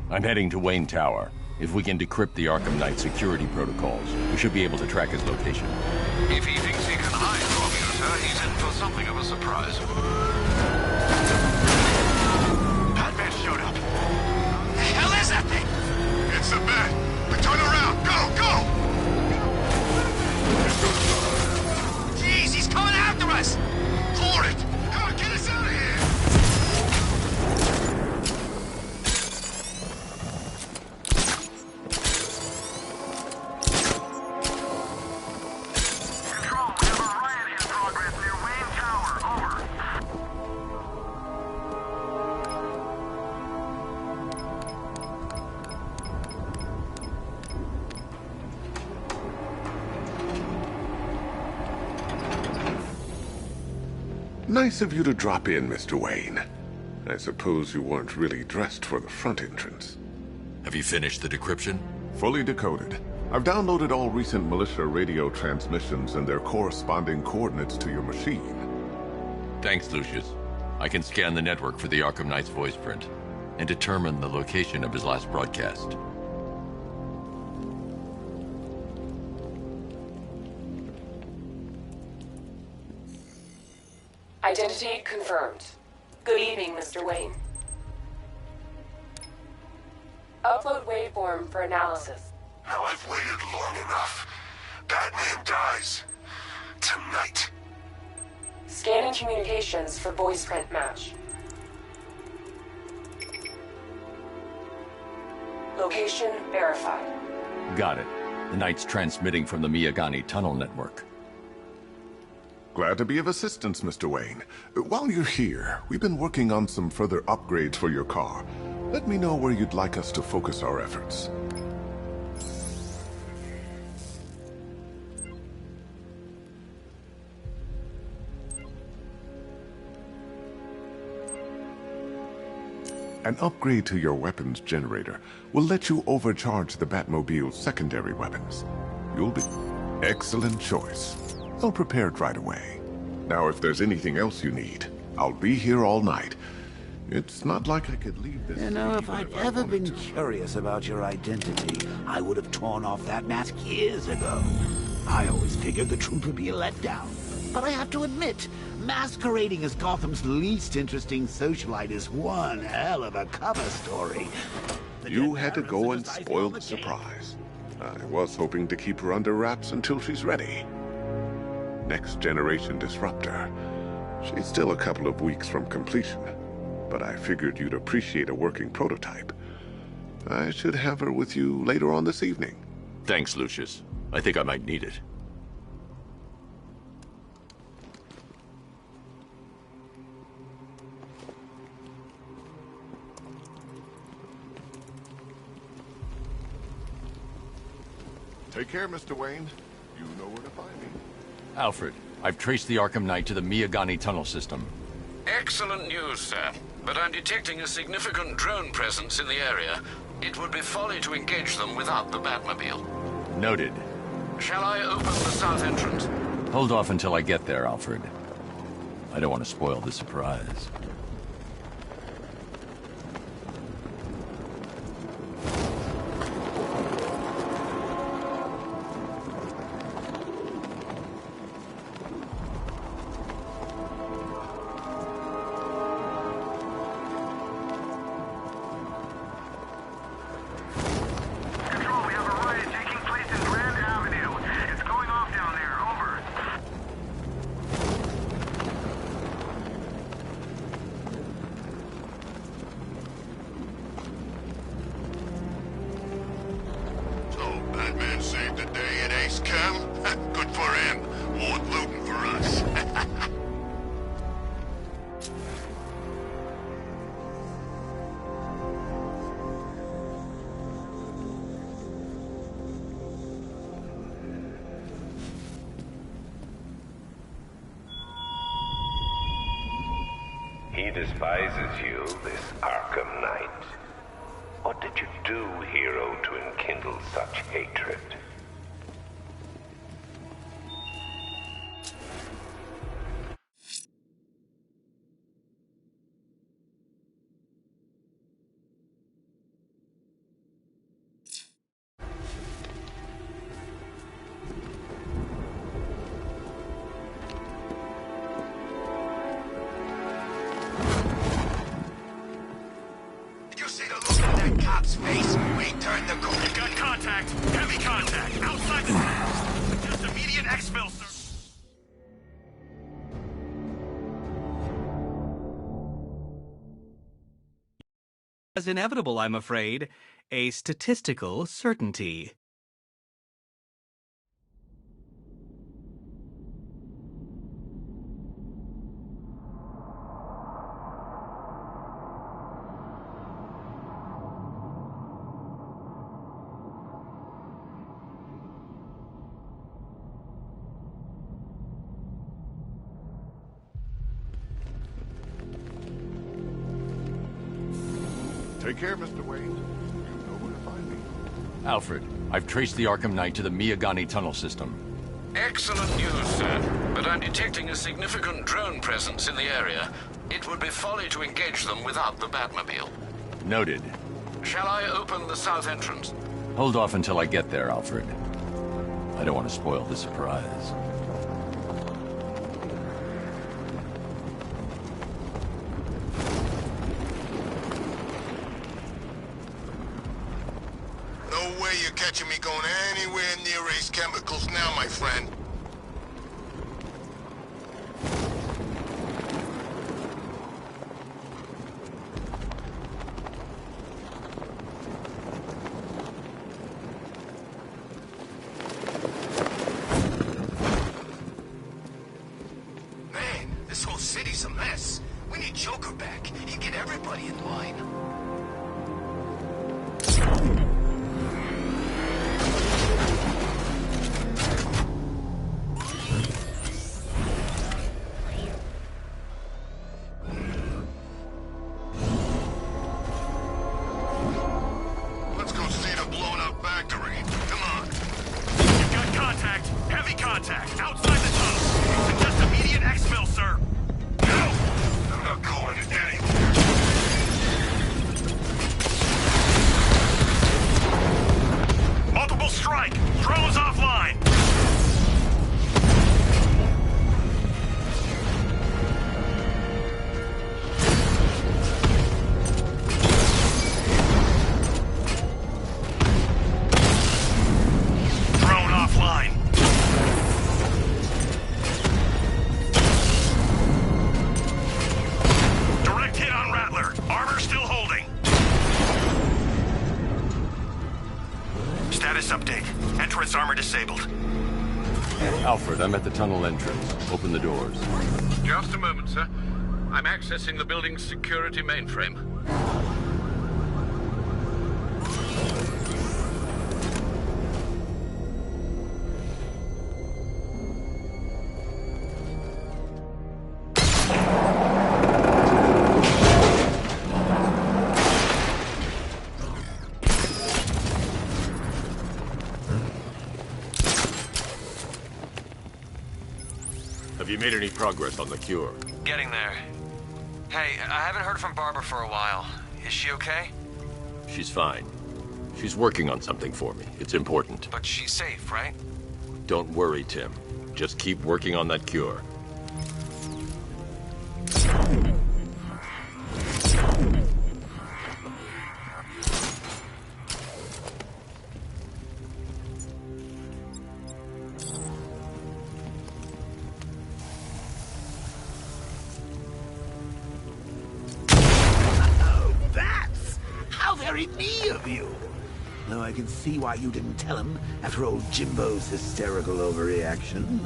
I'm heading to Wayne Tower. If we can decrypt the Arkham Knight security protocols, we should be able to track his location. If he thinks he can hide from you, sir, he's in for something of a surprise. Badman showed up. The hell is that thing? It's the Bat. But turn around. Go! Jeez, he's coming after us. For it. Come on, get us out of here. Nice of you to drop in, Mr. Wayne. I suppose you weren't really dressed for the front entrance. Have you finished the decryption? Fully decoded. I've downloaded all recent militia radio transmissions and their corresponding coordinates to your machine. Thanks, Lucius. I can scan the network for the Arkham Knight's voice print and determine the location of his last broadcast. Identity confirmed. Good evening, Mr. Wayne. Upload waveform for analysis. Now I've waited long enough. Badman dies. Tonight. Scanning communications for voice print match. Location verified. Got it. The Knight's transmitting from the Miyagani tunnel network. Glad to be of assistance, Mr. Wayne. While you're here, we've been working on some further upgrades for your car. Let me know where you'd like us to focus our efforts. An upgrade to your weapons generator will let you overcharge the Batmobile's secondary weapons. You'll be... Excellent choice. I'll prepare it right away. Now, if there's anything else you need, I'll be here all night. It's not like I could leave this... You know, if I'd ever been curious about your identity, I would have torn off that mask years ago. I always figured the truth would be a letdown. But I have to admit, masquerading as Gotham's least interesting socialite is one hell of a cover story. You had to go and spoil the surprise. I was hoping to keep her under wraps until she's ready. Next generation disruptor. She's still a couple of weeks from completion, but I figured you'd appreciate a working prototype. I should have her with you later on this evening. Thanks, Lucius. I think I might need it. Take care, Mr. Wayne. You know where to find me. Alfred, I've traced the Arkham Knight to the Miyagani tunnel system. Excellent news, sir. But I'm detecting a significant drone presence in the area. It would be folly to engage them without the Batmobile. Noted. Shall I open the south entrance? Hold off until I get there, Alfred. I don't want to spoil the surprise. Badman saved the day at Ace Chem? Good for him. More looting for us. He despises you, this Arkham Knight. What did you do, hero, to enkindle such hatred? Face, we turned the corner. Got contact. Heavy contact. Outside the city. Just immediate exfil, sir. As inevitable, I'm afraid. A statistical certainty. Take care, Mr. Wayne. You know where to find me. Alfred, I've traced the Arkham Knight to the Miyagani tunnel system. Excellent news, sir. But I'm detecting a significant drone presence in the area. It would be folly to engage them without the Batmobile. Noted. Shall I open the south entrance? Hold off until I get there, Alfred. I don't want to spoil the surprise. No way you're catching me going anywhere near Ace Chemicals now, my friend. Man, this whole city's a mess. We need Joker back. He'd get everybody in line. Alfred, I'm at the tunnel entrance. Open the doors. Just a moment, sir. I'm accessing the building's security mainframe. Have you made any progress on the cure? Getting there. Hey, I haven't heard from Barbara for a while. Is she okay? She's fine. She's working on something for me. It's important. But she's safe, right? Don't worry, Tim. Just keep working on that cure. Very me of you. Though I can see why you didn't tell him after old Jimbo's hysterical overreaction.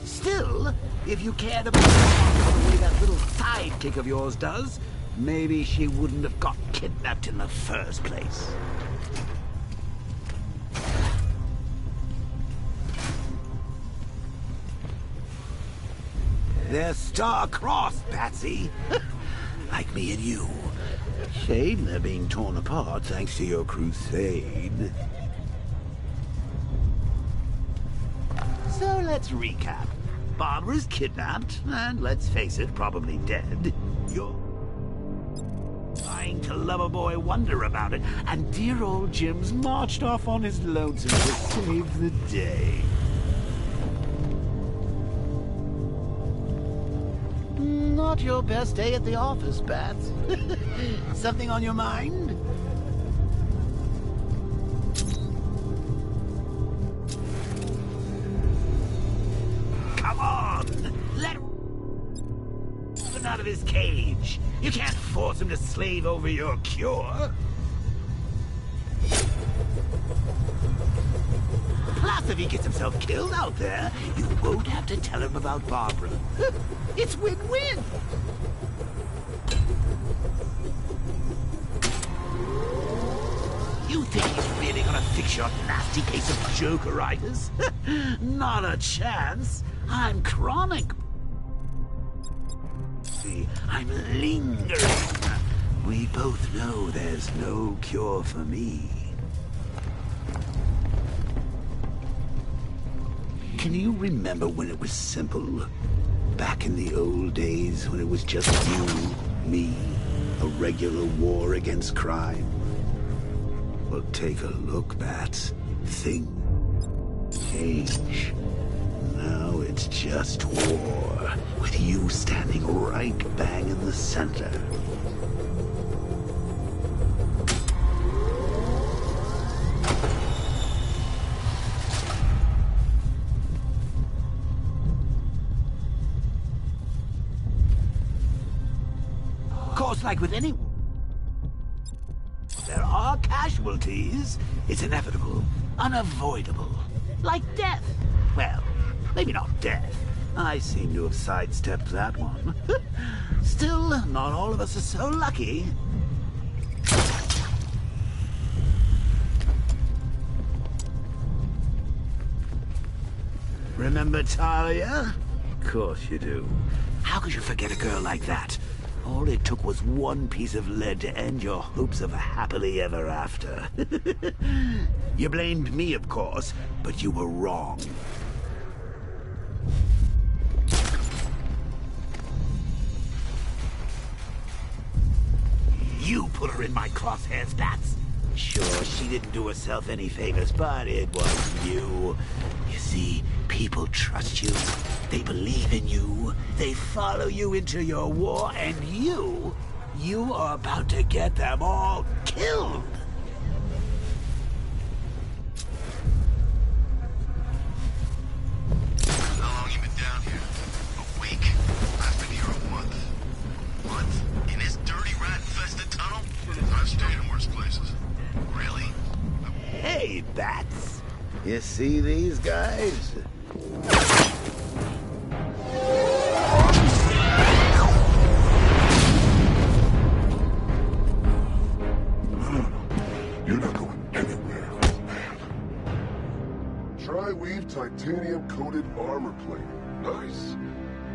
Still, if you cared about the way that little sidekick of yours does, maybe she wouldn't have got kidnapped in the first place. They're star-crossed, Patsy. Like me and you. Shame they're being torn apart thanks to your crusade. So let's recap. Barbara's kidnapped, and let's face it, probably dead. You're trying to Loverboy wonder about it, and dear old Jim's marched off on his lonesome to save the day. Not your best day at the office, Bats. Something on your mind? Come on! Let him out of his cage. You can't force him to slave over your cure. Plus, if he gets himself killed out there, you won't have to tell him about Barbara. It's win-win. You think he's really gonna fix your nasty case of jokeritis? Not a chance. I'm chronic. See, I'm lingering. We both know there's no cure for me. Can you remember when it was simple? Back in the old days when it was just you, me, a regular war against crime? Well, take a look, Bats. Things change. Now it's just war, with you standing right bang in the center. Of course, like with any... there are casualties. It's inevitable, unavoidable. Like death. Well, maybe not death. I seem to have sidestepped that one. Still, not all of us are so lucky. Remember Talia? Of course you do. How could you forget a girl like that? All it took was one piece of lead to end your hopes of a happily ever after. You blamed me, of course, but you were wrong. You put her in my crosshairs, Bats. Sure, she didn't do herself any favors, but it was you. You see, people trust you. They believe in you. They follow you into your war, and you are about to get them all killed. How long you been down here? A week? I've been here a month. Month? In this dirty, rat-infested tunnel? I've stayed in worse places. Really? Hey, Bats. You see these guys? You're not going anywhere, man. Tri-weave titanium-coated armor plate. Nice.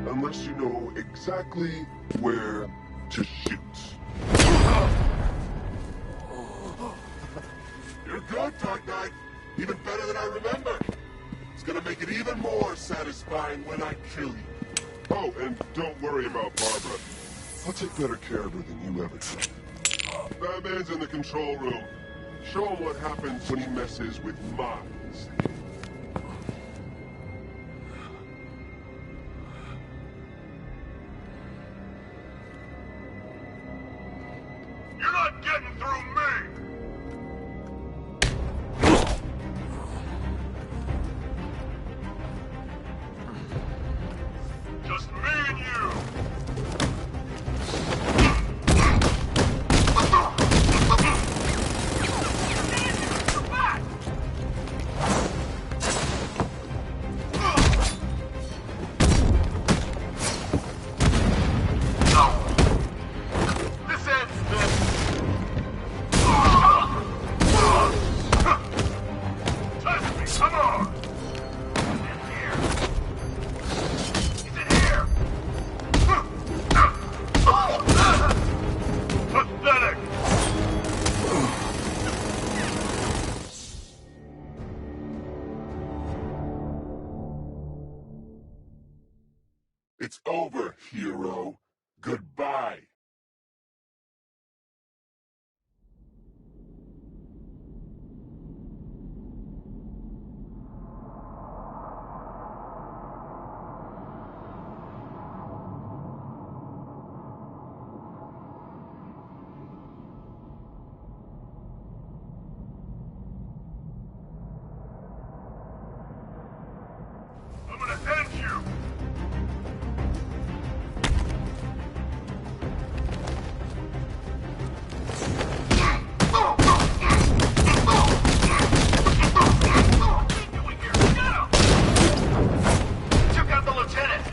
Unless you know exactly where to shoot. You're good, Dark Knight. Even better than I remember. It's gonna make it even more satisfying when I kill you. Oh, and don't worry about Barbara. I'll take better care of her than you ever did. Batman's in the control room. Show him what happens when he messes with minds. You're not getting through me! Just me and you! This ends this! Touch me, come on! He's in here! Pathetic! It's over, hero. Goodbye. I'm gonna end you! Took out the lieutenant!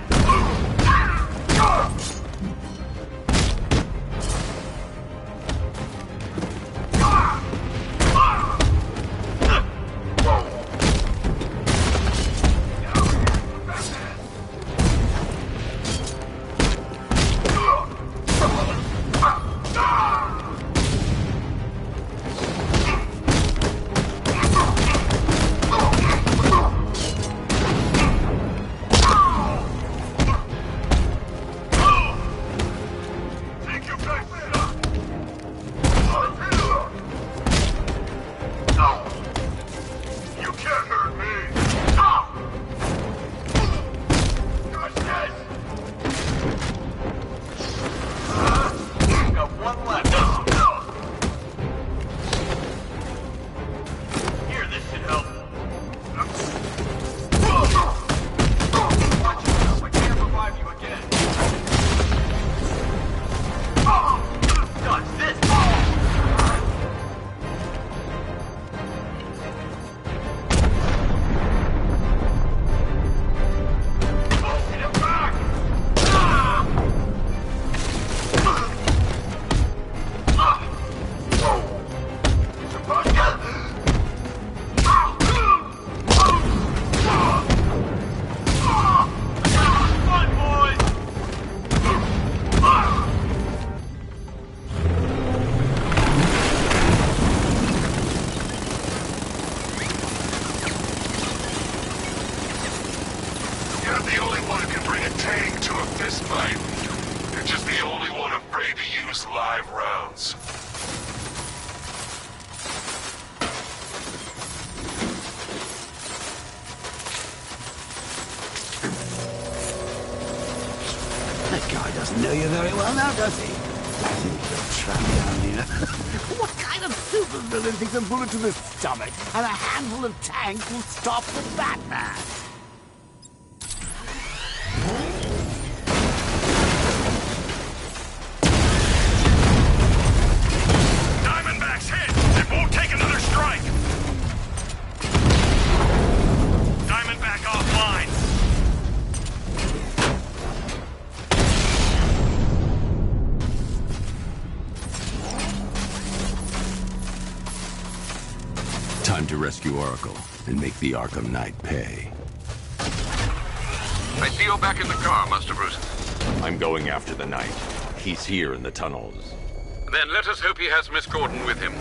Take you guys up! No! You can't hurt me! Gosh, yes! Got one left. Here, this should help. Watch yourself, I can't revive you again. Dodge this! Hit him back! Fun, boys! You're the only one who can bring a tank to a fistfight. You're just the only one afraid to use live rounds. That guy doesn't know you very well now, does he? I think you're trapped down here. What kind of supervillain thinks a bullet to the stomach and a handful of tanks will stop the Batman? Diamondback's hit! It won't take another strike! rescue Oracle and make the Arkham Knight pay. I see you're back in the car, Master Bruce. I'm going after the Knight. He's here in the tunnels. Then let us hope he has Miss Gordon with him.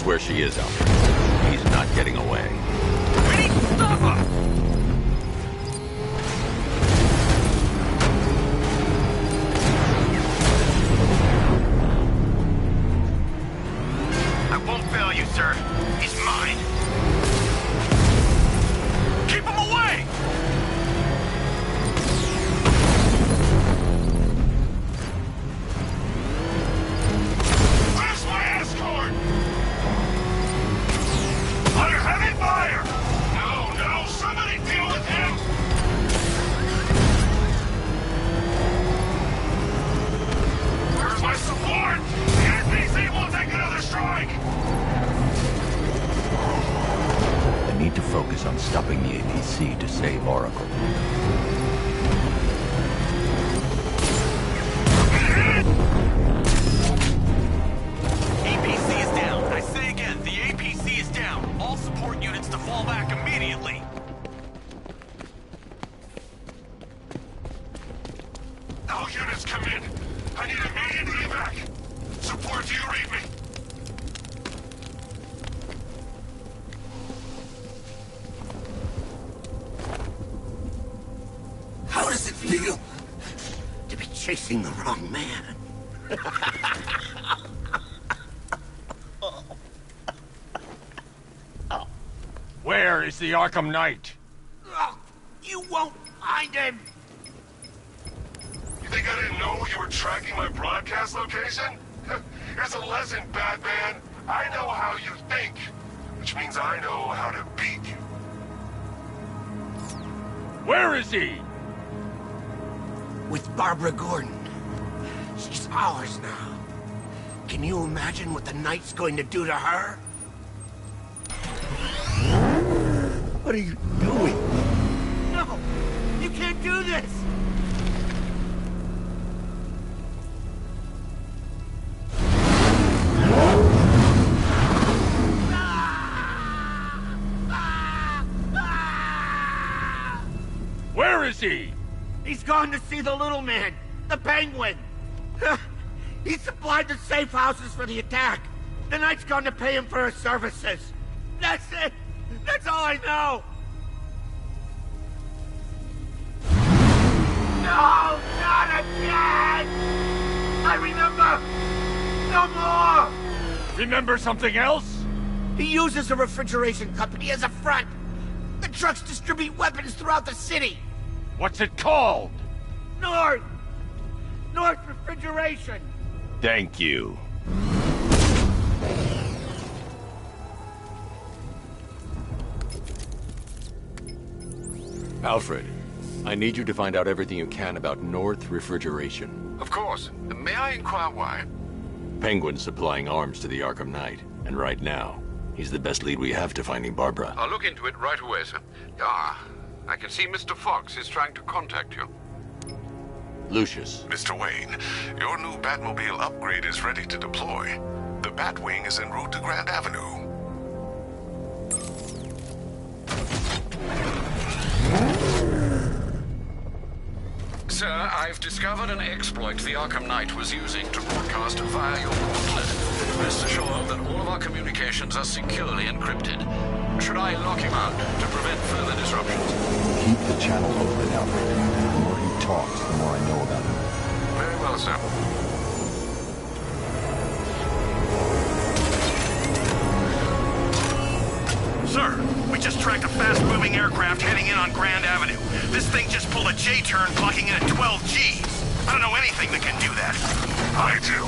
Where she is, Alfred. He's not getting away. We need to stop her! I won't fail you, sir. He's mine. Keep him away! Where's my escort? Under heavy fire! No, somebody deal with him! Where's my support? The NPC will take another strike! I need to focus on stopping the APC to save Oracle. APC is down. I say again, the APC is down. All support units to fall back immediately. All units come in. I need immediate evac. Support, do you read me? How does it feel to be chasing the wrong man? Where is the Arkham Knight? You won't find him! You think I didn't know you were tracking my broadcast location? Here's a lesson, Badman. I know how you think, which means I know how to beat you. Where is he? With Barbara Gordon. She's ours now. Can you imagine what the Knight's going to do to her? What are you doing? No! You can't do this! Where is he? He's gone to see the little man, the Penguin. He supplied the safe houses for the attack. The Knight's gone to pay him for his services. That's it. That's all I know. No, not again. I remember. No more. Remember something else? He uses a refrigeration company as a front. The trucks distribute weapons throughout the city. What's it called? North Refrigeration. Thank you. Alfred, I need you to find out everything you can about North Refrigeration. Of course. May I inquire why? Penguin's supplying arms to the Arkham Knight, and right now, he's the best lead we have to finding Barbara. I'll look into it right away, sir. Ah, I can see Mr. Fox is trying to contact you. Lucius. Mr. Wayne, your new Batmobile upgrade is ready to deploy. The Batwing is en route to Grand Avenue. Sir, I've discovered an exploit the Arkham Knight was using to broadcast via your gauntlet. Rest assured that all of our communications are securely encrypted. Should I lock him out to prevent further disruptions? Keep the channel open, Alfred. The more he talks, the more I know about him. Very well, sir. just tracked a fast-moving aircraft heading in on Grand Avenue. This thing just pulled a J-turn, clocking in at 12 Gs. I don't know anything that can do that. I do.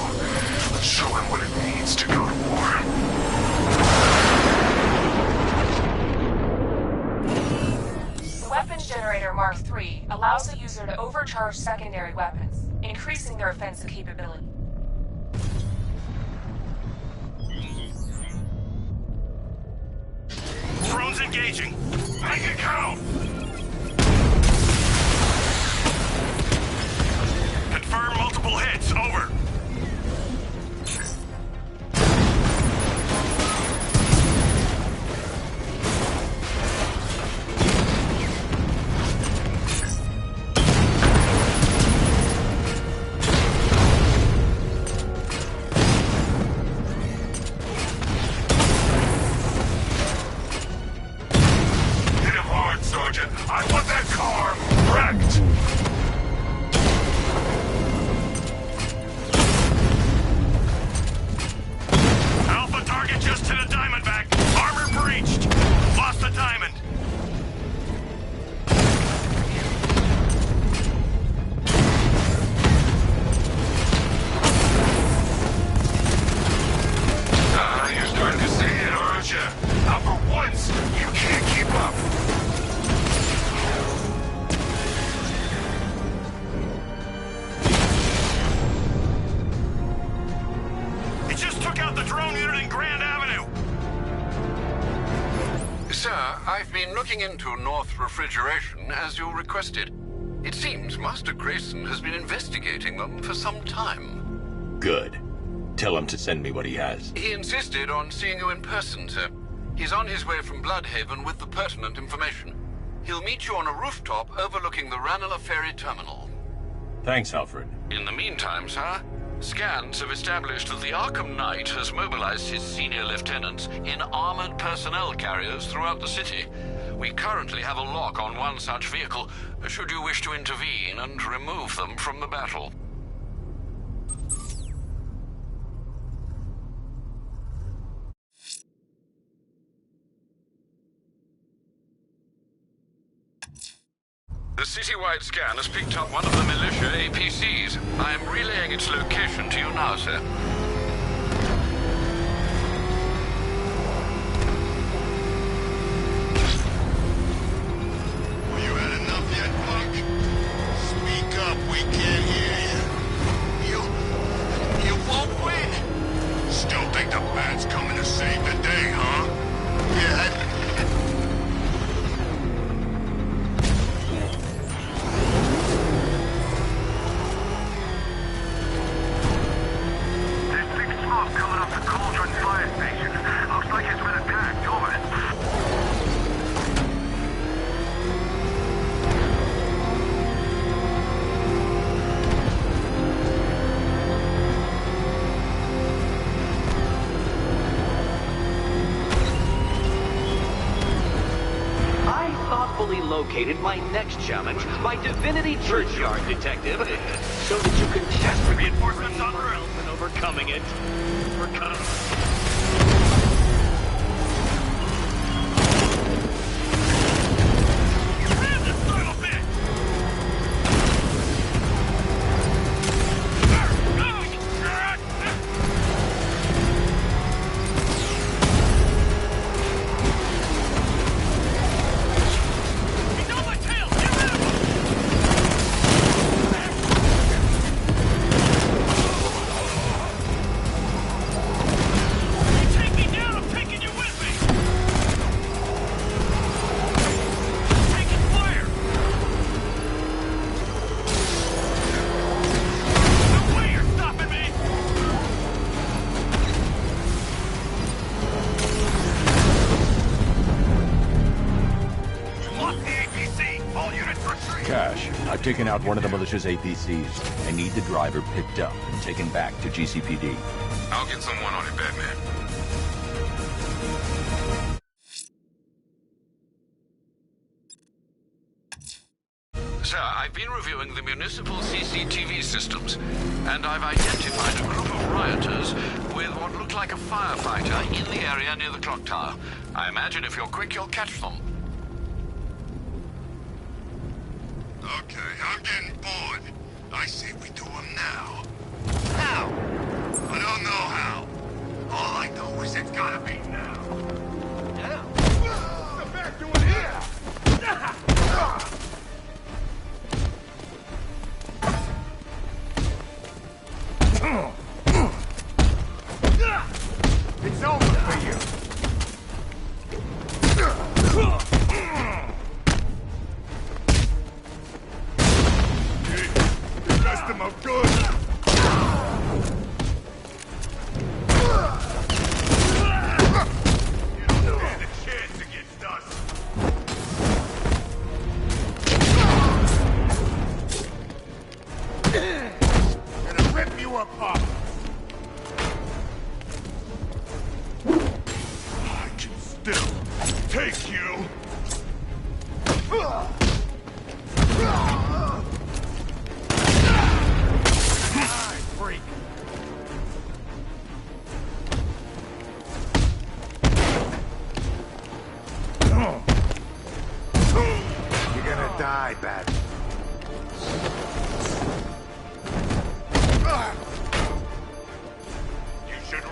Let's show him what it means to go to war. The Weapons Generator Mark III allows the user to overcharge secondary weapons, increasing their offensive capability. Drones engaging. Make it count! Confirm multiple hits. Over. Into North Refrigeration as you requested. It seems Master Grayson has been investigating them for some time. Good. Tell him to send me what he has. He insisted on seeing you in person, sir. He's on his way from Bloodhaven with the pertinent information. He'll meet you on a rooftop overlooking the Ranelagh Ferry Terminal. Thanks, Alfred. In the meantime, sir, scans have established that the Arkham Knight has mobilized his senior lieutenants in armored personnel carriers throughout the city. We currently have a lock on one such vehicle, should you wish to intervene and remove them from the battle. The citywide scan has picked up one of the militia APCs. I am relaying its location to you now, sir. We can't hear you. You won't win. Still think the Bat's coming to save the day, huh? Yeah. There's big smoke coming off the Cauldron fire station. Looks like it's been attacked. Over. Located my next challenge, my Divinity Churchyard detective, so that you can test the reinforcements on route and overcoming it. I've taken out one of the militia's APCs. I need the driver picked up and taken back to GCPD. I'll get someone on it, Badman. Sir, I've been reviewing the municipal CCTV systems, and I've identified a group of rioters with what looked like a firefighter in the area near the clock tower. I imagine if you're quick, you'll catch them. Okay, I'm getting bored. I say we do them now. How? I don't know how. All I know is it's gotta be now. Now? What's the back doing here? It's over for you. You messed him up good. You don't stand a chance against us. Gonna rip you apart. I can still take you. Freak. You're gonna die, Badman. You should.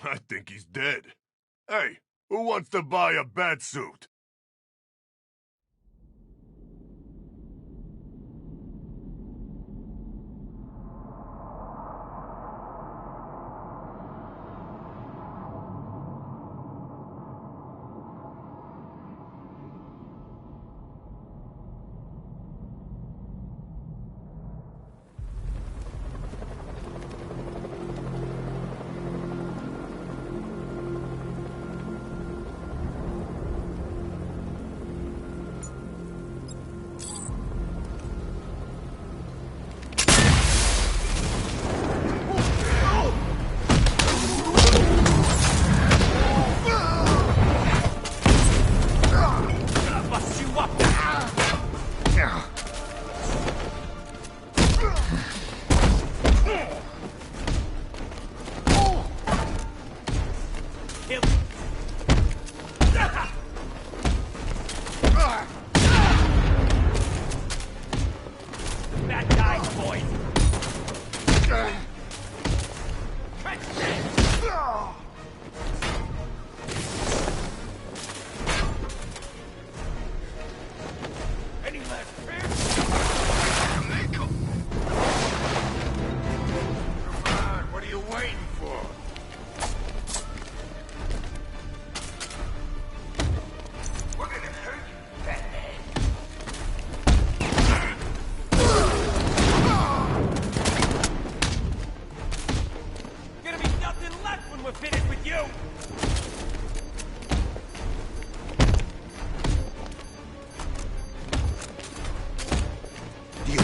I think he's dead. Hey, who wants to buy a bat suit?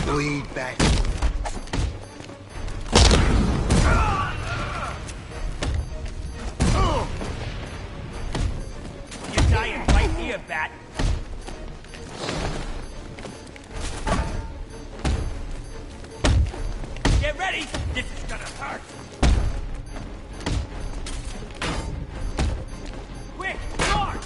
Bleed back. You're dying right here, Bat. Get ready! This is gonna hurt! Quick, guard!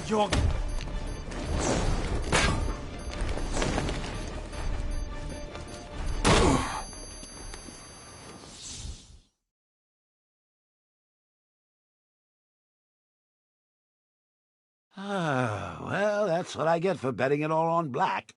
You're... Well, that's what I get for betting it all on black.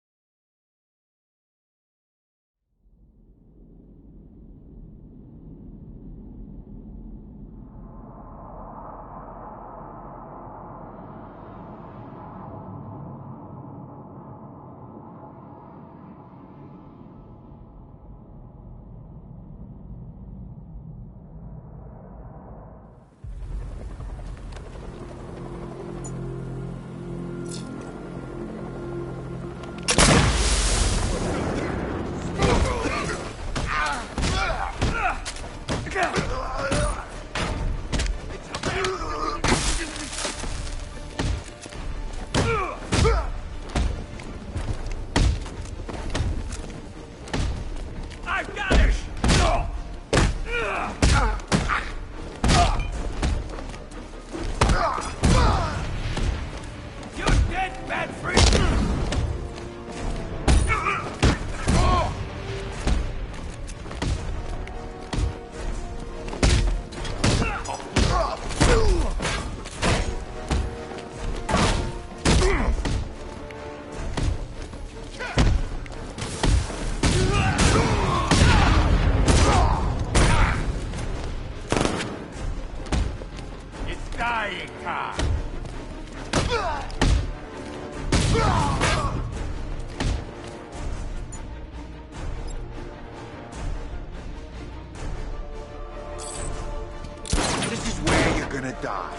gonna die.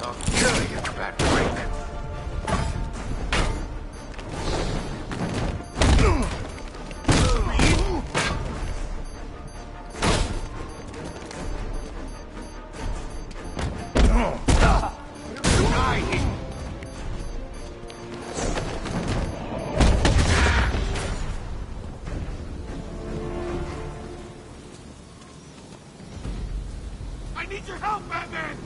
I'll kill you for that break. I need your help, Batman!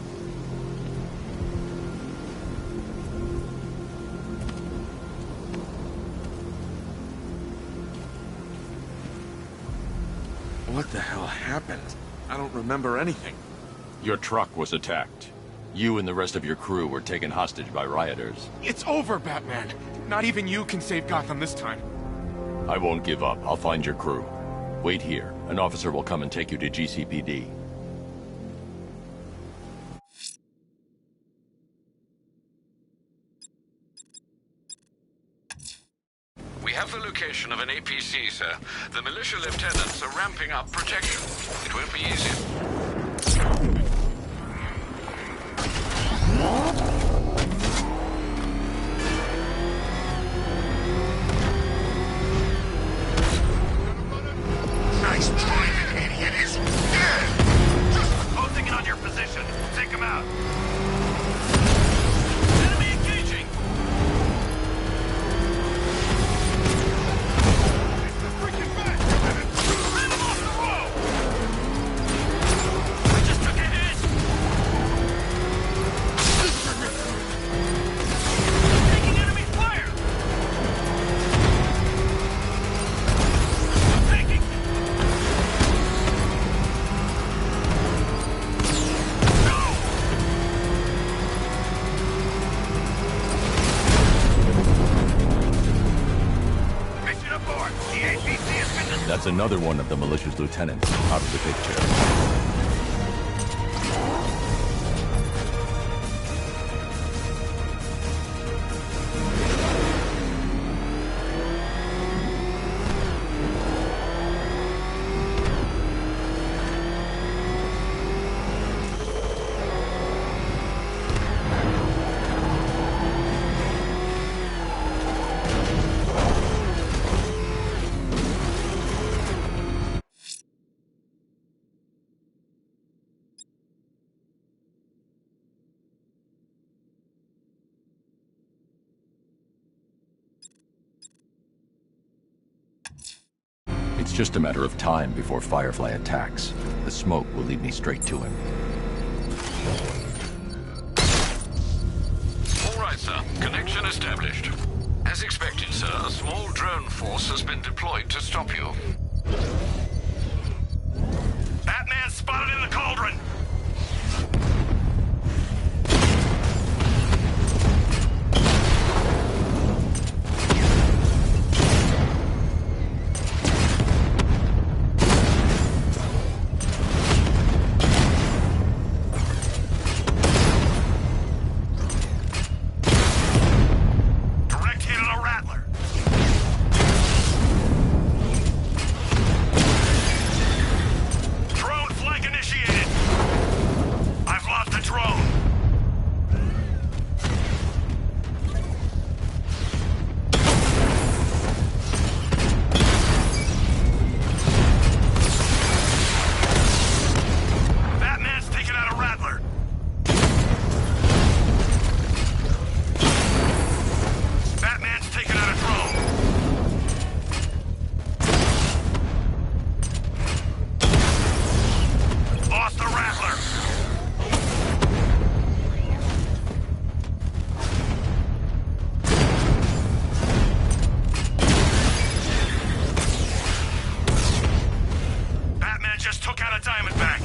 What the hell happened? I don't remember anything. Your truck was attacked. You and the rest of your crew were taken hostage by rioters. It's over, Batman. Not even you can save Gotham this time. I won't give up. I'll find your crew. Wait here. An officer will come and take you to GCPD. We have the location of an APC, sir. The militia lieutenants are ramping up protection. It won't be easy. Nice driving, idiot. He's dead. Just closing in on your position. Take him out. Enemy engaging. I just took a hit! Taking enemy fire! I'm taking... Mission aboard! The APC has been destroyed! That's another one of the militia's lieutenants out of the picture. It's just a matter of time before Firefly attacks. The smoke will lead me straight to him. All right, sir. Connection established. As expected, sir, a small drone force has been deployed to stop you. Batman spotted in the cauldron! Direct hit on a rattler. Drone flank initiated. I've lost the drone. Batman's taken out a rattler. Batman's taken out a drone. Lost the rattler. Batman just took out a Diamondback.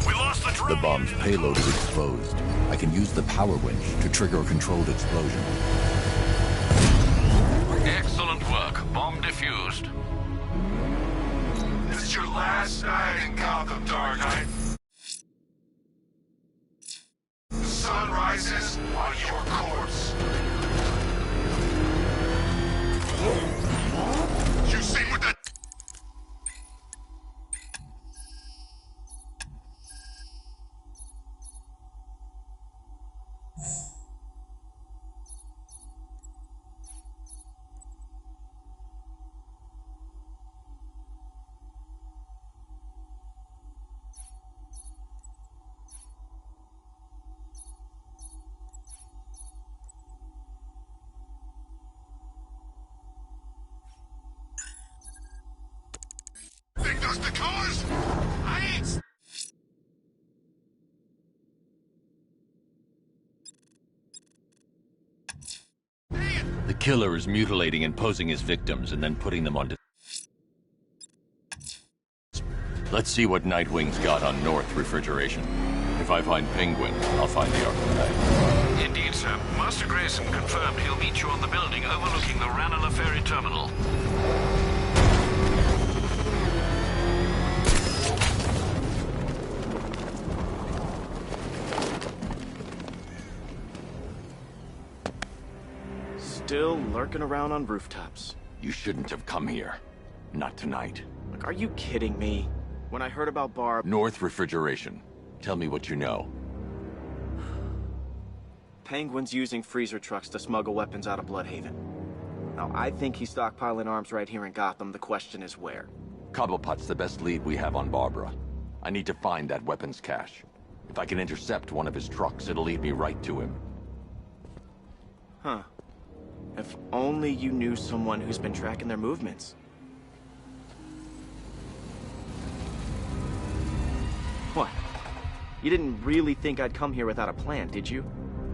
We lost the drone. The bomb's payload is exposed. I can use the power winch to trigger a controlled explosion. Excellent work. Bomb defused. This is your last night in Gotham, Dark Knight. The sun rises on your corpse. killer is mutilating and posing his victims and then putting them onto... Let's see what Nightwing's got on North Refrigeration. If I find Penguin, I'll find the Arkham Knight. Indeed, sir. Master Grayson confirmed he'll meet you on the building overlooking the Ranelagh Ferry Terminal. Still lurking around on rooftops. You shouldn't have come here. Not tonight. Like, are you kidding me? When I heard about Barb... North Refrigeration. Tell me what you know. Penguin's using freezer trucks to smuggle weapons out of Bloodhaven. Now, I think he's stockpiling arms right here in Gotham. The question is where. Cobblepot's the best lead we have on Barbara. I need to find that weapons cache. If I can intercept one of his trucks, it'll lead me right to him. Huh. If only you knew someone who's been tracking their movements. What? You didn't really think I'd come here without a plan, did you?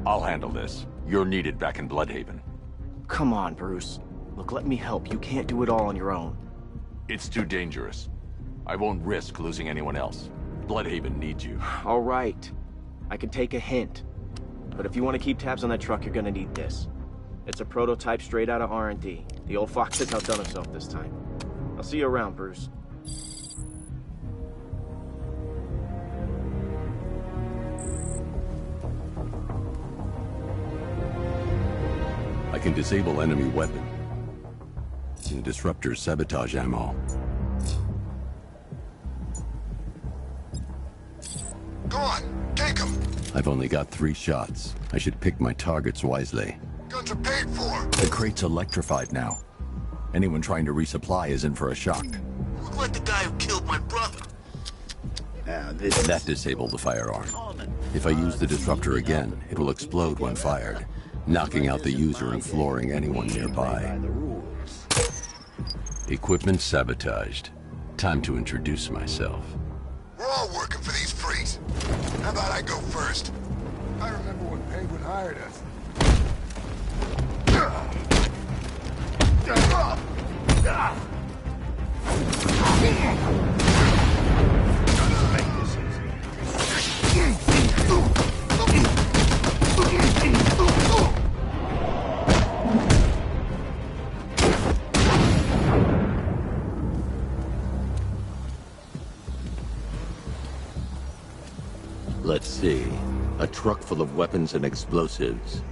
I'll handle this. You're needed back in Bloodhaven. Come on, Bruce. Look, let me help. You can't do it all on your own. It's too dangerous. I won't risk losing anyone else. Bloodhaven needs you. All right. I can take a hint. But if you want to keep tabs on that truck, you're gonna need this. It's a prototype straight out of R&D. The old fox has outdone himself this time. I'll see you around, Bruce. I can disable enemy weapon. And disruptor sabotage ammo. Go on, take him. I've only got 3 shots. I should pick my targets wisely. Guns are paid for. The crate's electrified now. Anyone trying to resupply is in for a shock. You look like the guy who killed my brother. That disabled the firearm. If I use the disruptor again, it will explode when fired, knocking out the user and flooring anyone nearby. Equipment sabotaged. Time to introduce myself. We're all working for these freaks. How about I go first? I remember when Penguin hired us. Let's see. A truck full of weapons and explosives.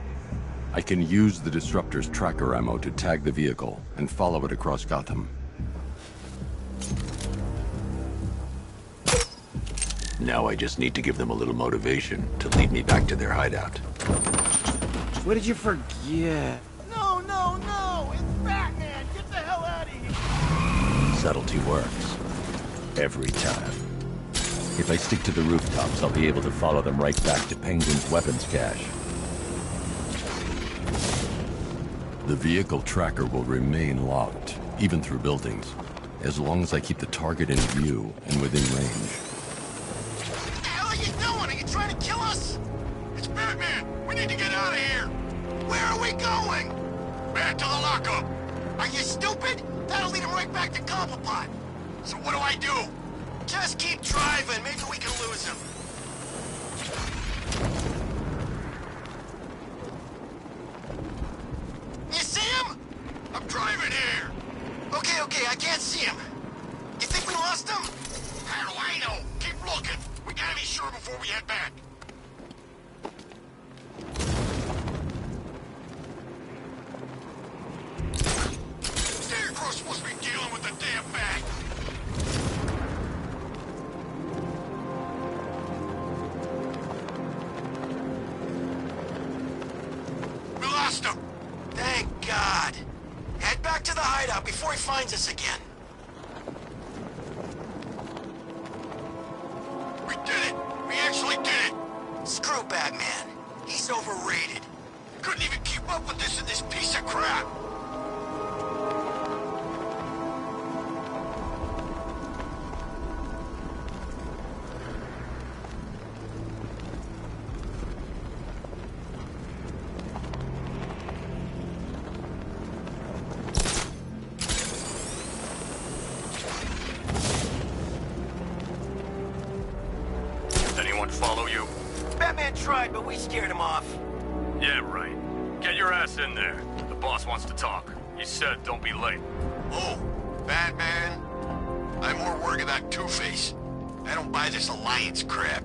I can use the disruptor's tracker ammo to tag the vehicle and follow it across Gotham. Now I just need to give them a little motivation to lead me back to their hideout. What did you forget? No, no, no! It's Batman! Get the hell out of here! Subtlety works. Every time. If I stick to the rooftops, I'll be able to follow them right back to Penguin's weapons cache. The vehicle tracker will remain locked, even through buildings, as long as I keep the target in view and within range. What the hell are you doing? Are you trying to kill us? It's Batman. We need to get out of here. Where are we going? Back to the lockup. Are you stupid? That'll lead him right back to Cobblepot. So what do I do? Just keep driving. Maybe we can lose him. You see him? I'm driving here. Okay, I can't see him. You think we lost him? How do I know? Keep looking. We gotta be sure before we head back. Scarecrow's supposed to be dealing with the damn bag. We lost him. Thank God. Head back to the hideout before he finds us again. We did it. We actually did it. Screw Batman. He's overrated. Couldn't even keep up with this in this piece of crap. Batman tried, but we scared him off. Yeah, right. Get your ass in there. The boss wants to talk. He said don't be late. Oh, Batman? I'm more worried about Two-Face. I don't buy this alliance crap.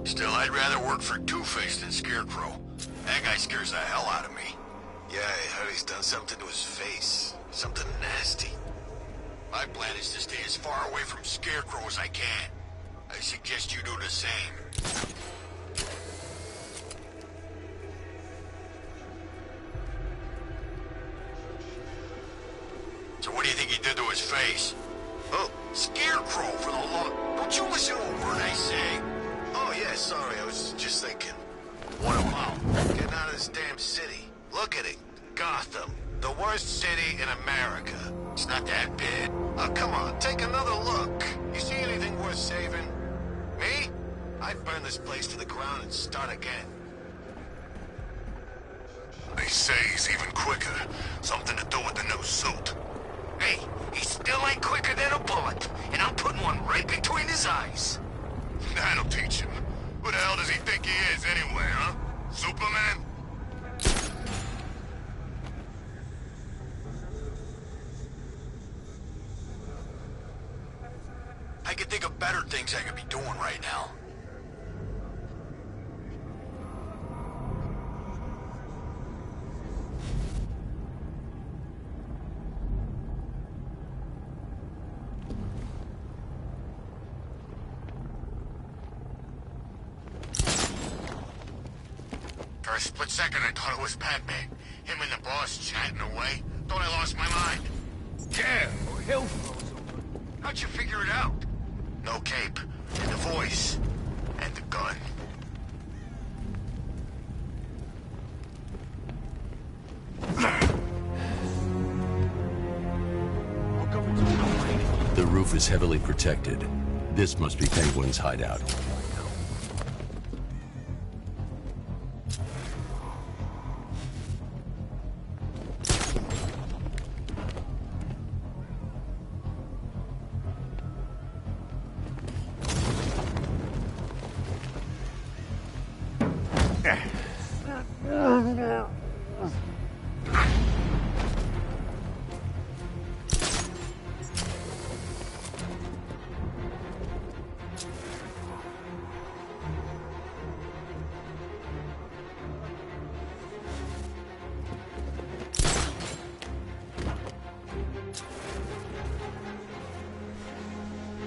Still, I'd rather work for Two-Face than Scarecrow. That guy scares the hell out of me. Yeah, I heard he's done something to his face. Something nasty. My plan is to stay as far away from Scarecrow as I can. I suggest you do the same. So what do you think he did to his face? Oh, Scarecrow for the law. Don't you listen to a word I say? Oh, yeah, sorry, I was just thinking. What about getting out of this damn city? Look at it. Gotham. The worst city in America. It's not that bad. Oh, come on, take another look. You see anything worth saving? Me? I'd burn this place to the ground and start again. They say he's even quicker. Something to do with the new suit. Hey, he still ain't quicker than a bullet, and I'm putting one right between his eyes. That'll teach him. Who the hell does he think he is anyway, huh? Superman? I can think of better things I could be doing right now. For a split second, I thought it was Badman. Him and the boss chatting away. Thought I lost my mind. Yeah, or he'll froze over. How'd you figure it out? No cape, and the voice, and the gun. The roof is heavily protected. This must be Penguin's hideout.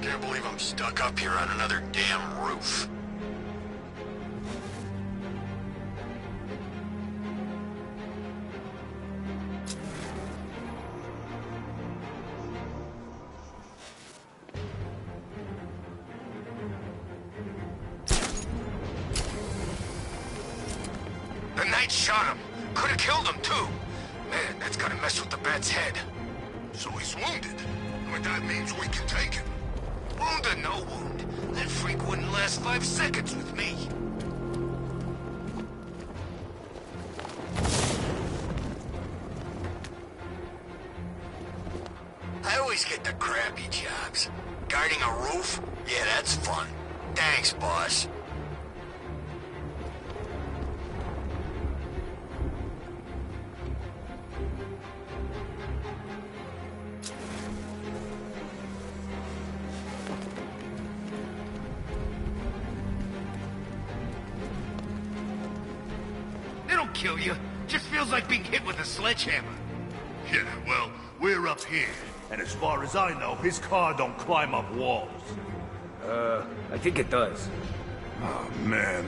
Can't believe I'm stuck up here on another damn roof. The Knight shot him. Could have killed him, too. Man, that's gotta mess with the Bat's head. So he's wounded. But that means we can take him. Wound or no wound, that freak wouldn't last 5 seconds with me. I always get the crappy jobs. Guarding a roof? Yeah, that's fun. Thanks, boss. They don't kill you. Just feels like being hit with a sledgehammer. Yeah, well, we're up here. And as far as I know, his car don't climb up walls. I think it does. Oh, man.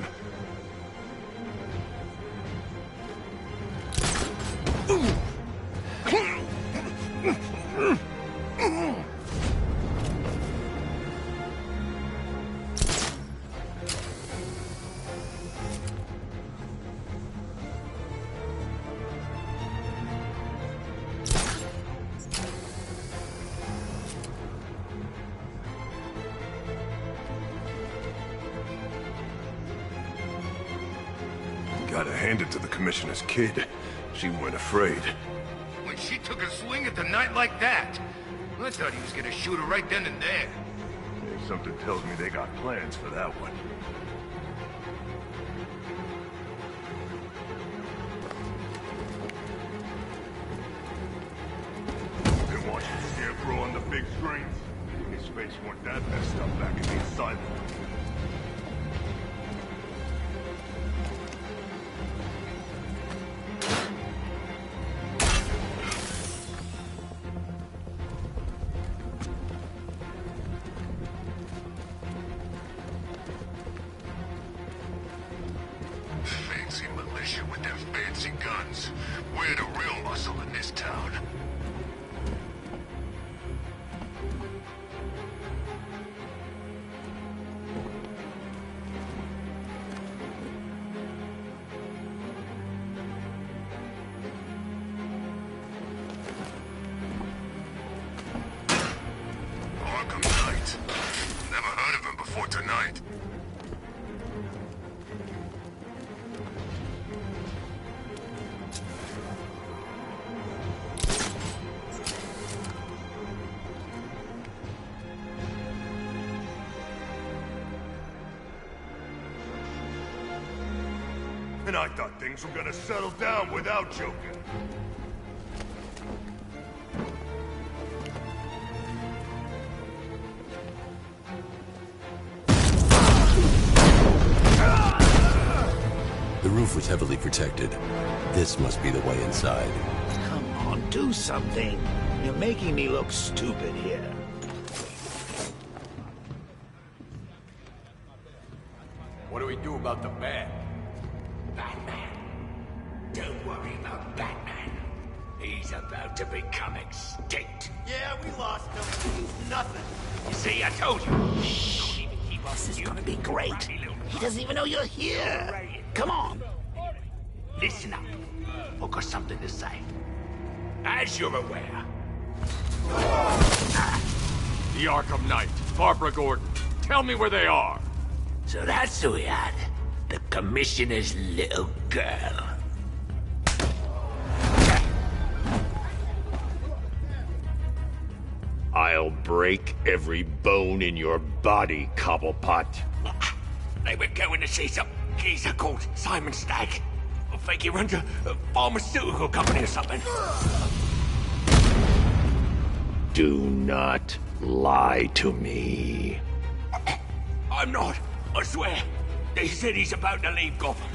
Gotta hand it to the Commissioner's kid. She weren't afraid. When she took a swing at the Knight like that, I thought he was gonna shoot her right then and there. Something tells me they got plans for that one. screens. His face weren't that messed up back in the asylum. Fancy militia with their fancy guns. We're the real muscle in this town. Arkham Knight. Never heard of him before tonight. And I thought things were gonna settle down without Joker. The roof was heavily protected. This must be the way inside. Come on, do something. You're making me look stupid here. What do we do about the bat? Batman. Don't worry about Batman. He's about to become extinct. Yeah, we lost him. Nothing. You see, I told you. This is gonna be great. He doesn't even know you're here. Come on. Listen up. I've got something to say. As you're aware, The Arkham Knight, Barbara Gordon. Tell me where they are. so that's who we had. The Commissioner's little girl. I'll break every bone in your body, Cobblepot. They were going to see some geezer called Simon Stagg. I think he runs a pharmaceutical company or something. Do not lie to me. I'm not, I swear. They said he's about to leave Gotham.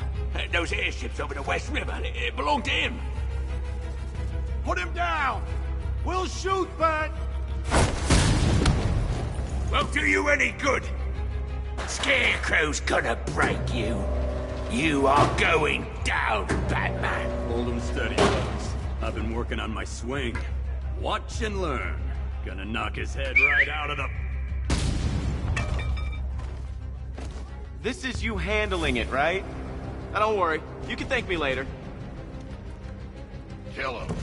Those airships over the West River, it belonged to him. Put him down. We'll shoot, Bat. Won't do you any good. Scarecrow's gonna break you. You are going down, Batman. Hold him steady, fellas. I've been working on my swing. Watch and learn. Gonna knock his head right out of the... This is you handling it, right? Now don't worry. You can thank me later. Kill him.